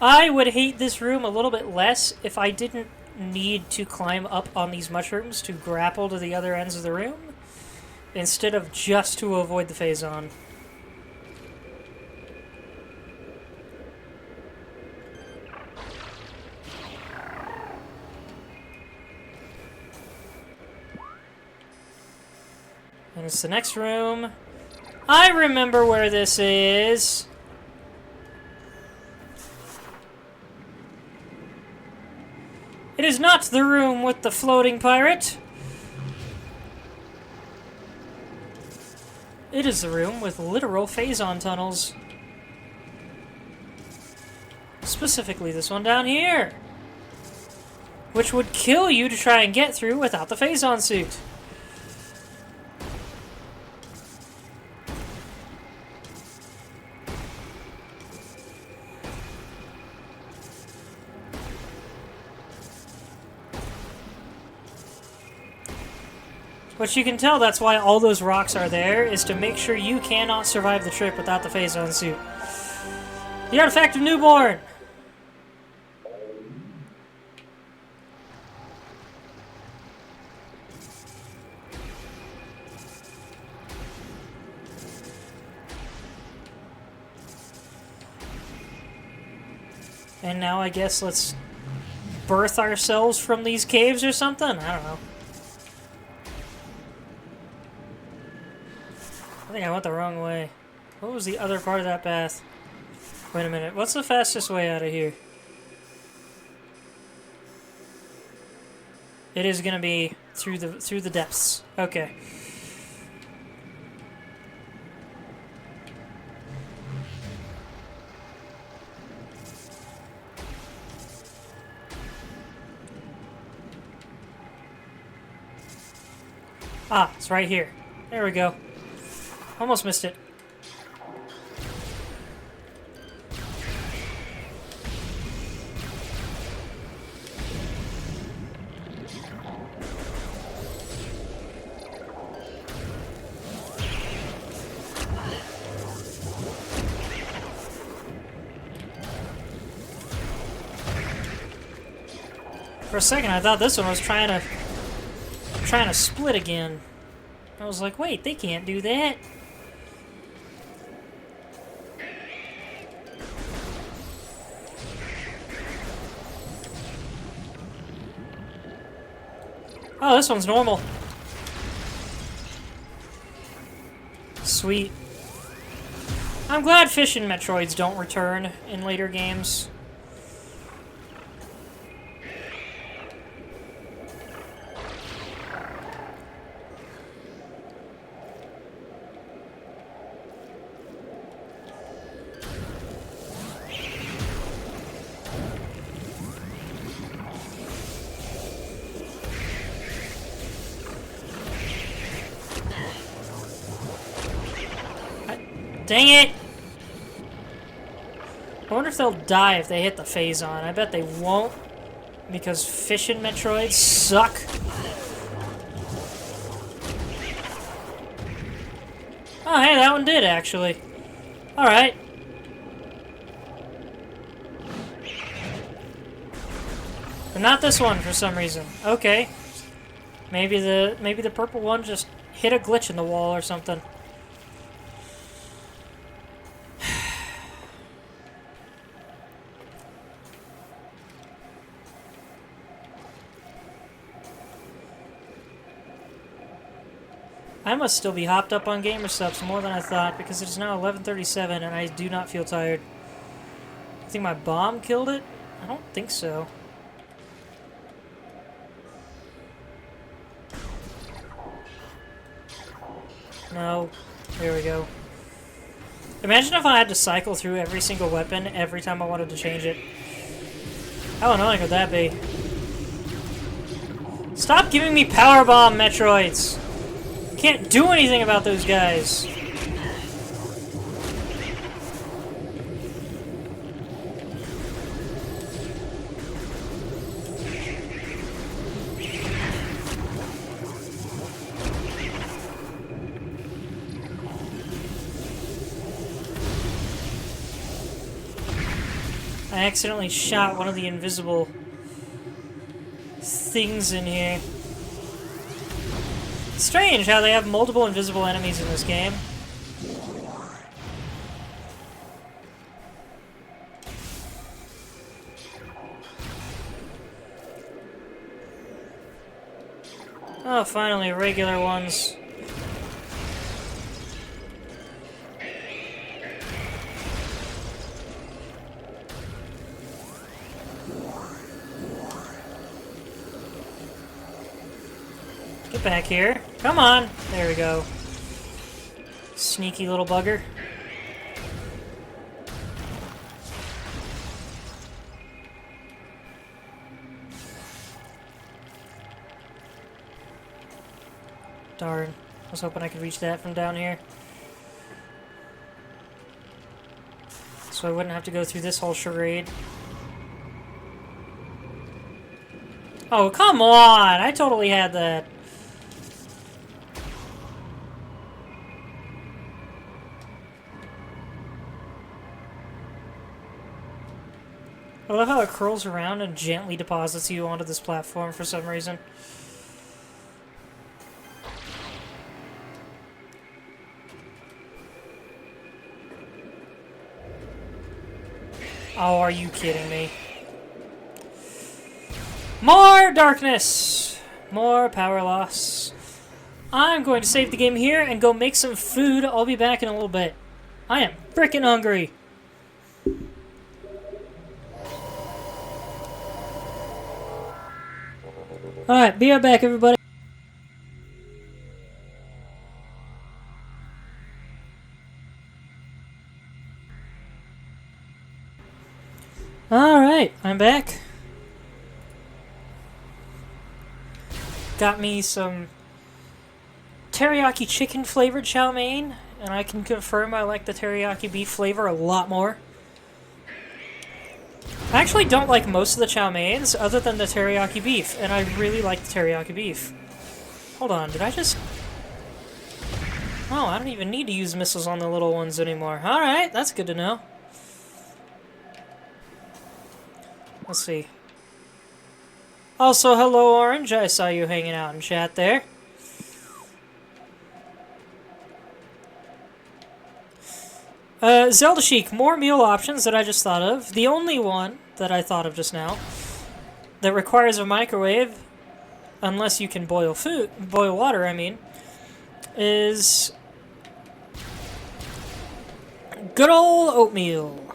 I would hate this room a little bit less if I didn't need to climb up on these mushrooms to grapple to the other ends of the room, instead of just to avoid the phazon. And it's the next room. I remember where this is. It is not the room with the floating pirate. It is the room with literal phazon tunnels. Specifically this one down here. Which would kill you to try and get through without the phazon suit. But you can tell that's why all those rocks are there, is to make sure you cannot survive the trip without the phazon suit. The Artifact of Newborn! And now I guess let's birth ourselves from these caves or something? I don't know. I think I went the wrong way. What was the other part of that path? Wait a minute. What's the fastest way out of here? It is gonna be through the depths. Okay. Ah, it's right here. There we go. Almost missed it. For a second, I thought this one was trying to split again. I was like, wait, they can't do that. Oh, this one's normal. Sweet. I'm glad fishing Metroids don't return in later games. Dang it! I wonder if they'll die if they hit the phase on. I bet they won't, because fishing Metroids suck. Oh, hey, that one did, actually. Alright. But not this one, for some reason. Okay. Maybe the purple one just hit a glitch in the wall or something. I must still be hopped up on gamer subs more than I thought, because it is now 11:37 and I do not feel tired. You think my bomb killed it? I don't think so. No. There we go. Imagine if I had to cycle through every single weapon every time I wanted to change it. How annoying would that be? Stop giving me power bomb Metroids! Can't do anything about those guys. I accidentally shot one of the invisible things in here. Strange how they have multiple invisible enemies in this game. Oh, finally, regular ones. Get back here. Come on. There we go. Sneaky little bugger. Darn. I was hoping I could reach that from down here. So I wouldn't have to go through this whole charade. Oh, come on! I totally had that. I love how it curls around and gently deposits you onto this platform for some reason. Oh, are you kidding me? More darkness! More power loss. I'm going to save the game here and go make some food. I'll be back in a little bit. I am freaking hungry. Alright, be right back, everybody. Alright, I'm back. Got me some teriyaki chicken flavored chow mein, and I can confirm I like the teriyaki beef flavor a lot more. I actually don't like most of the chow meins other than the teriyaki beef, and I really like the teriyaki beef. Hold on, did I just... Oh, I don't even need to use missiles on the little ones anymore. Alright, that's good to know. Let's see. Also, hello Orange, I saw you hanging out in chat there. Zelda Chic, more meal options that I just thought of. The only one that I thought of just now that requires a microwave, unless you can boil water, I mean, is good old oatmeal.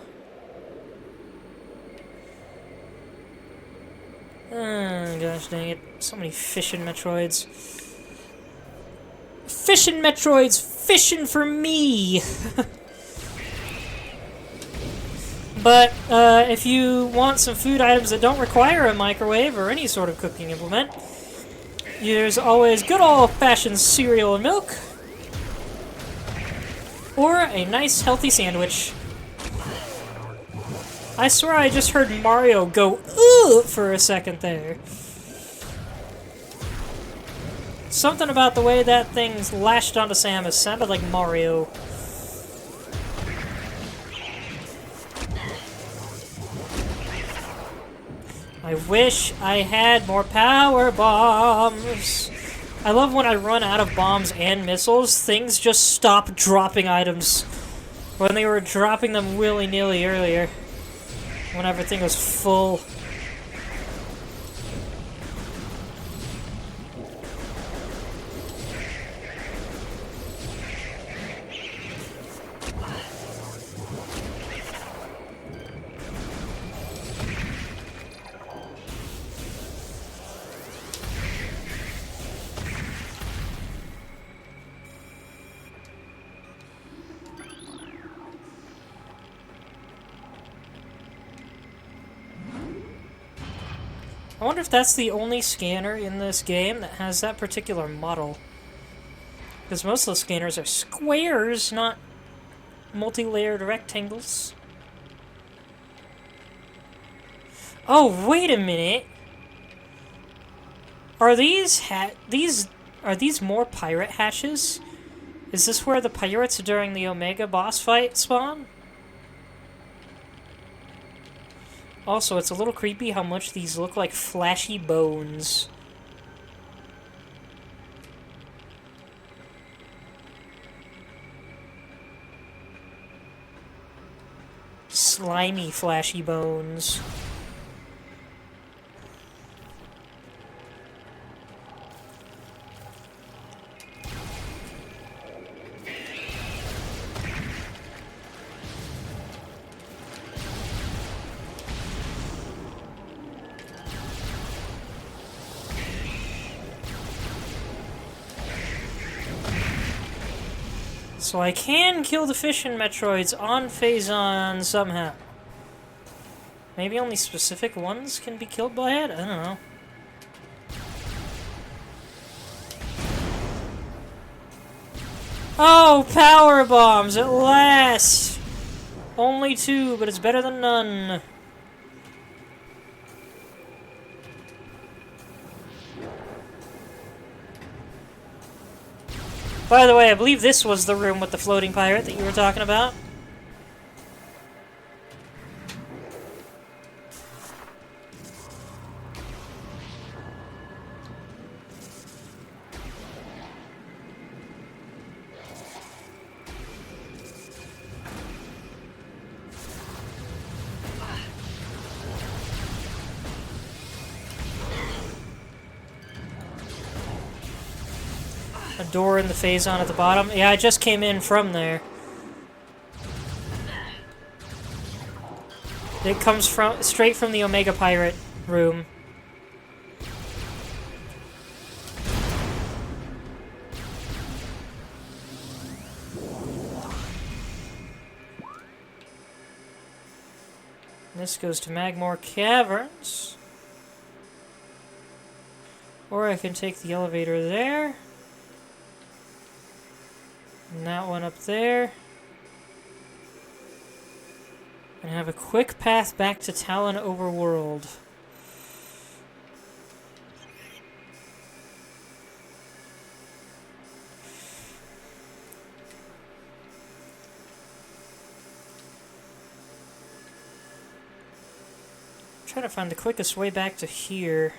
Oh, gosh dang it. So many fishing Metroids. Fishing Metroids! Fishing for me! But, if you want some food items that don't require a microwave or any sort of cooking implement, there's always good old-fashioned cereal and milk. Or a nice, healthy sandwich. I swear I just heard Mario go, "Ooh," for a second there. Something about the way that thing's lashed onto Samus sounded like Mario. I wish I had more power bombs. I love when I run out of bombs and missiles, things just stop dropping items. When they were dropping them willy-nilly earlier. When everything was full. I wonder if that's the only scanner in this game that has that particular model. Because most of the scanners are squares, not multi-layered rectangles. Oh, wait a minute! Are these more pirate hatches? Is this where the pirates during the Omega boss fight spawn? Also, it's a little creepy how much these look like flashy bones. Slimy, flashy bones. So I can kill the fishing Metroids on Phazon somehow. Maybe only specific ones can be killed by it? I don't know. Oh, power bombs at last! Only 2, but it's better than none. By the way, I believe this was the room with the floating pirate that you were talking about. A door in the Phazon at the bottom. Yeah, I just came in from there. It comes straight from the Omega Pirate room. This goes to Magmore Caverns. Or I can take the elevator there. And that one up there. And have a quick path back to Talon Overworld. Trying to find the quickest way back to here.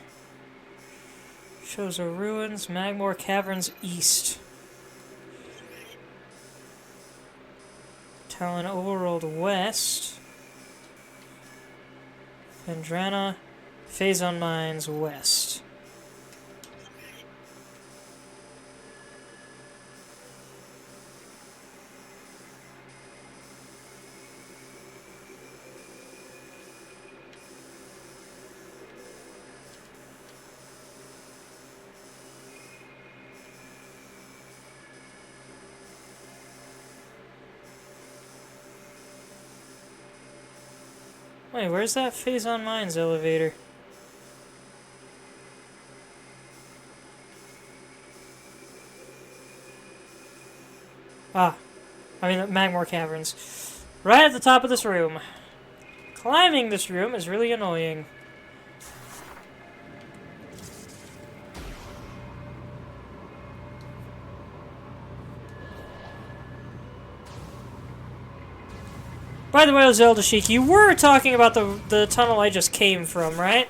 Shows the ruins, Magmore Caverns East. Talon overrolled west. Vendrana, Phazon Mines west. Wait, where's that Phazon Mines elevator? Ah, I mean, Magmore Caverns. Right at the top of this room. Climbing this room is really annoying. By the way, Zelda Sheik, you were talking about the tunnel I just came from, right?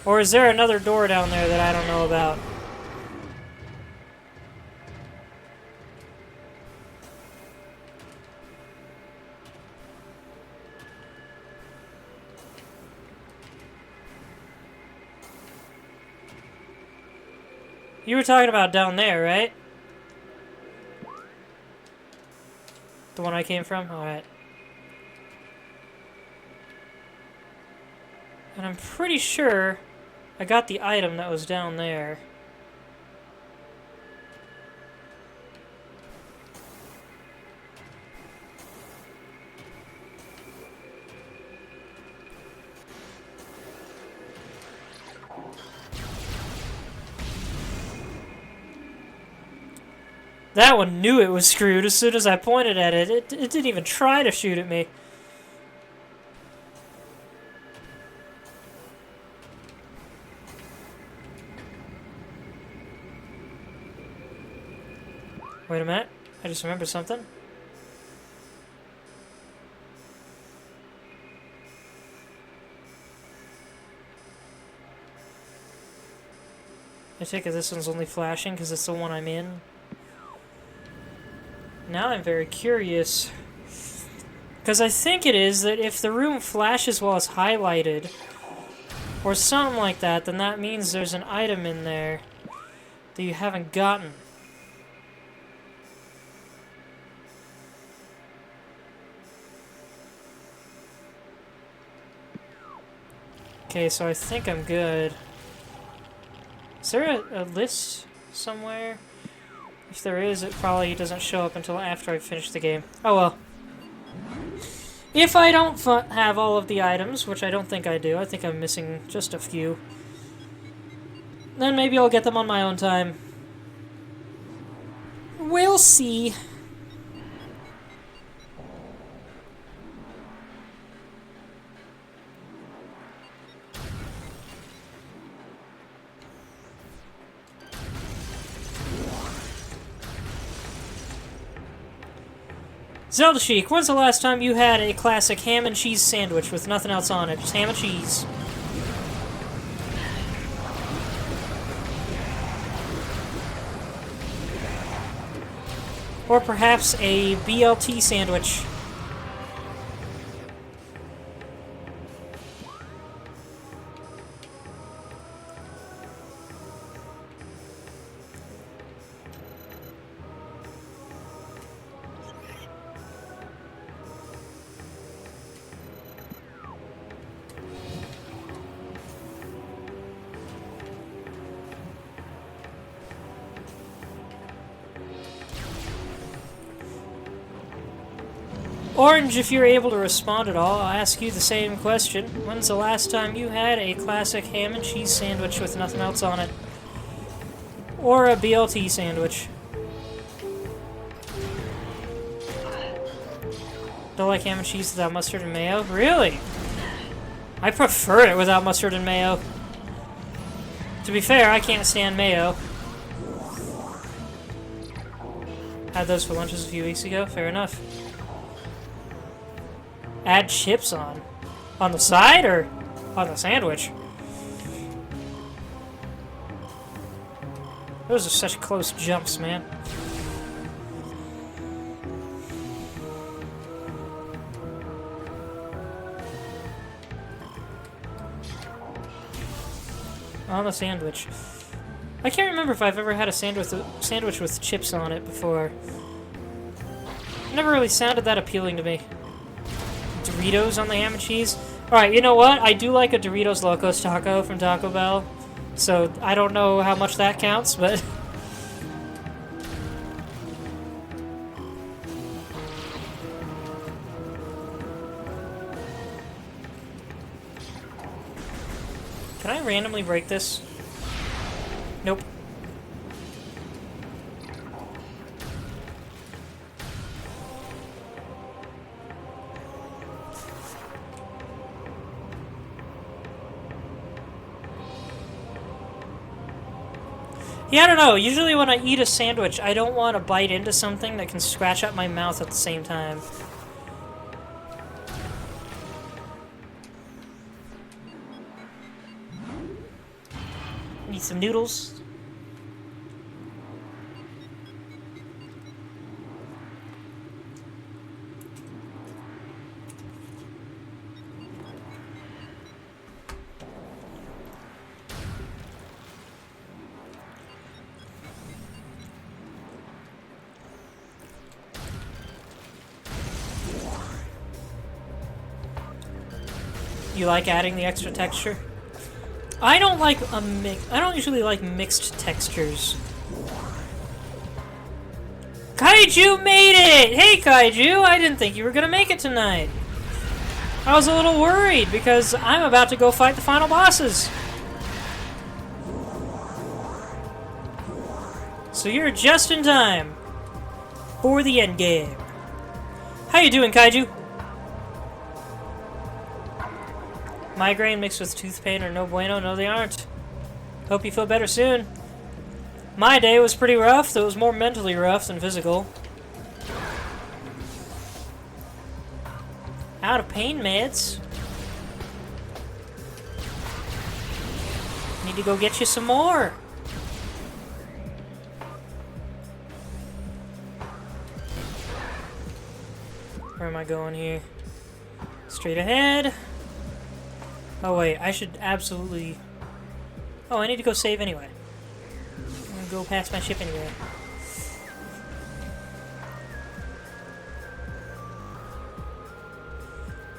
Or is there another door down there that I don't know about? You were talking about down there, right? The one I came from? Alright. And I'm pretty sure I got the item that was down there. That one knew it was screwed as soon as I pointed at it. It didn't even try to shoot at me. Wait a minute. I just remembered something. I take it this one's only flashing because it's the one I'm in. Now I'm very curious. Because I think it is that if the room flashes while it's highlighted, or something like that, then that means there's an item in there that you haven't gotten. Okay, so I think I'm good. Is there a list somewhere? If there is, it probably doesn't show up until after I finish the game. Oh well. If I don't have all of the items, which I don't think I do, I think I'm missing just a few, then maybe I'll get them on my own time. We'll see. Zelda Sheik, when's the last time you had a classic ham and cheese sandwich with nothing else on it? Just ham and cheese. Or perhaps a BLT sandwich. Orange, if you're able to respond at all, I'll ask you the same question. When's the last time you had a classic ham and cheese sandwich with nothing else on it? Or a BLT sandwich? Don't like ham and cheese without mustard and mayo? Really? I prefer it without mustard and mayo. To be fair, I can't stand mayo. Had those for lunches a few weeks ago, fair enough. Add chips on? On the side or on the sandwich? Those are such close jumps, man. on the sandwich. I can't remember if I've ever had a sandwich with chips on it before. It never really sounded that appealing to me. Doritos on the ham and cheese. Alright, you know what? I do like a Doritos Locos Taco from Taco Bell. So, I don't know how much that counts, but... Can I randomly break this? Nope. Yeah, I don't know. Usually when I eat a sandwich, I don't want to bite into something that can scratch up my mouth at the same time. Need some noodles. You like adding the extra texture? I don't like I don't usually like mixed textures. Kaiju made it! Hey Kaiju, I didn't think you were gonna make it tonight. I was a little worried because I'm about to go fight the final bosses. So you're just in time for the end game. How you doing, Kaiju? Migraine mixed with tooth pain are no bueno. No, they aren't. Hope you feel better soon. My day was pretty rough, though it was more mentally rough than physical. Out of pain meds. Need to go get you some more. Where am I going here? Straight ahead. Oh wait, I should absolutely... Oh, I need to go save anyway. I'm gonna go past my ship anyway.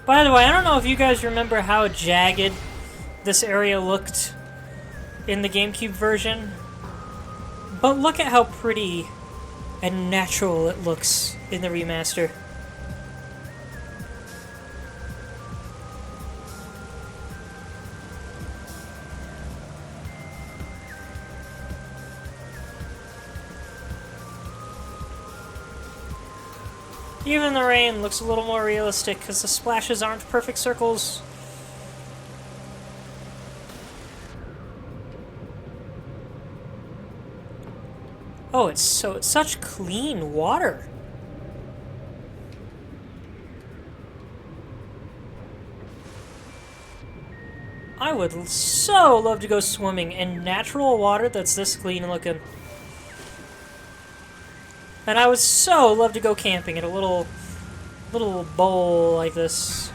By the way, I don't know if you guys remember how jagged this area looked in the GameCube version, but look at how pretty and natural it looks in the remaster. Even the rain looks a little more realistic because the splashes aren't perfect circles. Oh, it's such clean water. I would so love to go swimming in natural water that's this clean looking. And I would so love to go camping in a little bowl like this.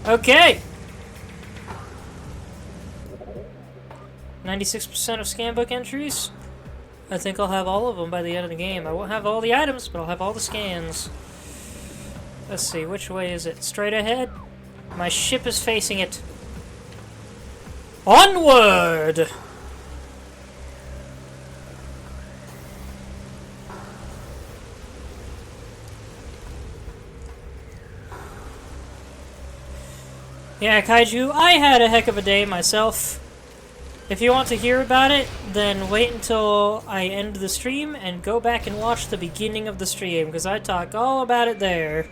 Okay. 96% of scanbook entries. I think I'll have all of them by the end of the game. I won't have all the items, but I'll have all the scans. Let's see, which way is it? Straight ahead? My ship is facing it. Onward! Yeah, Kaiju, I had a heck of a day myself. If you want to hear about it, then wait until I end the stream and go back and watch the beginning of the stream, because I talk all about it there.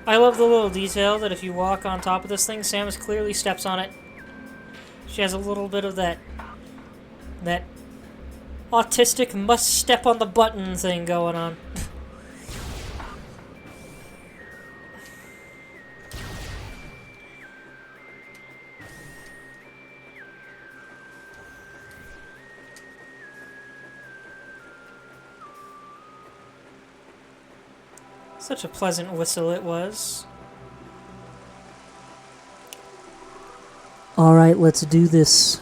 I love the little detail that if you walk on top of this thing, Samus clearly steps on it. She has a little bit of that autistic must step on the button thing going on. Such a pleasant whistle it was. Alright, let's do this.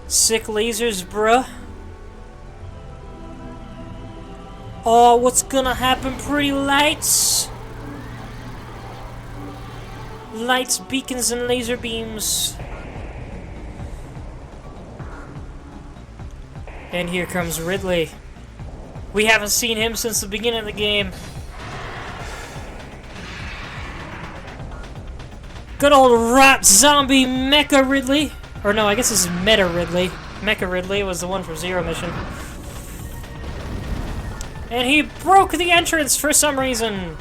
Sick lasers, bruh. Oh, what's gonna happen, pretty lights? Lights, beacons, and laser beams. And here comes Ridley. We haven't seen him since the beginning of the game. Good old rat zombie Mecha Ridley. Or no, I guess this is Meta Ridley. Mecha Ridley was the one from Zero Mission. And he broke the entrance for some reason.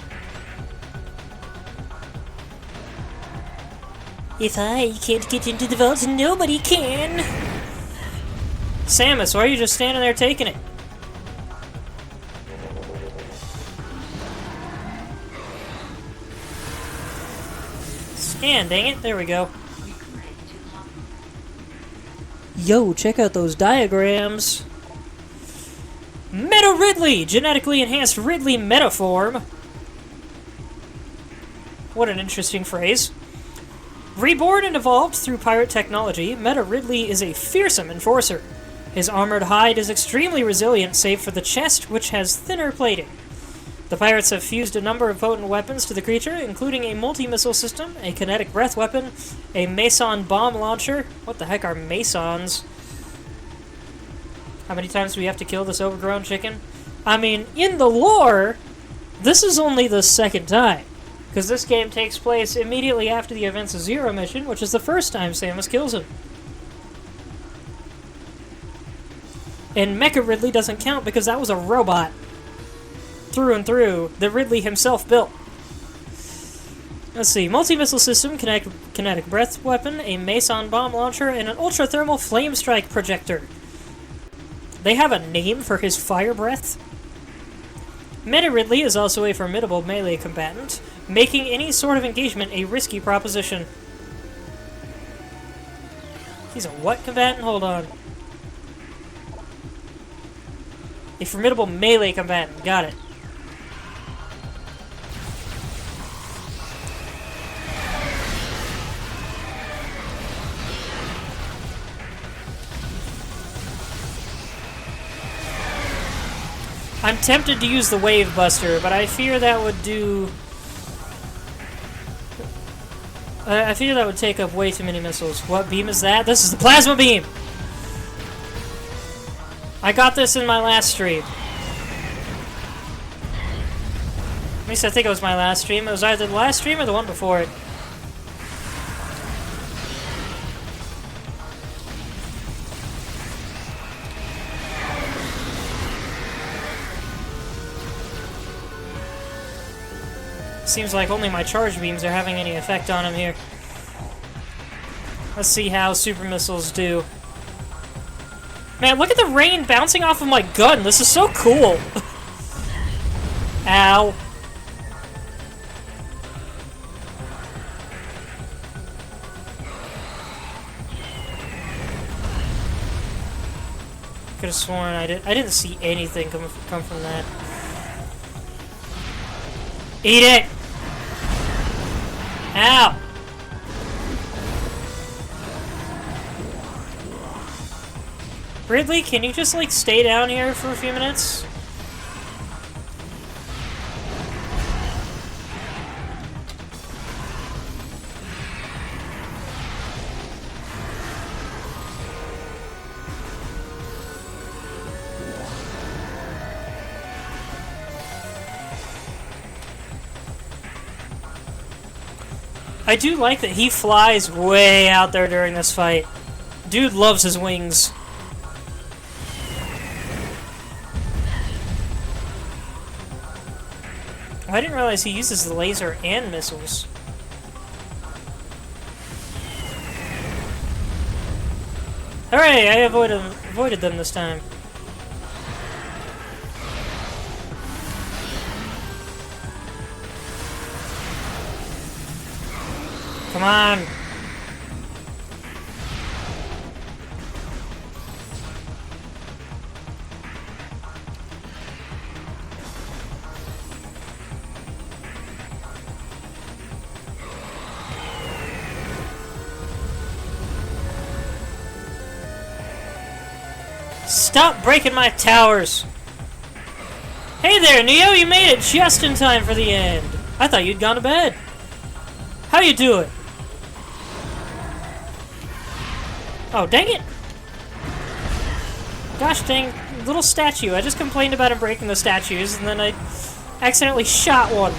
If I can't get into the vault, nobody can. Samus, why are you just standing there taking it? Scan, dang it. There we go. Yo, check out those diagrams. Meta Ridley! Genetically enhanced Ridley metaform. What an interesting phrase. Reborn and evolved through pirate technology, Meta Ridley is a fearsome enforcer. His armored hide is extremely resilient, save for the chest, which has thinner plating. The pirates have fused a number of potent weapons to the creature, including a multi-missile system, a kinetic breath weapon, a Mason bomb launcher. What the heck are Masons? How many times do we have to kill this overgrown chicken? I mean, in the lore, this is only the second time. Because this game takes place immediately after the events of Zero Mission, which is the first time Samus kills him. And Mecha Ridley doesn't count because that was a robot. Through and through, that Ridley himself built. Let's see, multi-missile system, kinetic breath weapon, a Mason bomb launcher, and an ultra-thermal flame strike projector. They have a name for his fire breath? Meta Ridley is also a formidable melee combatant, making any sort of engagement a risky proposition. He's a what combatant? Hold on. A formidable melee combatant. Got it. I'm tempted to use the Wave Buster, but I fear that would do... I fear that would take up way too many missiles. What beam is that? This is the Plasma Beam! I got this in my last stream. At least I think it was my last stream. It was either the last stream or the one before it. Seems like only my charge beams are having any effect on him here. Let's see how super missiles do. Man, look at the rain bouncing off of my gun. This is so cool. Ow. Could have sworn I didn't see anything come from that. Eat it! Ow! Ridley, can you just, like, stay down here for a few minutes? I do like that he flies way out there during this fight. Dude loves his wings. I didn't realize he uses the laser and missiles. Hooray! I avoided them this time. Come on. Stop breaking my towers! Hey there, Neo! You made it just in time for the end. I thought you'd gone to bed. How you doing? Oh, dang it! Gosh dang, little statue. I just complained about him breaking the statues, and then I accidentally shot one.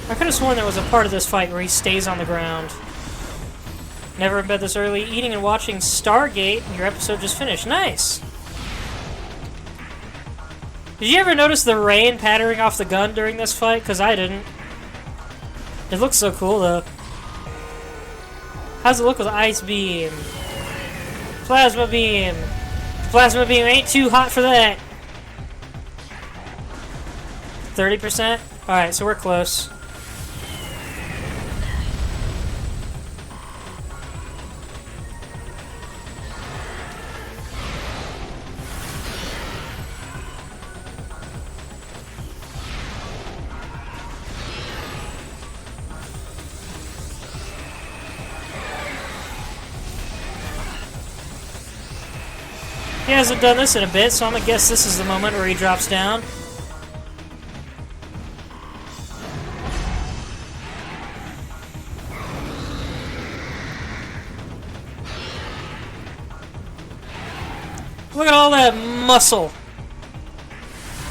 I could have sworn there was a part of this fight where he stays on the ground. Never in bed this early. Eating and watching Stargate. Your episode just finished. Nice! Did you ever notice the rain pattering off the gun during this fight? Because I didn't. It looks so cool, though. How's it look with Ice Beam? Plasma Beam. Plasma Beam ain't too hot for that. 30%? Alright, so we're close. He hasn't done this in a bit, so I'm gonna guess this is the moment where he drops down. Look at all that muscle.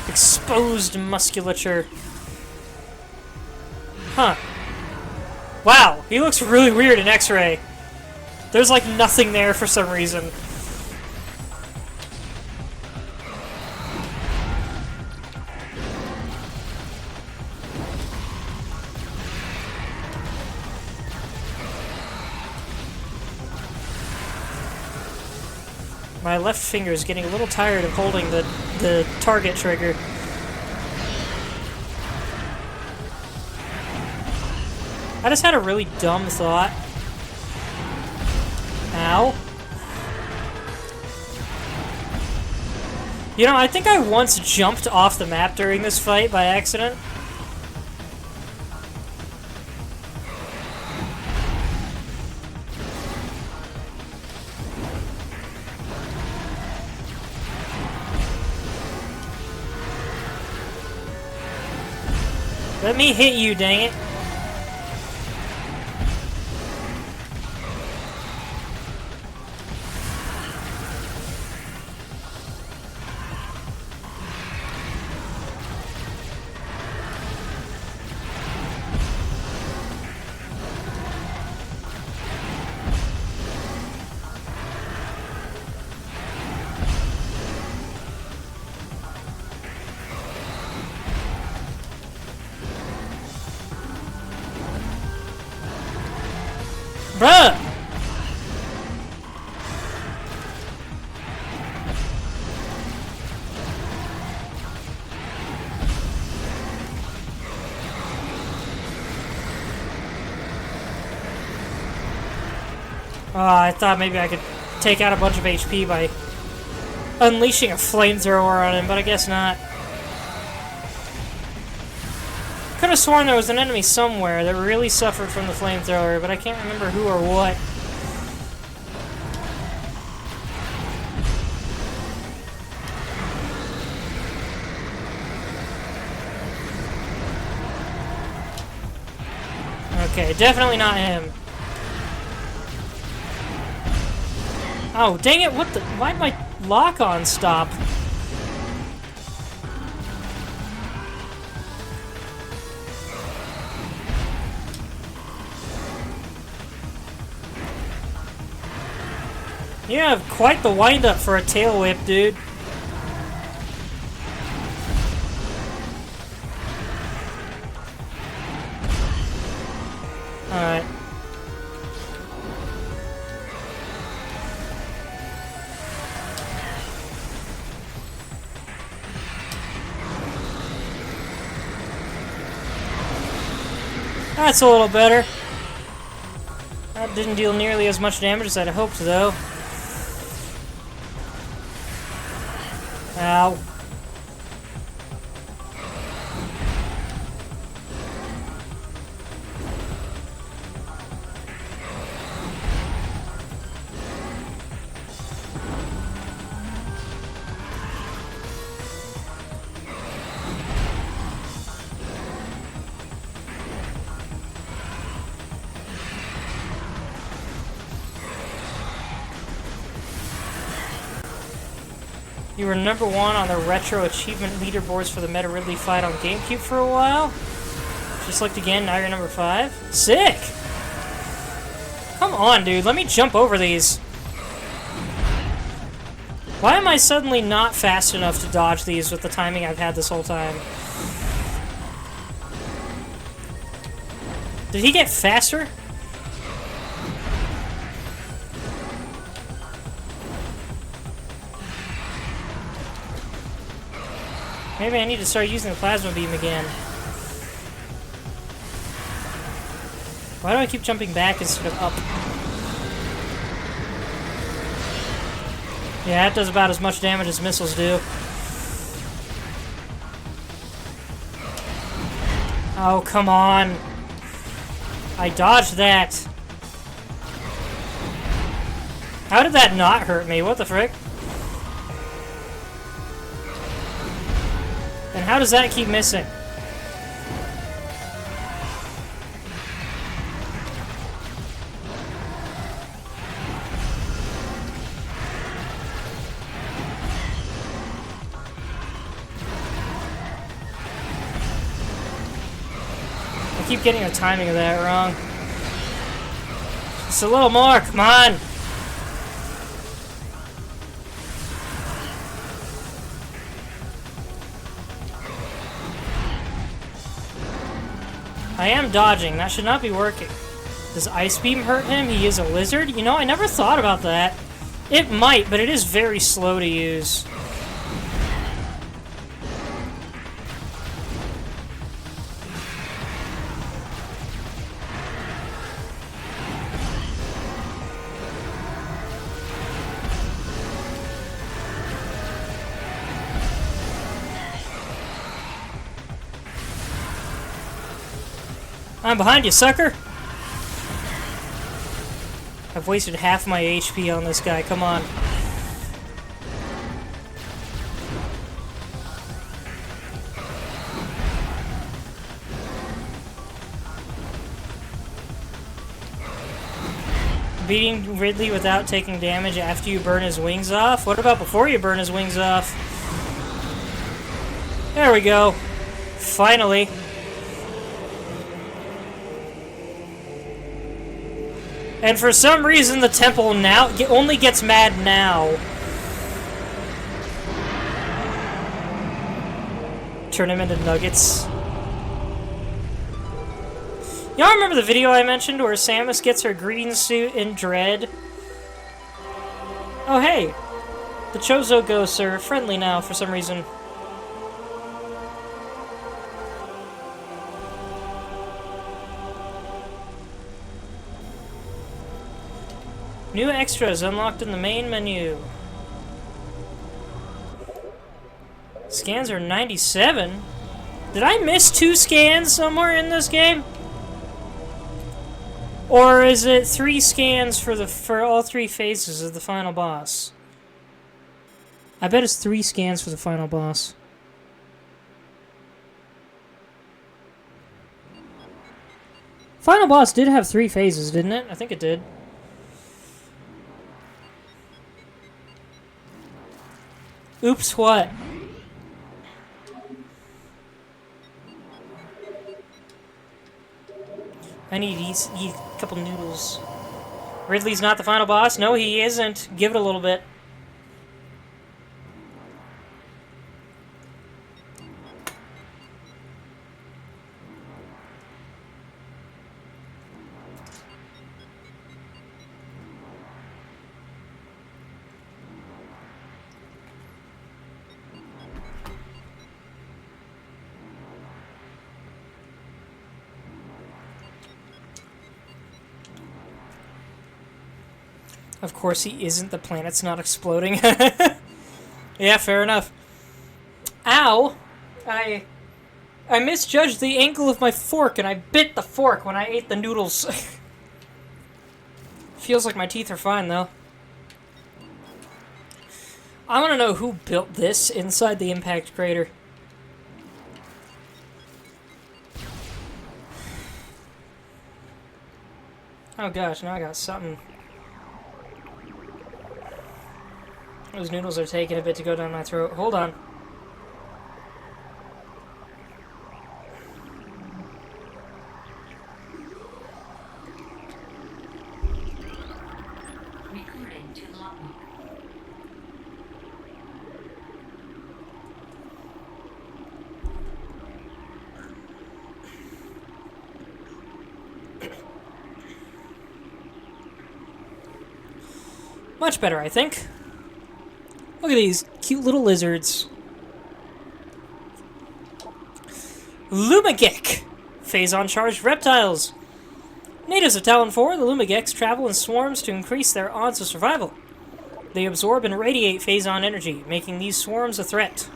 Exposed musculature. Huh. Wow, he looks really weird in X-ray. There's like nothing there for some reason. My left finger is getting a little tired of holding the target trigger. I just had a really dumb thought. Ow. You know, I think I once jumped off the map during this fight by accident. Let me hit you, dang it. Bruh! I thought maybe I could take out a bunch of HP by unleashing a flamethrower on him, but I guess not. Could have sworn there was an enemy somewhere that really suffered from the flamethrower, but I can't remember who or what. Okay, definitely not him. Oh, dang it, what the... Why'd my lock-on stop? You have quite the wind-up for a tail whip, dude. Alright. That's a little better. That didn't deal nearly as much damage as I'd hoped, though. Ow. You were #1 on the retro achievement leaderboards for the Meta Ridley fight on GameCube for a while. Just looked again, now you're #5. Sick! Come on, dude, let me jump over these. Why am I suddenly not fast enough to dodge these with the timing I've had this whole time? Did he get faster? Maybe I need to start using the plasma beam again. Why do I keep jumping back instead of up? Yeah, that does about as much damage as missiles do. Oh, come on. I dodged that. How did that not hurt me? What the frick? And how does that keep missing? I keep getting the timing of that wrong. Just a little more, come on! I am dodging. That should not be working. Does Ice Beam hurt him? He is a lizard? You know, I never thought about that. It might, but it is very slow to use. I'm behind you, sucker! I've wasted half my HP on this guy, come on. Beating Ridley without taking damage after you burn his wings off? What about before you burn his wings off? There we go. Finally. And for some reason, the temple now only gets mad now. Turn him into nuggets. Y'all remember the video I mentioned where Samus gets her green suit in Dread? Oh hey, the Chozo ghosts are friendly now for some reason. New extras unlocked in the main menu. Scans are 97? Did I miss 2 scans somewhere in this game? Or is it 3 scans for all 3 phases of the final boss? I bet it's 3 scans for the final boss. Final boss did have 3 phases, didn't it? I think it did. Oops, what? I need to eat a couple noodles. Ridley's not the final boss? No, he isn't. Give it a little bit. Of course he isn't. The planet's not exploding. Yeah, fair enough. Ow! I misjudged the angle of my fork, and I bit the fork when I ate the noodles. Feels like my teeth are fine, though. I want to know who built this inside the impact crater. Oh gosh, now I got something. Those noodles are taking a bit to go down my throat. Hold on. Recording to logbook. Much better, I think. Look at these cute little lizards. Lumagek! Phazon-charged reptiles. Natives of Talon 4, the Lumageks travel in swarms to increase their odds of survival. They absorb and radiate Phazon energy, making these swarms a threat.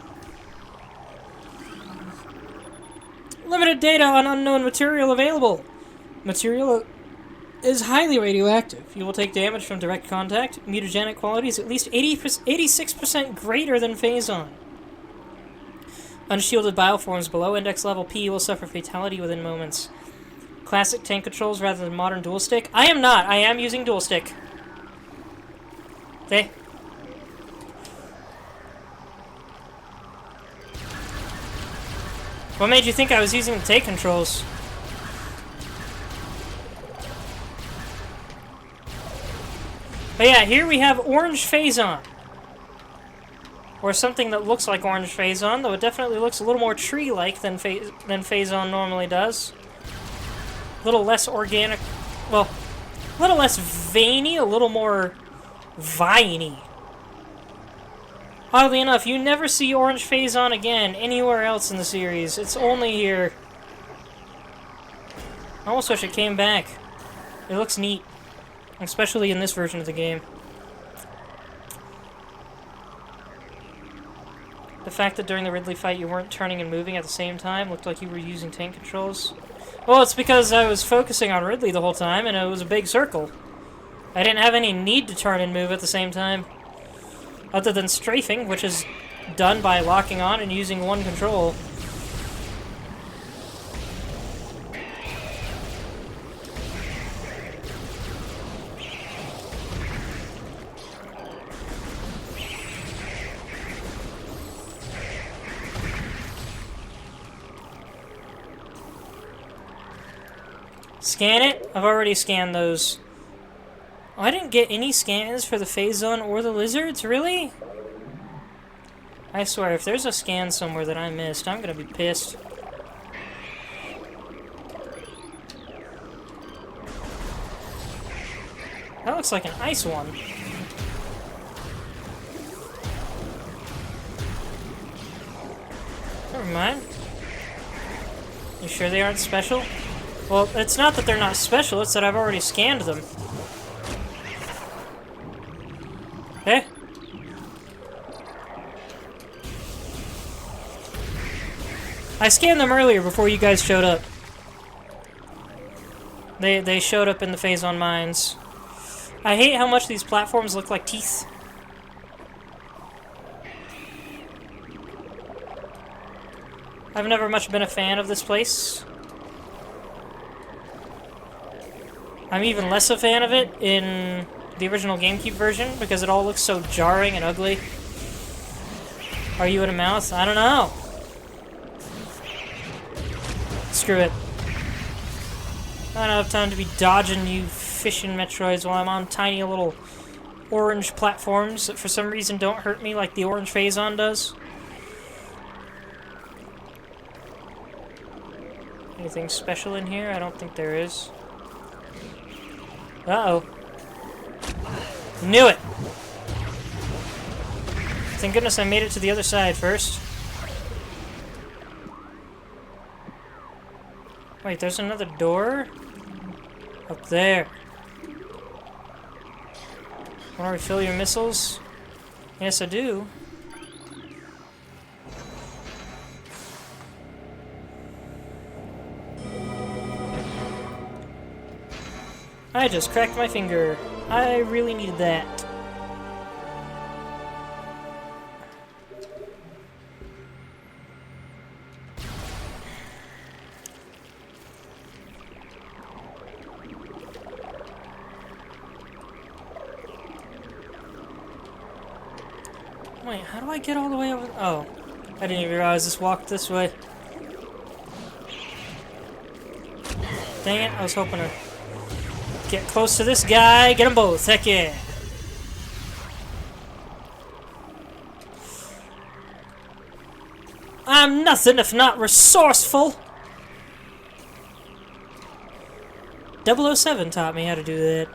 Limited data on unknown material available. Material is highly radioactive. You will take damage from direct contact. Mutagenic qualities at least 86% greater than Phazon. Unshielded bioforms below index level P will suffer fatality within moments. Classic tank controls rather than modern dual stick. I am not. I am using dual stick. Okay. What made you think I was using the tank controls? But yeah, here we have orange Phazon. Or something that looks like orange Phazon, though it definitely looks a little more tree-like than Phazon normally does. A little less organic, well, a little less veiny, a little more viney. Oddly enough, you never see orange Phazon again anywhere else in the series. It's only here. I almost wish it came back. It looks neat. Especially in this version of the game. The fact that during the Ridley fight you weren't turning and moving at the same time looked like you were using tank controls. Well, it's because I was focusing on Ridley the whole time and it was a big circle. I didn't have any need to turn and move at the same time. Other than strafing, which is done by locking on and using one control. Scan it? I've already scanned those. Oh, I didn't get any scans for the Phazon or the lizards? Really? I swear, if there's a scan somewhere that I missed, I'm gonna be pissed. That looks like an ice one. Never mind. You sure they aren't special? Well, it's not that they're not special, it's that I've already scanned them. Okay. I scanned them earlier before you guys showed up. They showed up in the Phazon mines. I hate how much these platforms look like teeth. I've never much been a fan of this place. I'm even less a fan of it in the original GameCube version because it all looks so jarring and ugly. Are you in a mouth? I don't know. Screw it. I don't have time to be dodging you fishing Metroids while I'm on tiny little orange platforms that for some reason don't hurt me like the orange Phazon does. Anything special in here? I don't think there is. Uh-oh. Knew it! Thank goodness I made it to the other side first. Wait, there's another door? Up there. Want to refill your missiles? Yes, I do. I just cracked my finger. I really needed that. Wait, how do I get all the way over? Oh, I didn't even realize this walked this way. Dang it, I was hoping to get close to this guy. Get them both, heck yeah. I'm nothing if not resourceful. 007 taught me how to do that.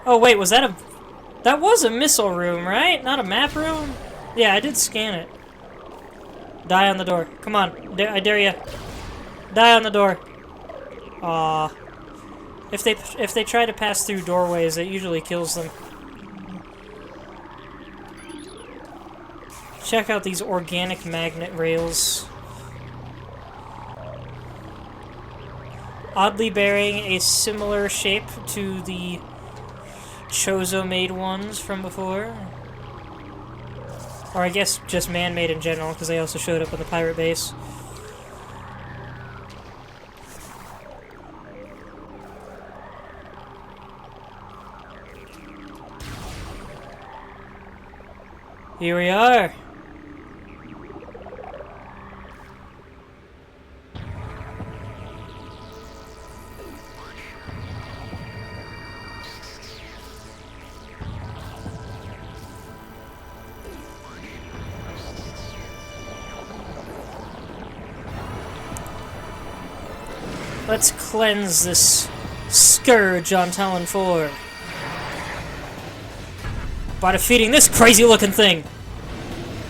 Oh wait, was that a... That was a missile room, right? Not a map room? Yeah, I did scan it. Die on the door. Come on. I dare you. Die on the door. Aw. If they try to pass through doorways, it usually kills them. Check out these organic magnet rails. Oddly bearing a similar shape to the Chozo-made ones from before. Or I guess just man-made in general, because they also showed up on the pirate base. Here we are. Let's cleanse this scourge on Talon 4 by defeating this crazy-looking thing.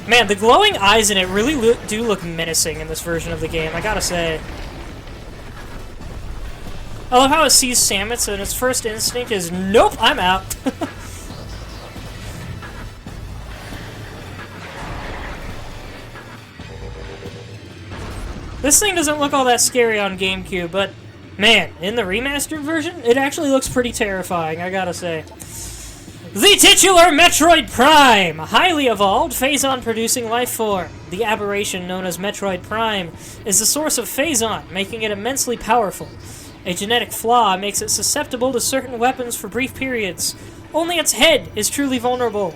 Man, the glowing eyes in it really do look menacing in this version of the game, I gotta say. I love how it sees Samus and its first instinct is, nope, I'm out. This thing doesn't look all that scary on GameCube, but man, in the remastered version, it actually looks pretty terrifying, I gotta say. The titular Metroid Prime! A highly evolved, Phazon-producing life form. The aberration known as Metroid Prime is the source of Phazon, making it immensely powerful. A genetic flaw makes it susceptible to certain weapons for brief periods. Only its head is truly vulnerable.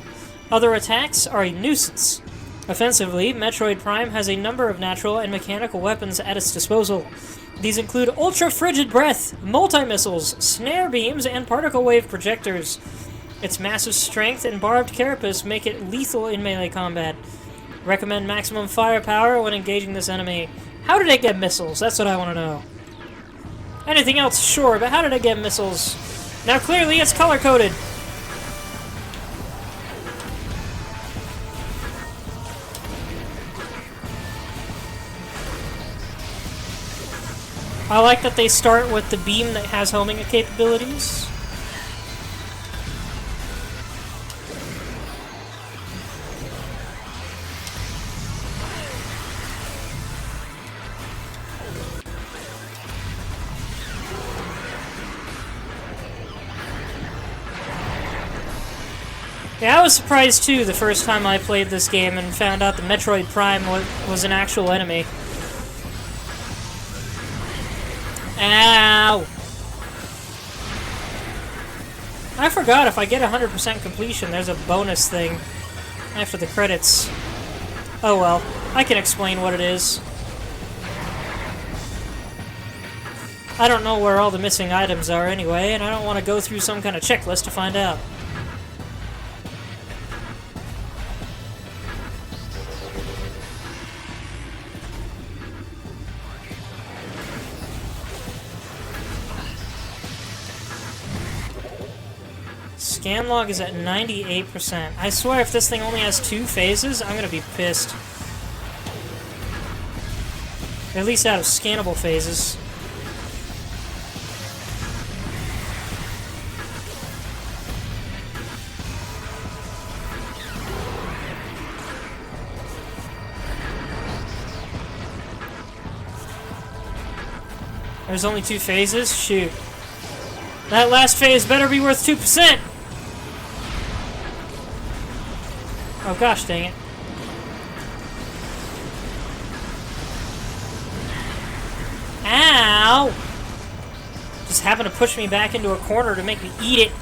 Other attacks are a nuisance. Offensively, Metroid Prime has a number of natural and mechanical weapons at its disposal. These include ultra-frigid breath, multi-missiles, snare beams, and particle wave projectors. Its massive strength and barbed carapace make it lethal in melee combat. Recommend maximum firepower when engaging this enemy. How did it get missiles? That's what I want to know. Anything else? Sure, but how did it get missiles? Now clearly it's color-coded. I like that they start with the beam that has homing capabilities. Yeah, I was surprised too the first time I played this game and found out the Metroid Prime was an actual enemy. Ow! I forgot if I get 100% completion, there's a bonus thing after the credits. Oh well, I can explain what it is. I don't know where all the missing items are anyway, and I don't want to go through some kind of checklist to find out. Scan log is at 98%. I swear if this thing only has 2 phases, I'm gonna be pissed. At least out of scannable phases. There's only 2 phases? Shoot. That last phase better be worth 2%! Oh gosh, dang it. Ow! Just happened to push me back into a corner to make me eat it.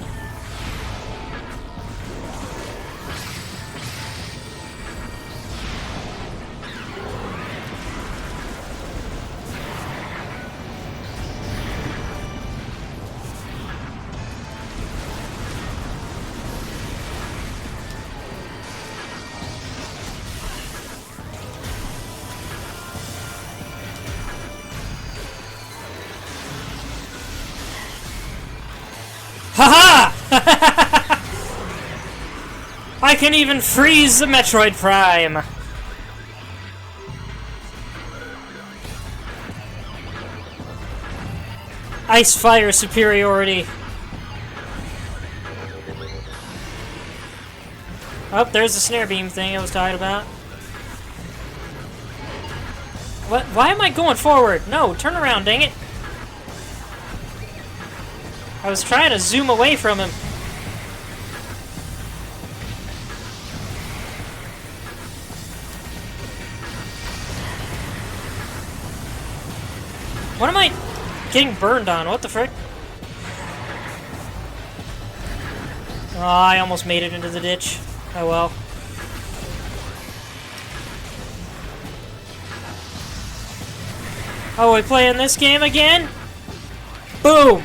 Haha! I can even freeze the Metroid Prime! Ice fire superiority. Oh, there's the snare beam thing I was talking about. What? Why am I going forward? No, turn around, dang it! I was trying to zoom away from him. What am I getting burned on? What the frick? Oh, I almost made it into the ditch. Oh well. Oh, we playing this game again? Boom!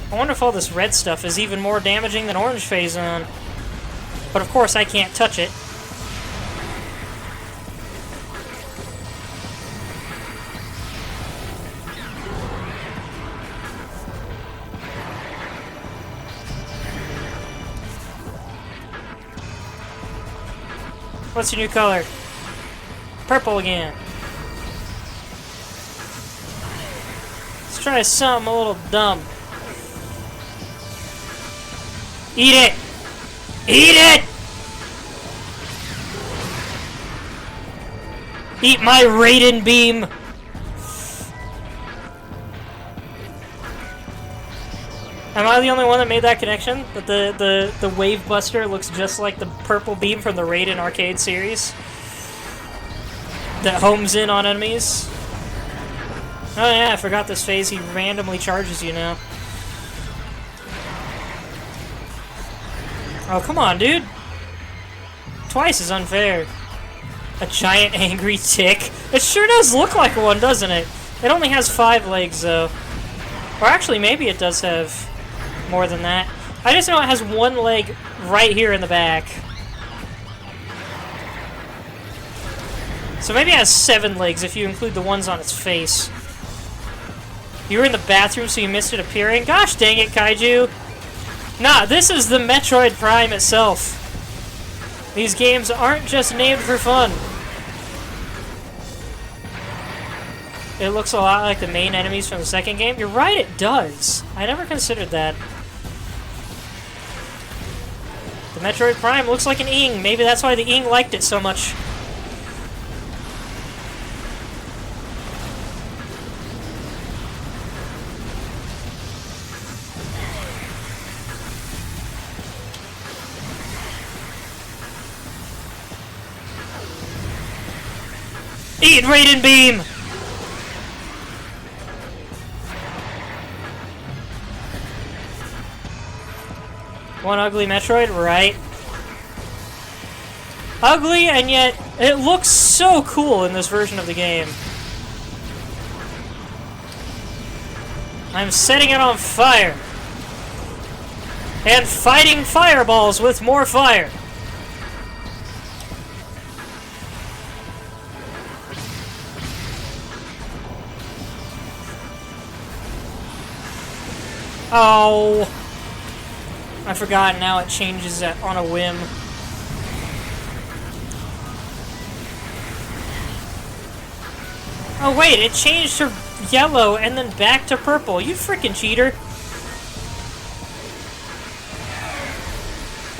I wonder if all this red stuff is even more damaging than orange phase on. But of course I can't touch it. What's your new color? Purple again. Let's try something a little dumb. Eat it! Eat it! Eat my Raiden beam! Am I the only one that made that connection? That the Wave Buster looks just like the purple beam from the Raiden arcade series? That homes in on enemies? Oh yeah, I forgot this phase. He randomly charges you now. Oh, come on, dude. Twice is unfair. A giant angry tick. It sure does look like one, doesn't it? It only has 5 legs, though. Or actually, maybe it does have more than that. I just know it has 1 leg right here in the back. So maybe it has 7 legs if you include the ones on its face. You were in the bathroom, so you missed it appearing? Gosh dang it, Kaiju! Nah, this is the Metroid Prime itself. These games aren't just named for fun. It looks a lot like the main enemies from the second game. You're right, it does. I never considered that. The Metroid Prime looks like an Ing. Maybe that's why the Ing liked it so much. Eat Raiden Beam! One ugly Metroid, right? Ugly, and yet it looks so cool in this version of the game. I'm setting it on fire. And fighting fireballs with more fire. Oh, I forgot, now it changes that on a whim. Oh wait, it changed to yellow and then back to purple. You freaking cheater.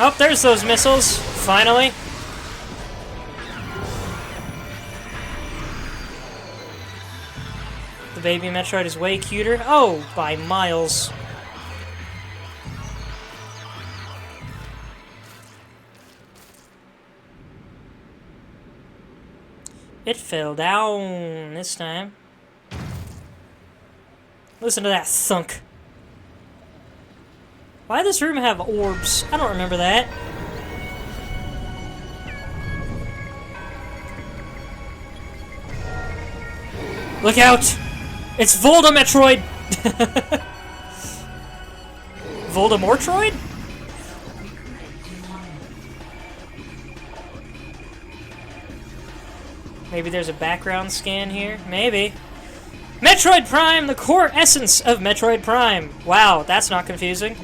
Oh, there's those missiles. Finally. The baby Metroid is way cuter. Oh, by miles. It fell down this time. Listen to that thunk. Why does this room have orbs? I don't remember that. Look out! It's Volda Metroid! Voldemortroid? Maybe there's a background scan here? Maybe. Metroid Prime, the core essence of Metroid Prime. Wow, that's not confusing.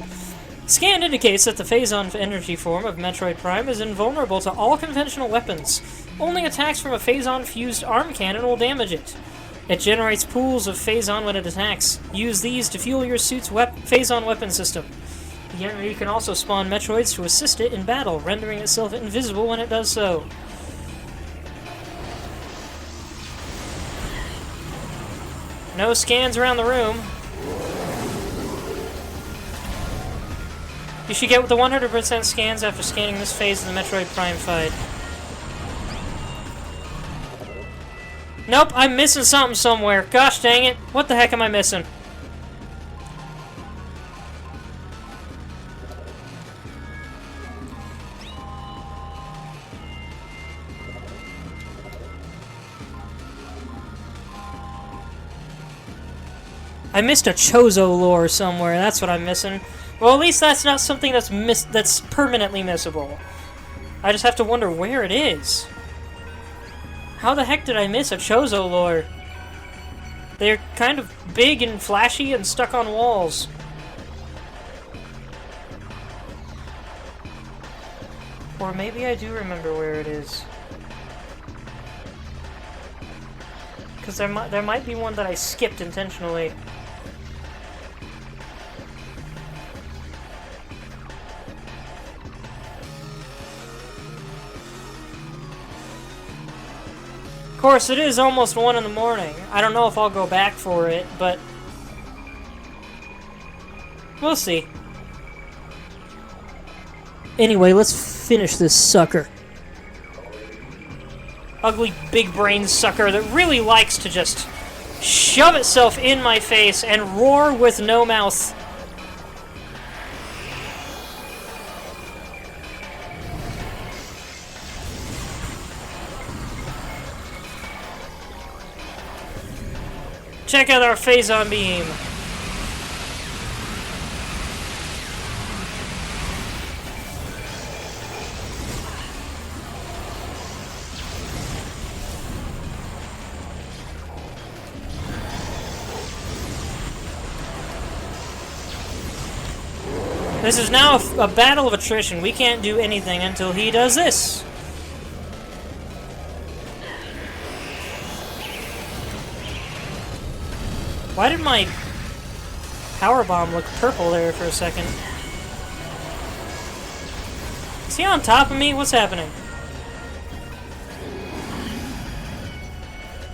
Scan indicates that the phazon energy form of Metroid Prime is invulnerable to all conventional weapons. Only attacks from a phazon-fused arm cannon will damage it. It generates pools of phazon when it attacks. Use these to fuel your suit's phazon weapon system. The enemy can also spawn Metroids to assist it in battle, rendering itself invisible when it does so. No scans around the room. You should get the 100% scans after scanning this phase of the Metroid Prime fight. Nope, I'm missing something somewhere. Gosh dang it. What the heck am I missing? I missed a Chozo lore somewhere. That's what I'm missing. Well, at least that's not something that's permanently missable. I just have to wonder where it is. How the heck did I miss a Chozo lore? They're kind of big and flashy and stuck on walls. Or maybe I do remember where it is. Because there might be one that I skipped intentionally. Of course, it is almost 1 in the morning. I don't know if I'll go back for it, but we'll see. Anyway, let's finish this sucker. Ugly big brain sucker that really likes to just shove itself in my face and roar with no mouth. Check out our phazon beam. This is now a battle of attrition. We can't do anything until he does this. Why did my power bomb look purple there for a second? Is he on top of me? What's happening?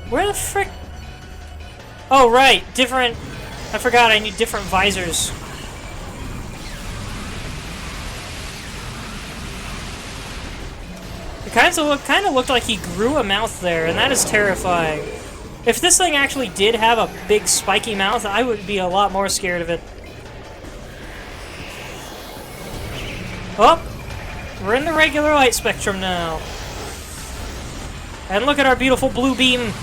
Where the frick? Oh, right. Different... I forgot I need different visors. It kind of looked like he grew a mouth there, and that is terrifying. If this thing actually did have a big spiky mouth, I would be a lot more scared of it. Oh! We're in the regular light spectrum now. And look at our beautiful blue beam.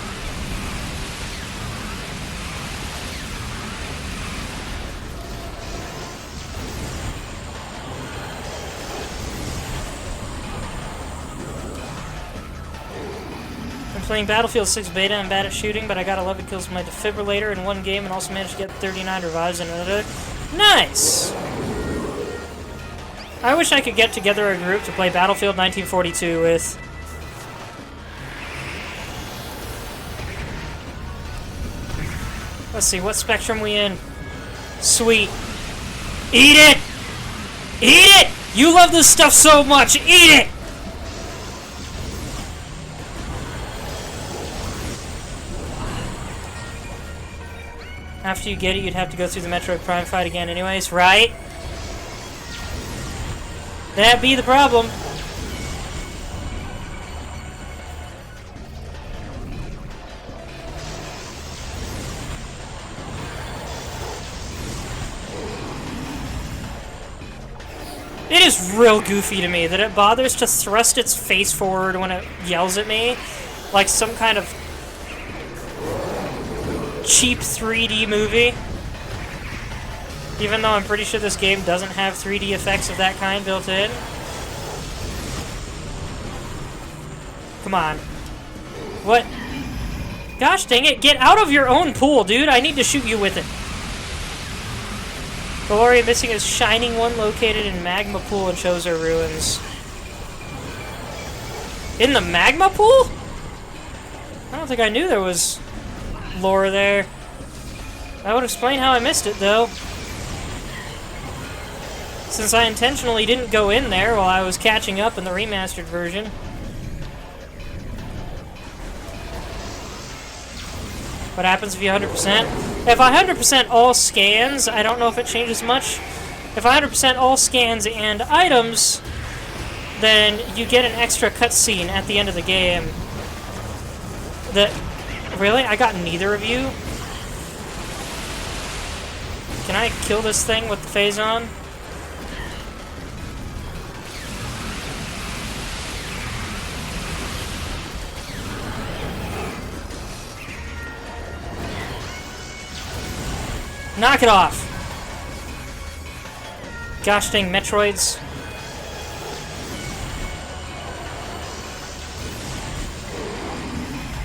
Playing Battlefield 6 beta. I'm bad at shooting, but I got 11 kills with my defibrillator in one game and also managed to get 39 revives in another. Nice! I wish I could get together a group to play Battlefield 1942 with. Let's see, what spectrum we in? Sweet. Eat it! Eat it! You love this stuff so much, eat it! After you get it, you'd have to go through the Metroid Prime fight again anyways, right? That'd be the problem. It is real goofy to me that it bothers to thrust its face forward when it yells at me, like some kind of cheap 3D movie. Even though I'm pretty sure this game doesn't have 3D effects of that kind built in. Come on. What? Gosh dang it, get out of your own pool, dude! I need to shoot you with it. Valoria missing a shining one located in Magma Pool and shows her ruins. In the Magma Pool? I don't think I knew there was lore there. That would explain how I missed it, though. Since I intentionally didn't go in there while I was catching up in the remastered version. What happens if you 100%? If I 100% all scans, I don't know if it changes much. If I 100% all scans and items, then you get an extra cutscene at the end of the game. Really? I got neither of you? Can I kill this thing with the phase on? Knock it off! Gosh dang Metroids.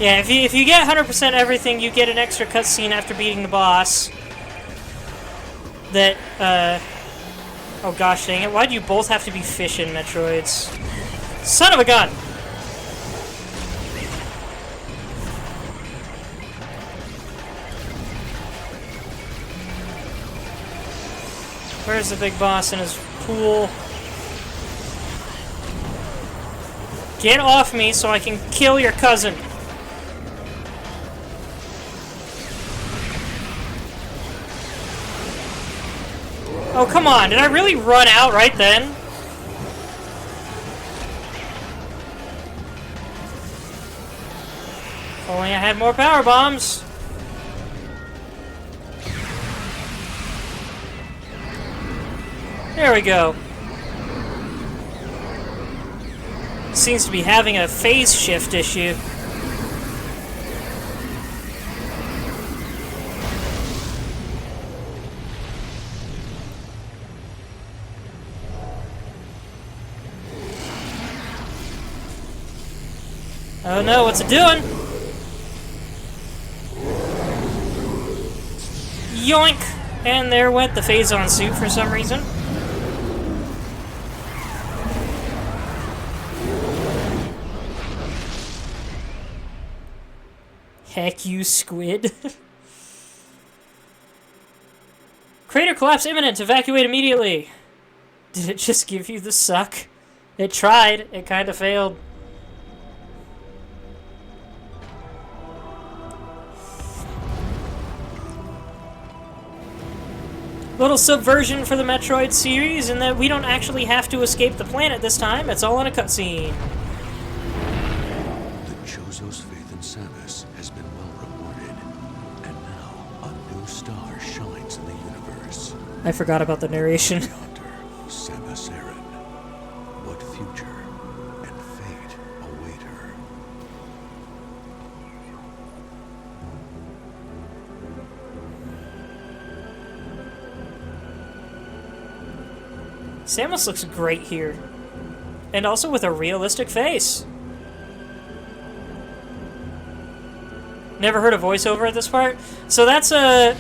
Yeah, if you get 100% everything, you get an extra cutscene after beating the boss. That, oh gosh dang it, why do you both have to be fish in Metroids? Son of a gun! Where's the big boss in his pool? Get off me so I can kill your cousin! Oh, come on. Did I really run out right then? If only I had more power bombs. There we go. Seems to be having a phase shift issue. Oh no, what's it doing? Yoink! And there went the phase-on suit for some reason. Heck you, squid. Crater collapse imminent. Evacuate immediately. Did it just give you the suck? It tried. It kind of failed. Little subversion for the Metroid series in that we don't actually have to escape the planet this time. It's all in a cutscene. The Chozo's faith in Samus has been well rewarded, and now a new star shines in the universe. I forgot about the narration. Yonder, Samus Aran. What future and fate await her? Samus looks great here. And also with a realistic face. Never heard a voiceover at this part? So that's a...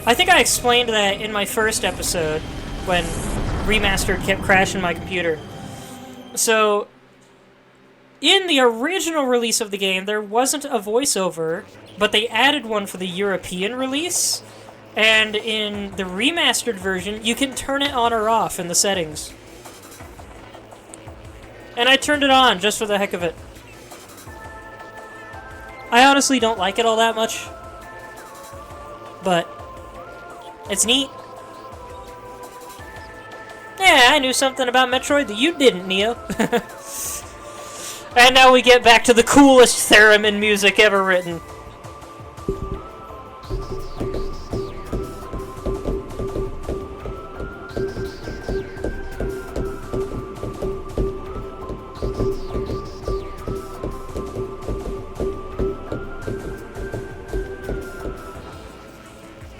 I think I explained that in my first episode when Remastered kept crashing my computer. So, in the original release of the game, there wasn't a voiceover, but they added one for the European release. And in the remastered version, you can turn it on or off in the settings. And I turned it on just for the heck of it. I honestly don't like it all that much. But it's neat. Yeah, I knew something about Metroid that you didn't, Neo. And now we get back to the coolest theremin music ever written.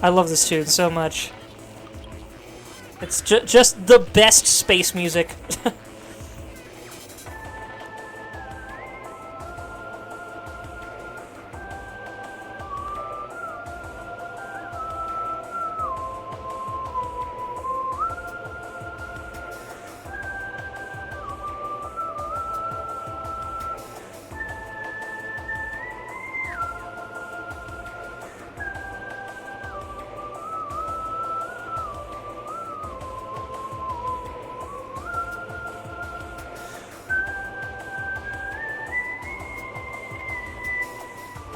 I love this tune so much. It's just the best space music.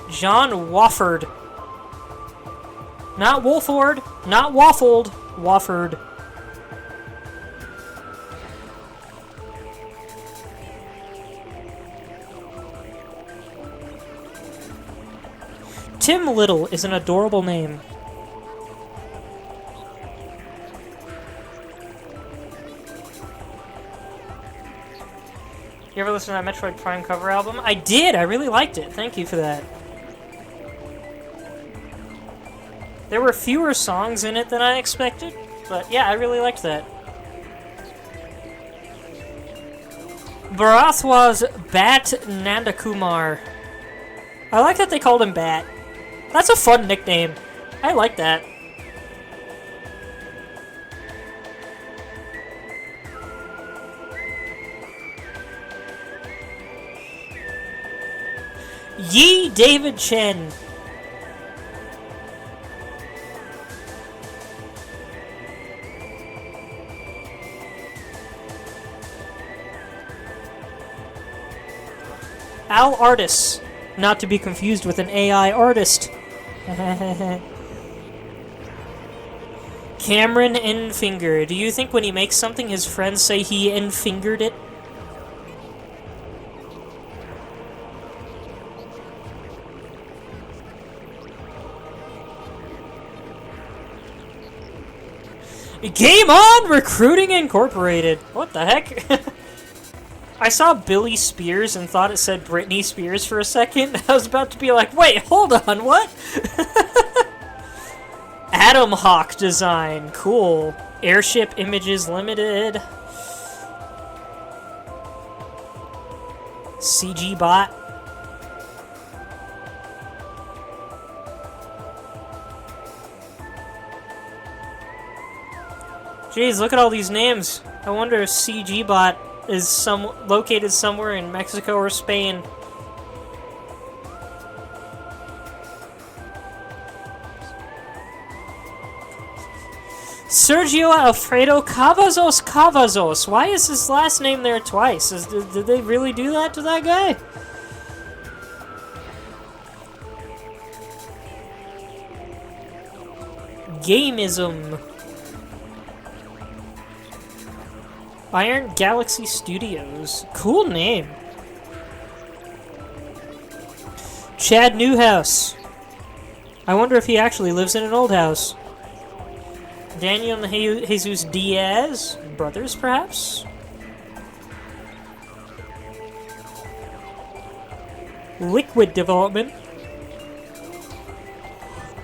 John Wofford. Not Wolford, not Waffled, Wofford. Tim Little is an adorable name. You ever listen to that Metroid Prime cover album? I did! I really liked it. Thank you for that. There were fewer songs in it than I expected, but yeah, I really liked that. Barath was Bat Nandakumar. I like that they called him Bat. That's a fun nickname. I like that. Yi David Chen. Al Artis, not to be confused with an AI artist. Cameron Enfinger. Do you think when he makes something his friends say he enfingered it? Game On! Recruiting Incorporated. What the heck? I saw Billy Spears and thought it said Britney Spears for a second. I was about to be like, wait, hold on, what? Atom Hawk design. Cool. Airship Images Limited. CG Bot. Jeez, look at all these names. I wonder if CG Bot is located somewhere in Mexico or Spain. Sergio Alfredo Cavazos. Why is his last name there twice? Did they really do that to that guy? Gameism. Iron Galaxy Studios. Cool name. Chad Newhouse. I wonder if he actually lives in an old house. Daniel and Jesus Diaz. Brothers, perhaps? Liquid Development.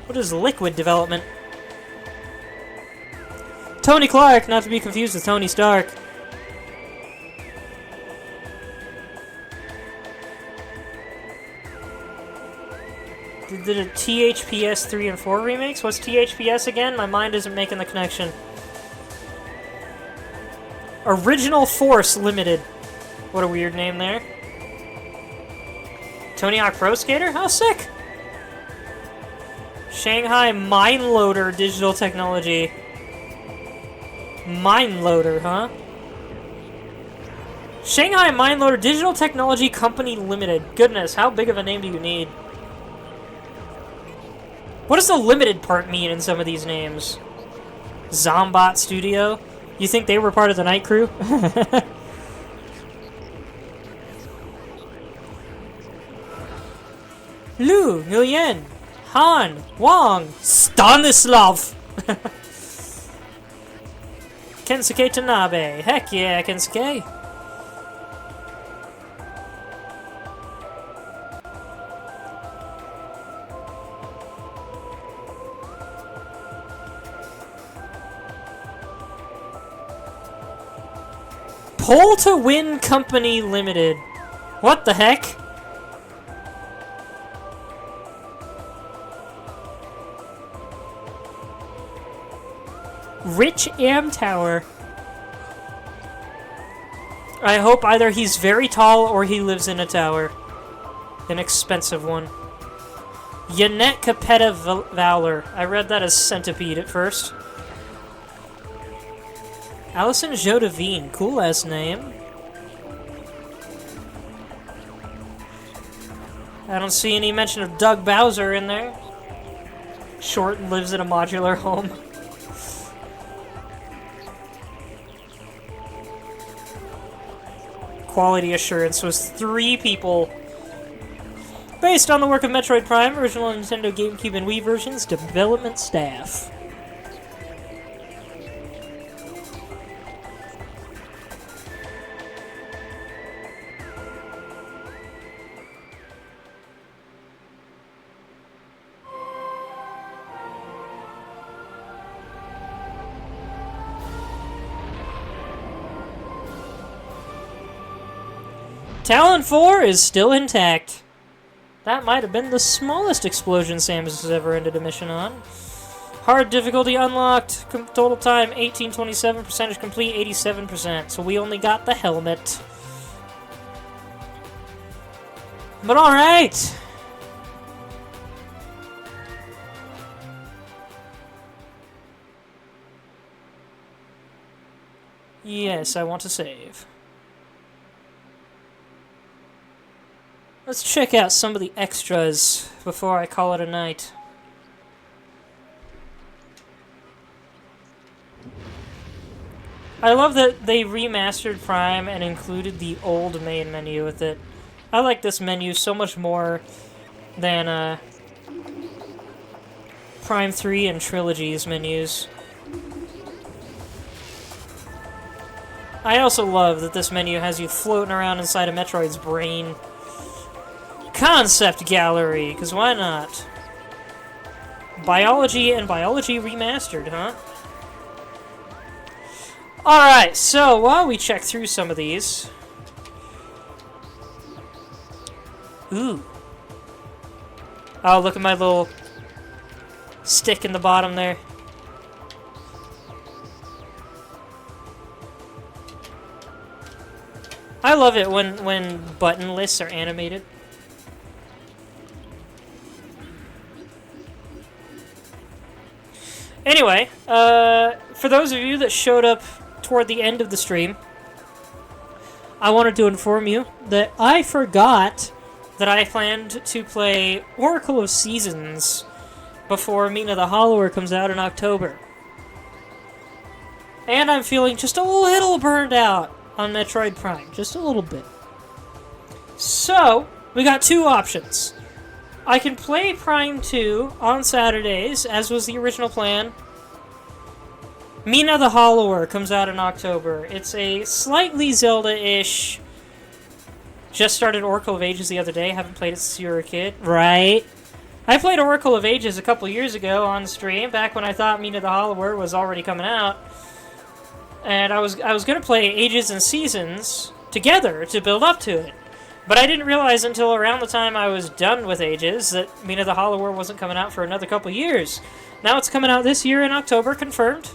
What is Liquid Development? Tony Clark, not to be confused with Tony Stark. Did a THPS 3 and 4 remakes? What's THPS again? My mind isn't making the connection. Original Force Limited. What a weird name there. Tony Hawk Pro Skater? How sick! Shanghai Mine Loader Digital Technology. Mine Loader, huh? Shanghai Mindloader Digital Technology Company Limited. Goodness, how big of a name do you need? What does the limited part mean in some of these names? Zombot Studio? You think they were part of the night crew? Lu, Nguyen, Han, Wang, Stanislav! Kensuke Tanabe. Heck yeah, Kensuke. Pull to Win Company Limited. What the heck? Rich Am Tower. I hope either he's very tall or he lives in a tower. An expensive one. Yannet Capetta Valor. I read that as Centipede at first. Allison Jodavine. Cool ass name. I don't see any mention of Doug Bowser in there. Short and lives in a modular home. Quality assurance was 3 people. Based on the work of Metroid Prime, original Nintendo GameCube and Wii versions, development staff. Talon 4 is still intact. That might have been the smallest explosion Samus has ever ended a mission on. Hard difficulty unlocked. Total time 1827. Percentage complete 87%. So we only got the helmet. But alright. Yes, I want to save. Let's check out some of the extras before I call it a night. I love that they remastered Prime and included the old main menu with it. I like this menu so much more than Prime 3 and Trilogy's menus. I also love that this menu has you floating around inside of Metroid's brain. Concept Gallery, because why not? Biology and Biology Remastered, huh? Alright, so while we check through some of these... Ooh. Oh, look at my little stick in the bottom there. I love it when button lists are animated. Anyway, for those of you that showed up toward the end of the stream, I wanted to inform you that I forgot that I planned to play Oracle of Seasons before Mina the Hollower comes out in October. And I'm feeling just a little burned out on Metroid Prime. Just a little bit. So, we got 2 options. I can play Prime 2 on Saturdays, as was the original plan. Mina the Hollower comes out in October. It's a slightly Zelda-ish... Just started Oracle of Ages the other day. Haven't played it since you were a kid. Right? I played Oracle of Ages a couple years ago on stream, back when I thought Mina the Hollower was already coming out. And I was going to play Ages and Seasons together to build up to it. But I didn't realize until around the time I was done with Ages that Mina the Hollower wasn't coming out for another couple years. Now it's coming out this year in October, confirmed.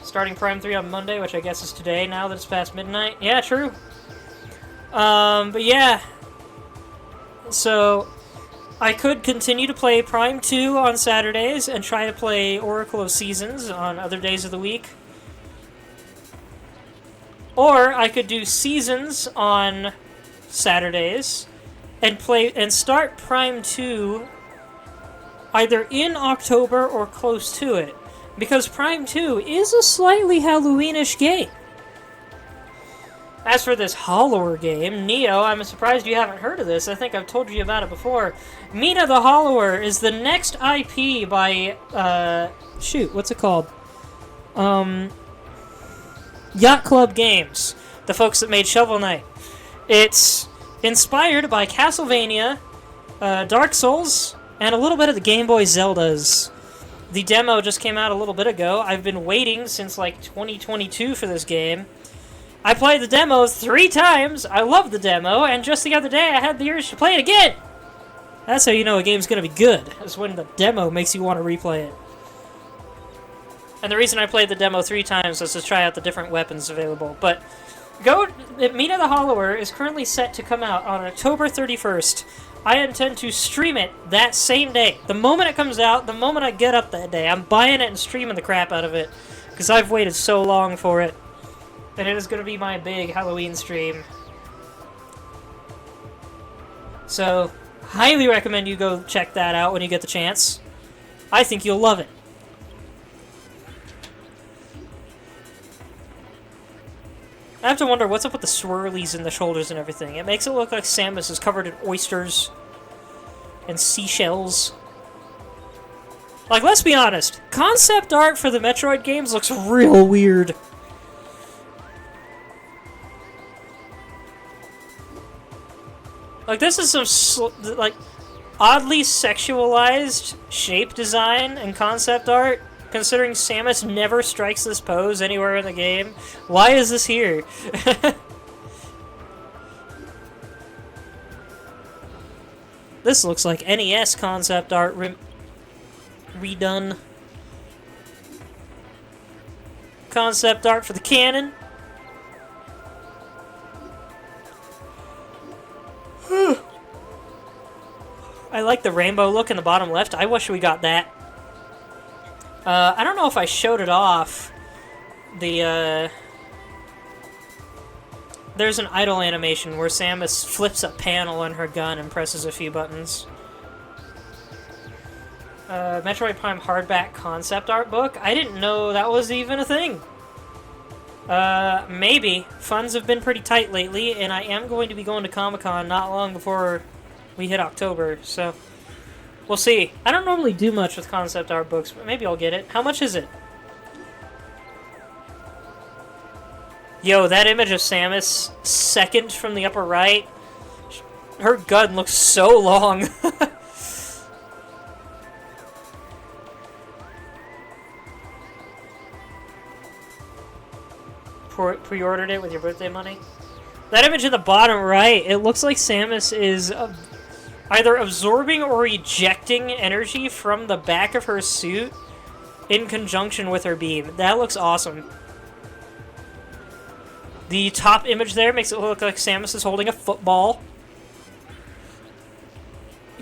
Starting Prime 3 on Monday, which I guess is today now that it's past midnight. Yeah, true. But yeah. So, I could continue to play Prime 2 on Saturdays and try to play Oracle of Seasons on other days of the week. Or I could do seasons on Saturdays and start Prime 2 either in October or close to it. Because Prime 2 is a slightly Halloweenish game. As for this Hollower game, Neo, I'm surprised you haven't heard of this. I think I've told you about it before. Mina the Hollower is the next IP by, shoot, what's it called? Yacht Club Games, the folks that made Shovel Knight. It's inspired by Castlevania, Dark Souls, and a little bit of the Game Boy Zeldas. The demo just came out a little bit ago. I've been waiting since like 2022 for this game. I played the demo 3 times. I love the demo, and just the other day I had the urge to play it again. That's how you know a game's gonna be good. Is when the demo makes you want to replay it. And the reason I played the demo 3 times was to try out the different weapons available. But Mina the Hollower is currently set to come out on October 31st. I intend to stream it that same day. The moment it comes out, the moment I get up that day, I'm buying it and streaming the crap out of it. Because I've waited so long for it. And it is going to be my big Halloween stream. So, highly recommend you go check that out when you get the chance. I think you'll love it. I have to wonder what's up with the swirlies in the shoulders and everything. It makes it look like Samus is covered in oysters and seashells. Like, let's be honest. Concept art for the Metroid games looks real weird. Like, this is some, like, oddly sexualized shape design and concept art. Considering Samus never strikes this pose anywhere in the game. Why is this here? This looks like NES concept art redone. Concept art for the canon. I like the rainbow look in the bottom left. I wish we got that. I don't know if I showed it off. There's an idle animation where Samus flips a panel on her gun and presses a few buttons. Metroid Prime hardback concept art book? I didn't know that was even a thing. Maybe. Funds have been pretty tight lately, and I am going to be going to Comic-Con not long before we hit October, so we'll see. I don't normally do much with concept art books, but maybe I'll get it. How much is it? Yo, that image of Samus, second from the upper right, her gun looks so long. Pre-ordered it with your birthday money? That image in the bottom right, it looks like Samus is either absorbing or ejecting energy from the back of her suit in conjunction with her beam. That looks awesome. The top image there makes it look like Samus is holding a football.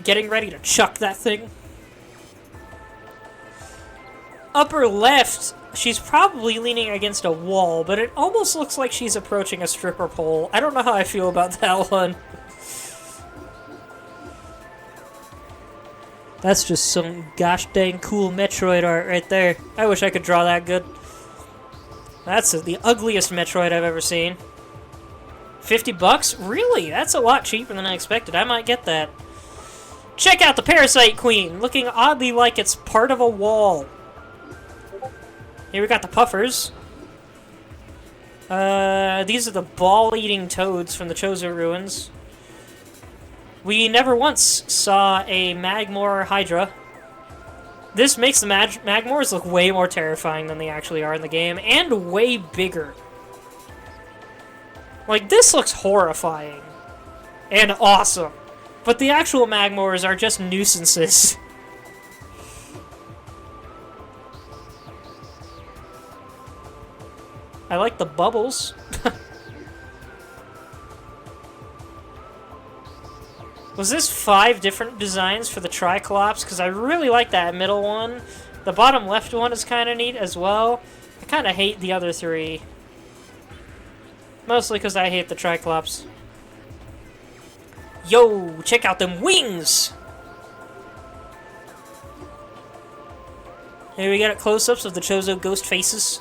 Getting ready to chuck that thing. Upper left, she's probably leaning against a wall, but it almost looks like she's approaching a stripper pole. I don't know how I feel about that one. That's just some gosh dang cool Metroid art right there. I wish I could draw that good. That's the ugliest Metroid I've ever seen. 50 bucks? Really? That's a lot cheaper than I expected. I might get that. Check out the Parasite Queen, looking oddly like it's part of a wall. Here we got the puffers. These are the ball-eating toads from the Chozo Ruins. We never once saw a Magmor Hydra. This makes the Magmors look way more terrifying than they actually are in the game, and way bigger. Like, this looks horrifying. And awesome. But the actual Magmors are just nuisances. I like the bubbles. Was this 5 different designs for the Triclops? Because I really like that middle one. The bottom left one is kind of neat as well. I kind of hate the other 3. Mostly because I hate the Triclops. Yo, check out them wings! Here we got close-ups of the Chozo ghost faces.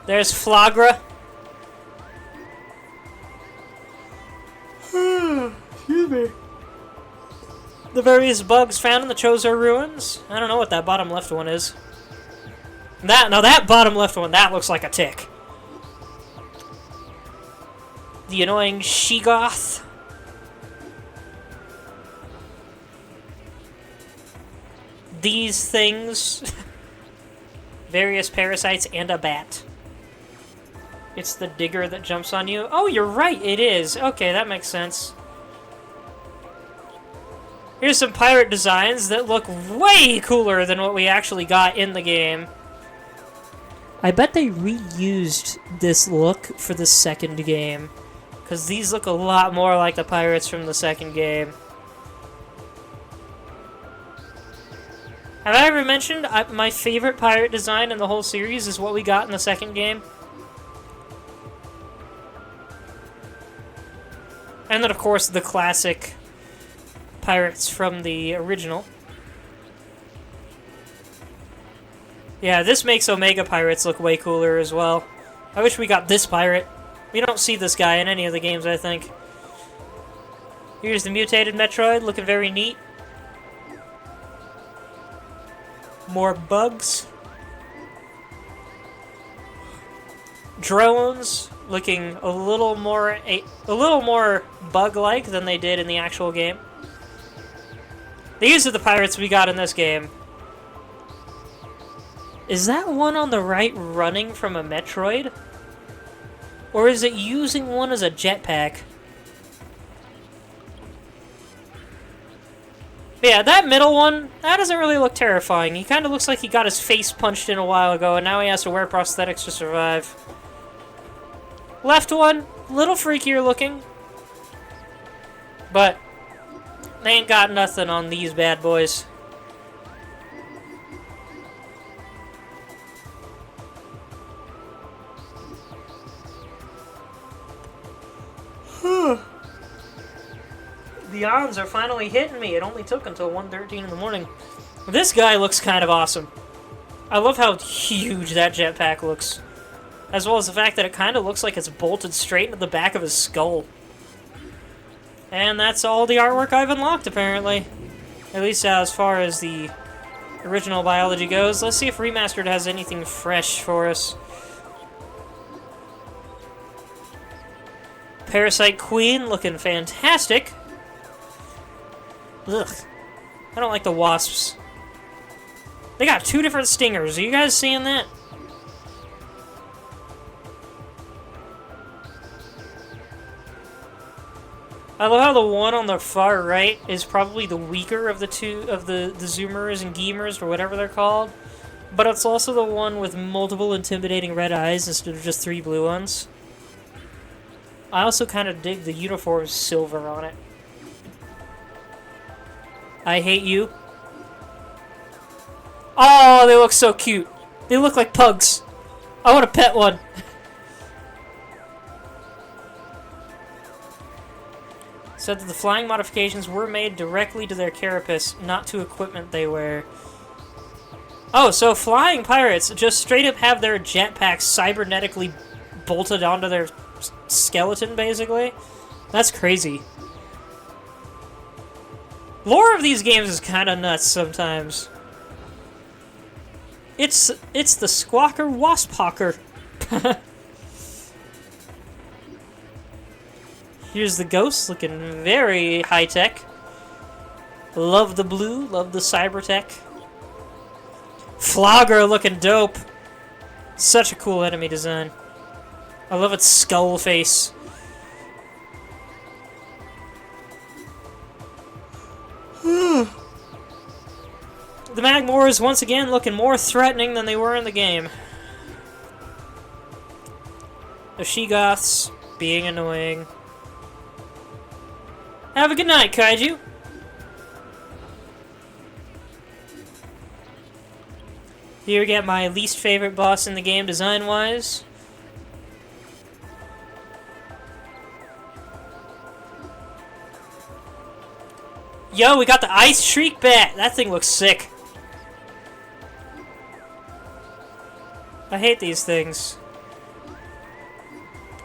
There's Flagra. Excuse me. The various bugs found in the Chozo ruins. I don't know what that bottom left one is. That bottom left one, that looks like a tick. The annoying Sheegoth. These things. Various parasites and a bat. It's the digger that jumps on you. Oh, you're right, it is. Okay, that makes sense. Here's some pirate designs that look way cooler than what we actually got in the game. I bet they reused this look for the second game, because these look a lot more like the pirates from the second game. Have I ever mentioned my favorite pirate design in the whole series is what we got in the second game? And then, of course, the classic pirates from the original. Yeah, this makes Omega Pirates look way cooler as well. I wish we got this pirate. We don't see this guy in any of the games, I think. Here's the mutated Metroid, looking very neat. More bugs. Drones, looking a little more bug-like than they did in the actual game. These are the pirates we got in this game. Is that one on the right running from a Metroid? Or is it using one as a jetpack? Yeah, that middle one, that doesn't really look terrifying. He kind of looks like he got his face punched in a while ago, and now he has to wear prosthetics to survive. Left one, a little freakier looking. But they ain't got nothing on these bad boys. The odds are finally hitting me. It only took until 1:13 in the morning. This guy looks kind of awesome. I love how huge that jetpack looks. As well as the fact that it kind of looks like it's bolted straight into the back of his skull. And that's all the artwork I've unlocked, apparently. At least as far as the original biology goes. Let's see if Remastered has anything fresh for us. Parasite Queen looking fantastic. Ugh. I don't like the wasps. They got two different stingers. Are you guys seeing that? I love how the one on the far right is probably the weaker of the two of the zoomers and geemers or whatever they're called. But it's also the one with multiple intimidating red eyes instead of just 3 blue ones. I also kind of dig the uniform's silver on it. I hate you. Oh, they look so cute. They look like pugs. I want to pet one. Said that the flying modifications were made directly to their carapace, not to equipment they wear. Oh, so flying pirates just straight up have their jetpacks cybernetically bolted onto their skeleton, basically? That's crazy. Lore of these games is kind of nuts sometimes. It's the Squawker Wasphawker. Here's the ghost, looking very high-tech. Love the blue, love the cyber-tech. Flogger looking dope. Such a cool enemy design. I love its skull face. The Magmores once again looking more threatening than they were in the game. The Sheegoths being annoying. Have a good night, Kaiju. Here we get my least favorite boss in the game design-wise. Yo, we got the Ice Shriek Bat! That thing looks sick. I hate these things.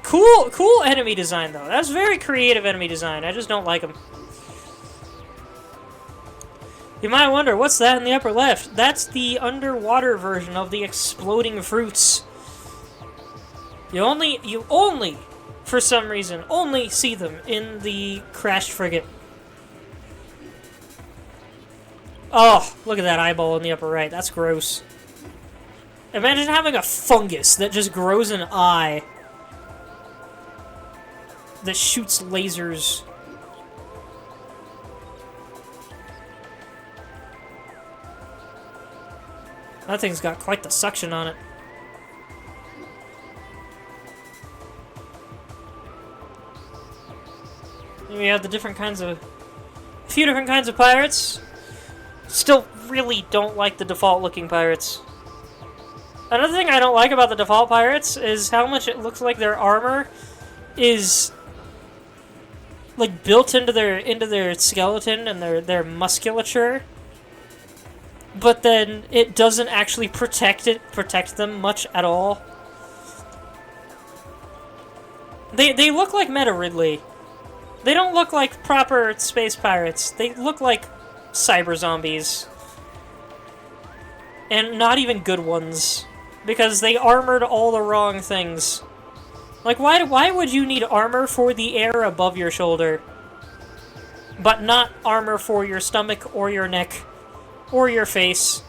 Cool enemy design, though. That's very creative enemy design. I just don't like them. You might wonder, what's that in the upper left? That's the underwater version of the exploding fruits. You only, for some reason, only see them in the crashed frigate. Oh, look at that eyeball in the upper right. That's gross. Imagine having a fungus that just grows an eye that shoots lasers. That thing's got quite the suction on it. Here we have the different kinds of... a few different kinds of pirates. Still really don't like the default looking pirates. Another thing I don't like about the default pirates is how much it looks like their armor is like built into their skeleton and their musculature, but then it doesn't actually protect them much at all. They look like Meta Ridley. They don't look like proper space pirates. They look like cyber zombies. And not even good ones. Because they armored all the wrong things. Like, why would you need armor for the air above your shoulder, but not armor for your stomach or your neck or your face?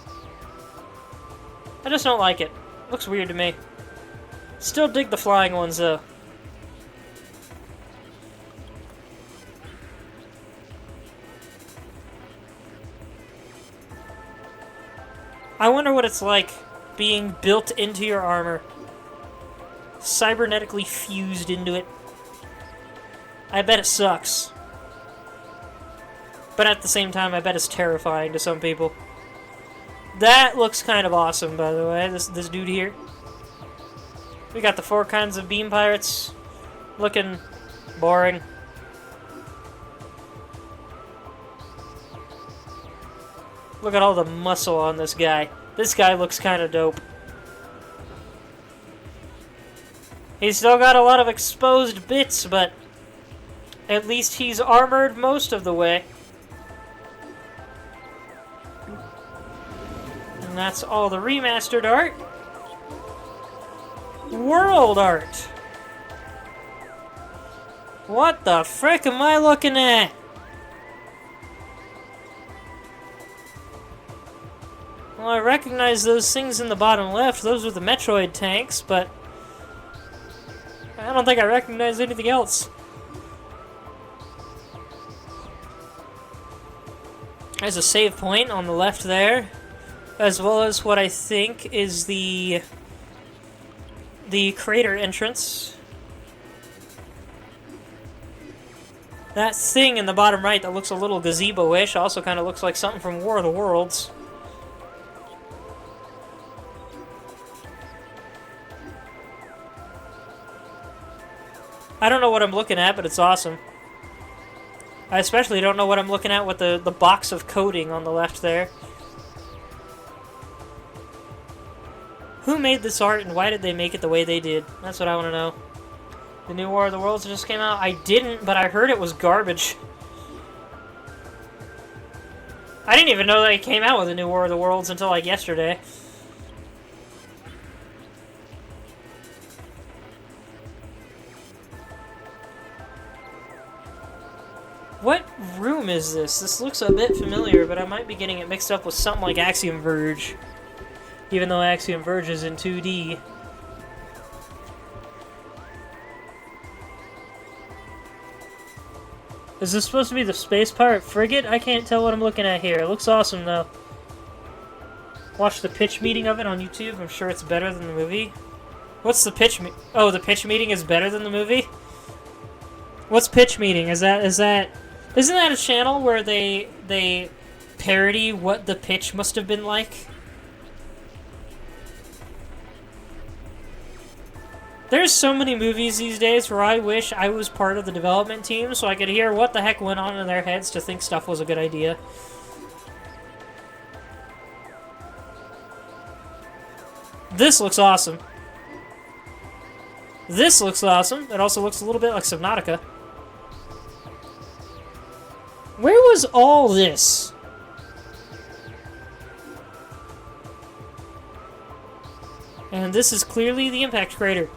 I just don't like it. Looks weird to me. Still dig the flying ones, though. I wonder what it's like being built into your armor. Cybernetically fused into it. I bet it sucks. But at the same time, I bet it's terrifying to some people. That looks kind of awesome, by the way, this dude here. We got the 4 kinds of beam pirates. Looking boring. Look at all the muscle on this guy. This guy looks kind of dope. He's still got a lot of exposed bits, but at least he's armored most of the way. And that's all the remastered art. World art. What the frick am I looking at? Well, I recognize those things in the bottom left. Those are the Metroid tanks, but I don't think I recognize anything else. There's a save point on the left there, as well as what I think is the crater entrance. That thing in the bottom right that looks a little gazebo-ish also kind of looks like something from War of the Worlds. I don't know what I'm looking at, but it's awesome. I especially don't know what I'm looking at with the box of coding on the left there. Who made this art and why did they make it the way they did? That's what I want to know. The new War of the Worlds just came out. I didn't, but I heard it was garbage. I didn't even know they came out with a new War of the Worlds until like yesterday. What room is this? This looks a bit familiar, but I might be getting it mixed up with something like Axiom Verge. Even though Axiom Verge is in 2D. Is this supposed to be the Space Pirate Frigate? I can't tell what I'm looking at here. It looks awesome, though. Watch the pitch meeting of it on YouTube. I'm sure it's better than the movie. What's the pitch Oh, the pitch meeting is better than the movie? What's pitch meeting? Isn't that a channel where they parody what the pitch must have been like? There's so many movies these days where I wish I was part of the development team so I could hear what the heck went on in their heads to think stuff was a good idea. This looks awesome. This looks awesome. It also looks a little bit like Subnautica. Where was all this? And this is clearly the impact crater.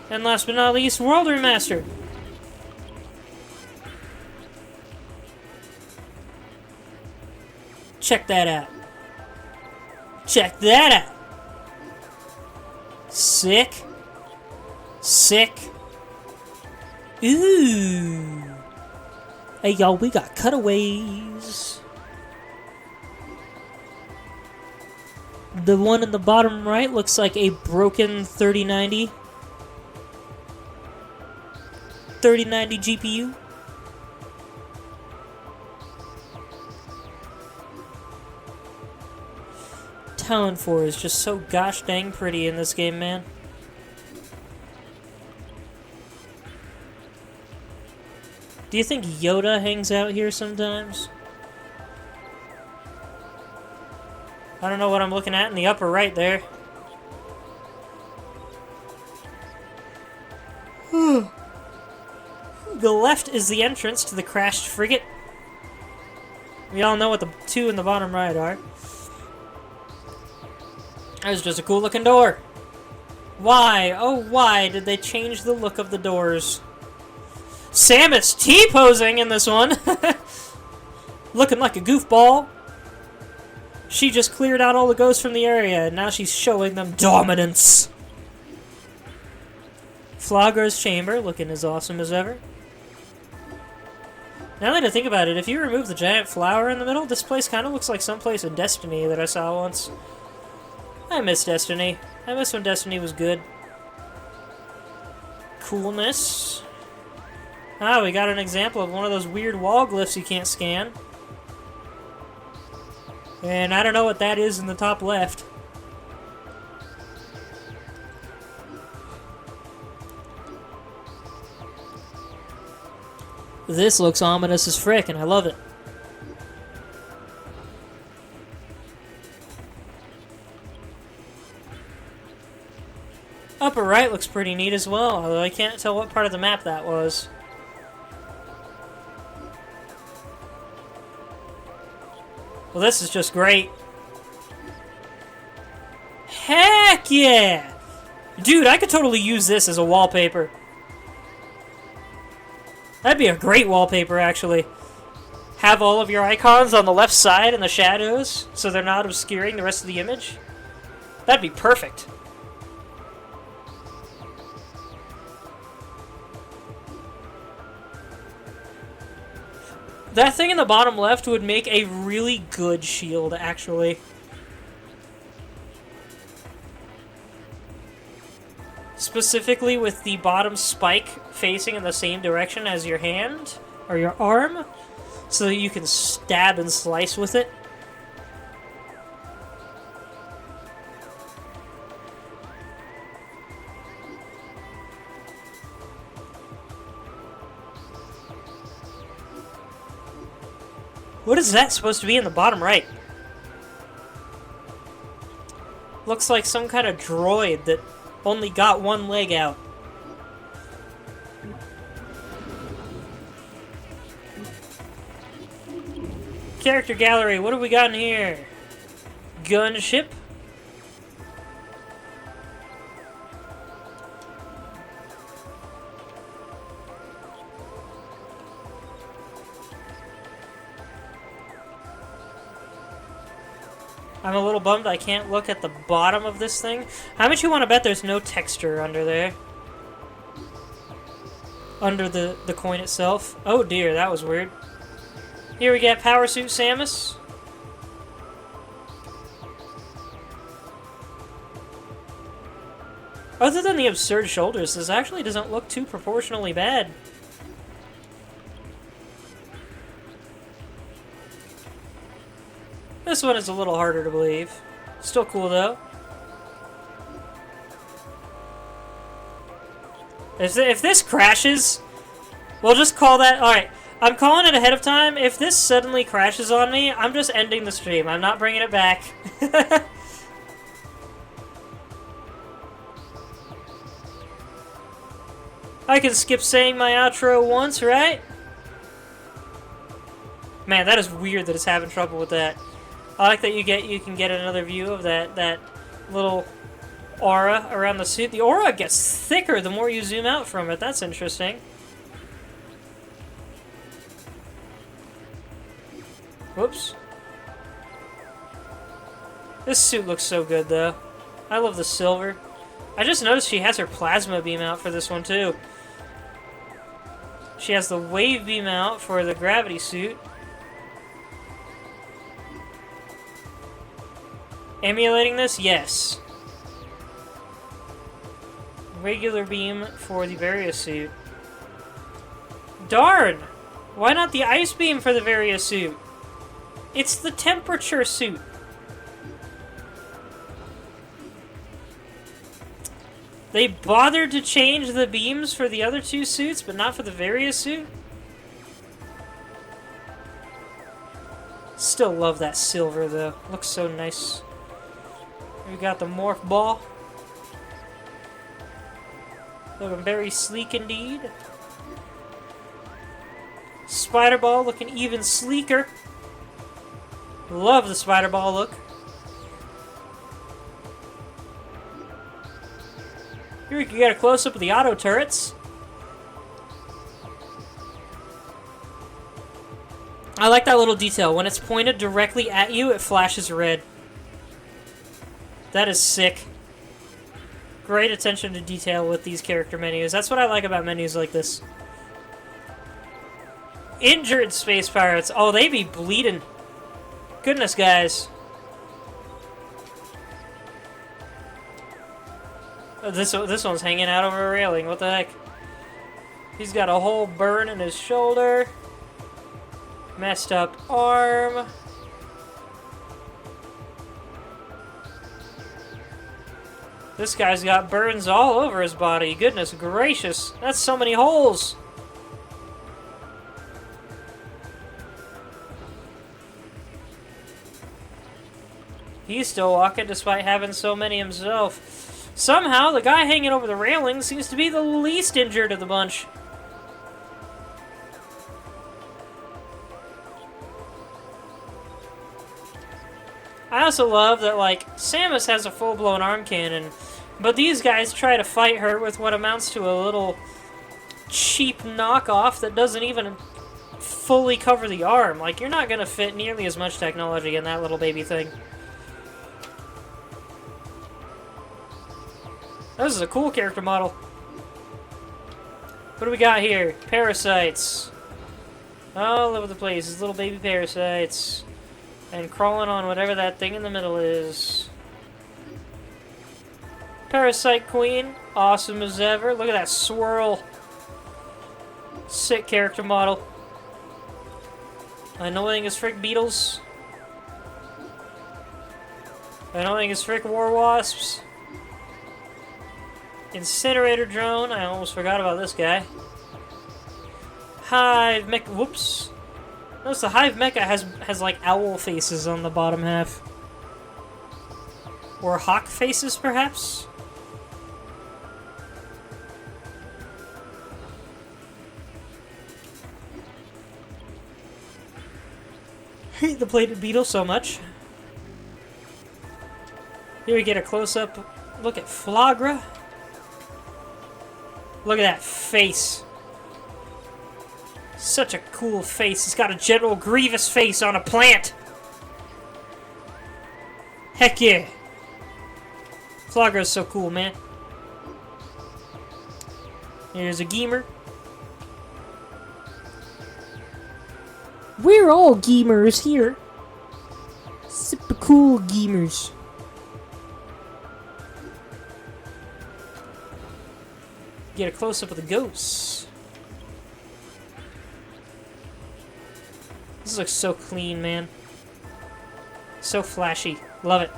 And last but not least, World Remastered. Check that out. Check that out. Sick. Sick. Ooh. Hey, y'all, we got cutaways. The one in the bottom right looks like a broken 3090. 3090 GPU. Talon 4 is just so gosh dang pretty in this game, man. Do you think Yoda hangs out here sometimes? I don't know what I'm looking at in the upper right there. The left is the entrance to the crashed frigate. We all know what the two in the bottom right are. That was just a cool looking door. Why, oh why did they change the look of the doors? Samus T-posing in this one. Looking like a goofball. She just cleared out all the ghosts from the area, and now she's showing them dominance. Flagra's chamber, looking as awesome as ever. Now that I think about it, if you remove the giant flower in the middle, this place kind of looks like someplace in Destiny that I saw once. I miss Destiny. I miss when Destiny was good. Coolness. Ah, we got an example of one of those weird wall glyphs you can't scan. And I don't know what that is in the top left. This looks ominous as frick, and I love it. Upper right looks pretty neat as well, although I can't tell what part of the map that was. Well, this is just great. Heck yeah! Dude, I could totally use this as a wallpaper. That'd be a great wallpaper, actually. Have all of your icons on the left side in the shadows, so they're not obscuring the rest of the image. That'd be perfect. That thing in the bottom left would make a really good shield, actually. Specifically with the bottom spike facing in the same direction as your hand, or your arm, so that you can stab and slice with it. What is that supposed to be in the bottom right? Looks like some kind of droid that only got one leg out. Character gallery, what have we got in here? Gunship. I'm a little bummed I can't look at the bottom of this thing. How much you want to bet there's no texture under there? Under the coin itself? Oh dear, that was weird. Here we get Power Suit Samus. Other than the absurd shoulders, this actually doesn't look too proportionally bad. This one is a little harder to believe. Still cool though. If this crashes, we'll just call that... Alright, I'm calling it ahead of time. If this suddenly crashes on me, I'm just ending the stream. I'm not bringing it back. I can skip saying my outro once, right? Man, that is weird that it's having trouble with that. I like that you can get another view of that little aura around the suit. The aura gets thicker the more you zoom out from it. That's interesting. Whoops. This suit looks so good, though. I love the silver. I just noticed she has her plasma beam out for this one, too. She has the wave beam out for the gravity suit. Emulating this? Yes. Regular beam for the Varia suit. Darn! Why not the ice beam for the Varia suit? It's the temperature suit. They bothered to change the beams for the other two suits, but not for the Varia suit? Still love that silver, though. Looks so nice. We got the morph ball. Looking very sleek indeed. Spider ball looking even sleeker. Love the spider ball look. Here we can get a close-up of the auto turrets. I like that little detail. When it's pointed directly at you, it flashes red. That is sick. Great attention to detail with these character menus. That's what I like about menus like this. Injured space pirates. Oh, they be bleeding. Goodness, guys. Oh, this one's hanging out over a railing. What the heck? He's got a whole burn in his shoulder. Messed up arm. This guy's got burns all over his body. Goodness gracious. That's so many holes. He's still walking despite having so many himself. Somehow, the guy hanging over the railing seems to be the least injured of the bunch. I also love that, like, Samus has a full-blown arm cannon, but these guys try to fight her with what amounts to a little cheap knockoff that doesn't even fully cover the arm. Like, you're not gonna fit nearly as much technology in that little baby thing. This is a cool character model. What do we got here? Parasites. All over the place. These little baby parasites. And crawling on whatever that thing in the middle is. Parasite Queen. Awesome as ever. Look at that swirl. Sick character model. Annoying as frick beetles. Annoying as frick war wasps. Incinerator drone. I almost forgot about this guy. Hive mecha. Whoops. Notice the Hive mecha has like owl faces on the bottom half. Or hawk faces, perhaps? Hate the plated beetle so much. Here we get a close-up look at Flagra. Look at that face. Such a cool face. He's got a General Grievous face on a plant. Heck yeah. Flagra's so cool, man. Here's a Geemer. We're all Geemers here. Super cool Geemers. Get a close-up of the ghosts. This looks so clean, man. So flashy. Love it.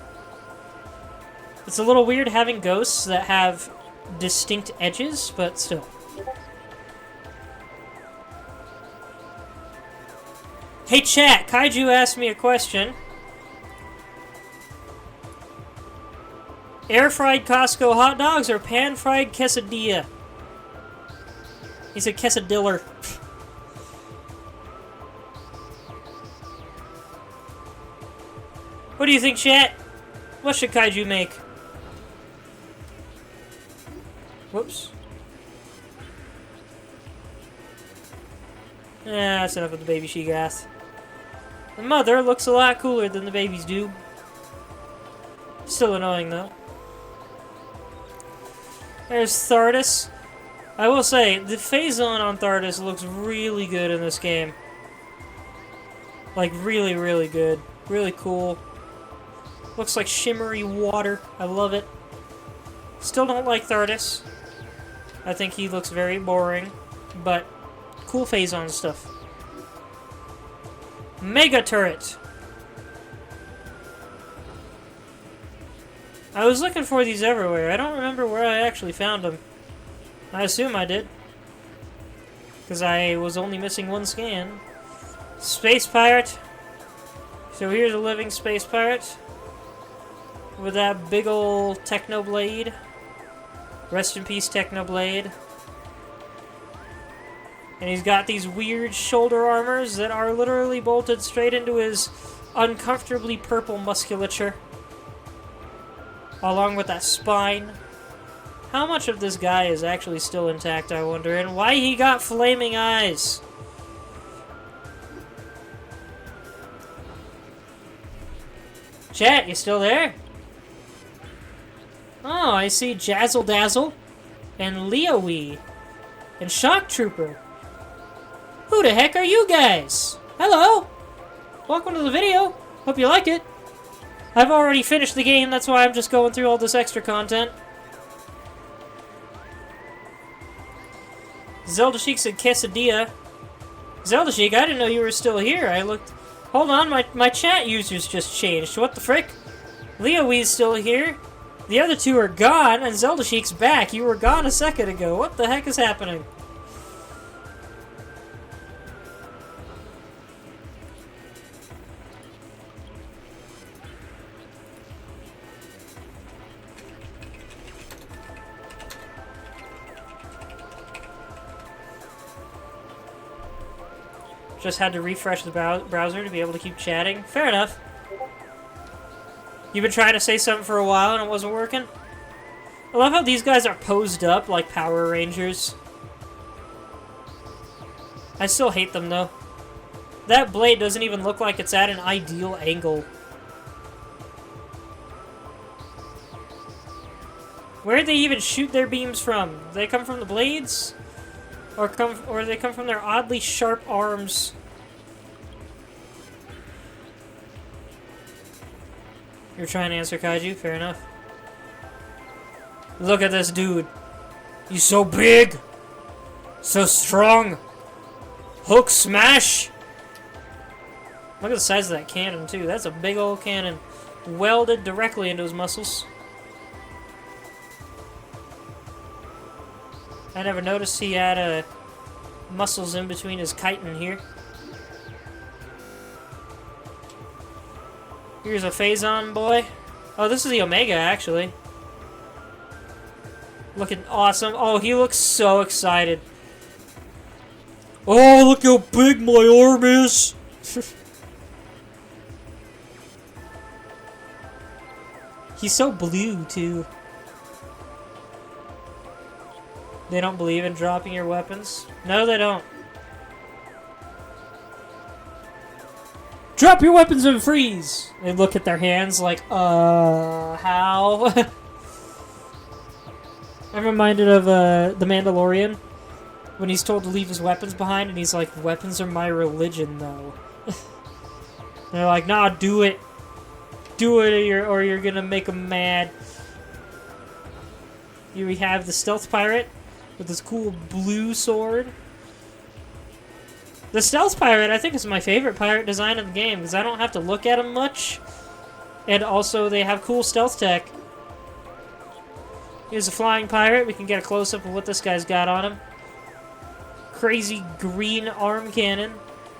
It's a little weird having ghosts that have distinct edges, but still. Hey chat, Kaiju asked me a question. Air-fried Costco hot dogs or pan-fried quesadilla? He said quesadiller. What do you think, chat? What should Kaiju make? Whoops. That's enough of the baby she-goth. The mother looks a lot cooler than the babies do. Still annoying, though. There's Thardus. I will say, the phase-on on Thardus looks really good in this game. Like, really, really good. Really cool. Looks like shimmery water. I love it. Still don't like Thardus. I think he looks very boring. But, cool phase-on stuff. Mega Turret! I was looking for these everywhere. I don't remember where I actually found them. I assume I did. Because I was only missing one scan. Space Pirate. So here's a living Space Pirate. With that big ol' Technoblade. Rest in peace, Technoblade. And he's got these weird shoulder armors that are literally bolted straight into his uncomfortably purple musculature. Along with that spine. How much of this guy is actually still intact, I wonder, and why he got flaming eyes? Chat, you still there? Oh, I see Jazzle Dazzle and Leowee and Shock Trooper. Who the heck are you guys? Hello! Welcome to the video. Hope you like it. I've already finished the game, that's why I'm just going through all this extra content. Zelda Sheik said quesadilla. Zelda Sheik, I didn't know you were still here. I looked... Hold on, my chat users just changed. What the frick? Leowee's still here. The other two are gone, and Zelda Sheik's back. You were gone a second ago. What the heck is happening? Just had to refresh the browser to be able to keep chatting. Fair enough. You've been trying to say something for a while and it wasn't working? I love how these guys are posed up like Power Rangers. I still hate them though. That blade doesn't even look like it's at an ideal angle. Where'd they even shoot their beams from? Do they come from the blades? Or they come from their oddly sharp arms? You're trying to answer, Kaiju? Fair enough. Look at this dude. He's so big! So strong! Hook smash! Look at the size of that cannon, too. That's a big old cannon. Welded directly into his muscles. I never noticed he had muscles in between his chitin here. Here's a Phazon boy. Oh, this is the Omega, actually. Looking awesome. Oh, he looks so excited. Oh, look how big my arm is! He's so blue, too. They don't believe in dropping your weapons? No, they don't. Drop your weapons and freeze! They look at their hands like, how? I'm reminded of The Mandalorian, when he's told to leave his weapons behind, and he's like, weapons are my religion, though. They're like, nah, do it. Do it, or you're gonna make them mad. Here we have the Stealth Pirate, with this cool blue sword. The Stealth Pirate, I think, is my favorite pirate design in the game, because I don't have to look at them much. And also, they have cool stealth tech. Here's a flying pirate. We can get a close-up of what this guy's got on him. Crazy green arm cannon.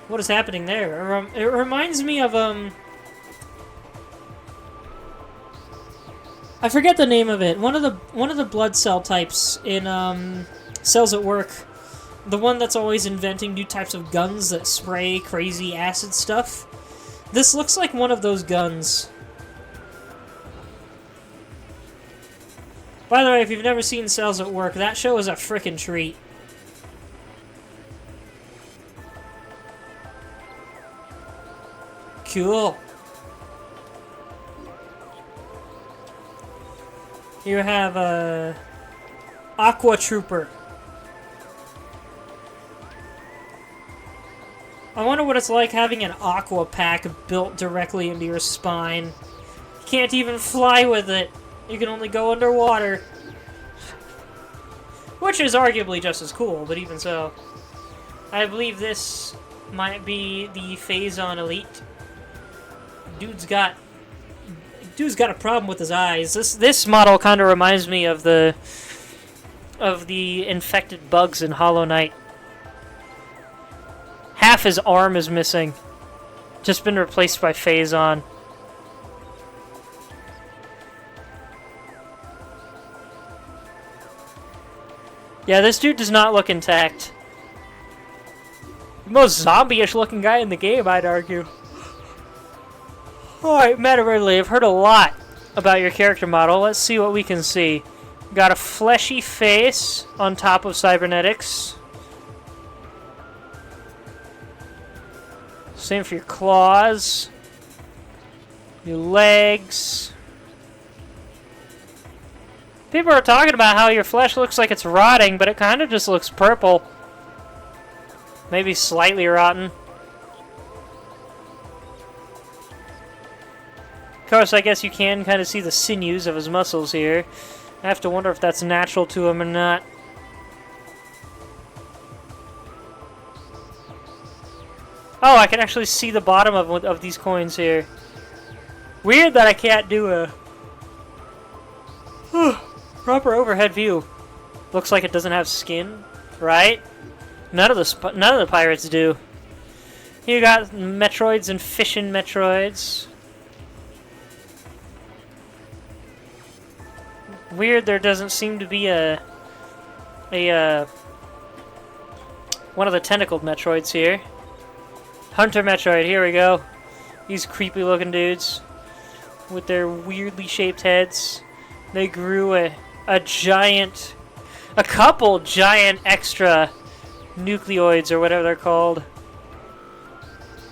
What is happening there? It reminds me of, I forget the name of it. One of the blood cell types in, Cells at Work. The one that's always inventing new types of guns that spray crazy acid stuff. This looks like one of those guns. By the way, if you've never seen Cells at Work, that show is a frickin' treat. Cool. You have a Aqua Trooper. I wonder what it's like having an Aqua Pack built directly into your spine. You can't even fly with it. You can only go underwater. Which is arguably just as cool, but even so. I believe this might be the Phazon Elite. Dude's got a problem with his eyes. This model kind of reminds me of the infected bugs in Hollow Knight. Half his arm is missing. Just been replaced by Phazon. Yeah, this dude does not look intact. The most zombie-ish looking guy in the game, I'd argue. Alright, Matt Ridley, I've heard a lot about your character model. Let's see what we can see. Got a fleshy face on top of cybernetics. Same for your claws. Your legs. People are talking about how your flesh looks like it's rotting, but it kind of just looks purple. Maybe slightly rotten. Of course, I guess you can kind of see the sinews of his muscles here. I have to wonder if that's natural to him or not. Oh, I can actually see the bottom of these coins here. Weird that I can't do a proper overhead view. Looks like it doesn't have skin, right? None of the pirates do. You got Metroids and fission Metroids. Weird, there doesn't seem to be a one of the tentacled Metroids here. Hunter Metroid, here we go. These creepy looking dudes with their weirdly shaped heads. They grew a couple giant extra nucleoids or whatever they're called.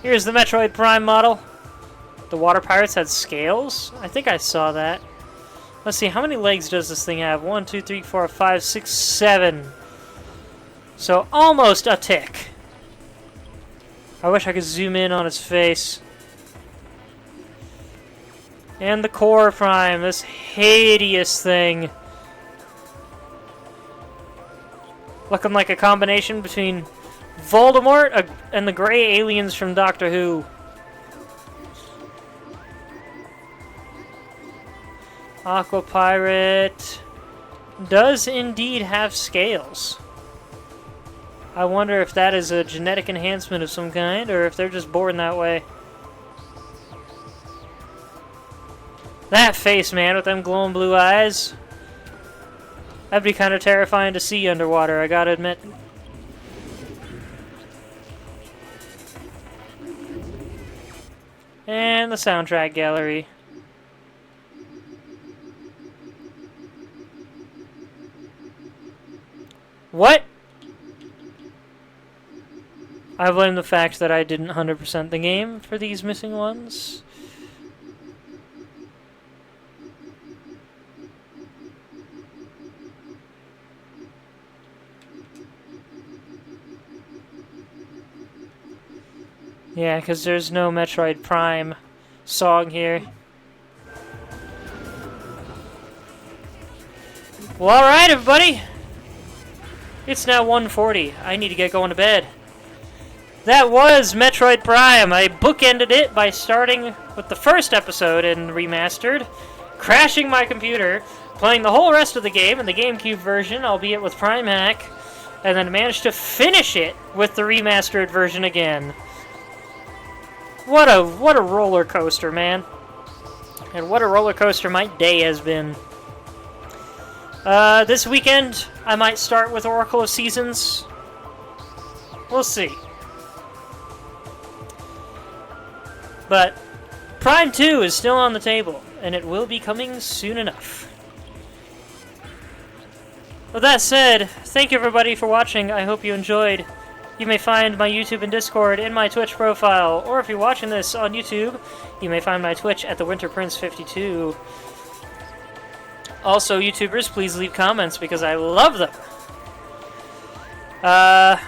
Here's the Metroid Prime model. The water pirates had scales? I think I saw that. Let's see, how many legs does this thing have? 1, 2, 3, 4, 5, 6, 7. So almost a tick. I wish I could zoom in on his face. And the Core Prime, this hideous thing. Looking like a combination between Voldemort and the gray aliens from Doctor Who. Aqua Pirate does indeed have scales. I wonder if that is a genetic enhancement of some kind, or if they're just born that way. That face, man, with them glowing blue eyes. That'd be kind of terrifying to see underwater, I gotta admit. And the soundtrack gallery. What? I blame the fact that I didn't 100% the game for these missing ones. Yeah, because there's no Metroid Prime song here. Well, alright, everybody. It's now 1:40. I need to get going to bed. That was Metroid Prime. I bookended it by starting with the first episode in Remastered, crashing my computer, playing the whole rest of the game in the GameCube version, albeit with Prime Hack, and then managed to finish it with the remastered version again. What a roller coaster, man. And what a roller coaster my day has been. This weekend, I might start with Oracle of Seasons. We'll see. But Prime 2 is still on the table, and it will be coming soon enough. With that said, thank you everybody for watching. I hope you enjoyed. You may find my YouTube and Discord in my Twitch profile, or if you're watching this on YouTube, you may find my Twitch at TheWinterPrince52. Also, YouTubers, please leave comments because I love them. I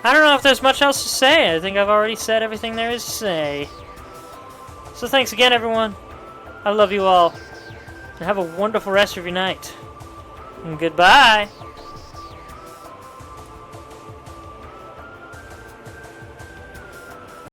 don't know if there's much else to say. I think I've already said everything there is to say. So thanks again, everyone. I love you all. And have a wonderful rest of your night. And goodbye.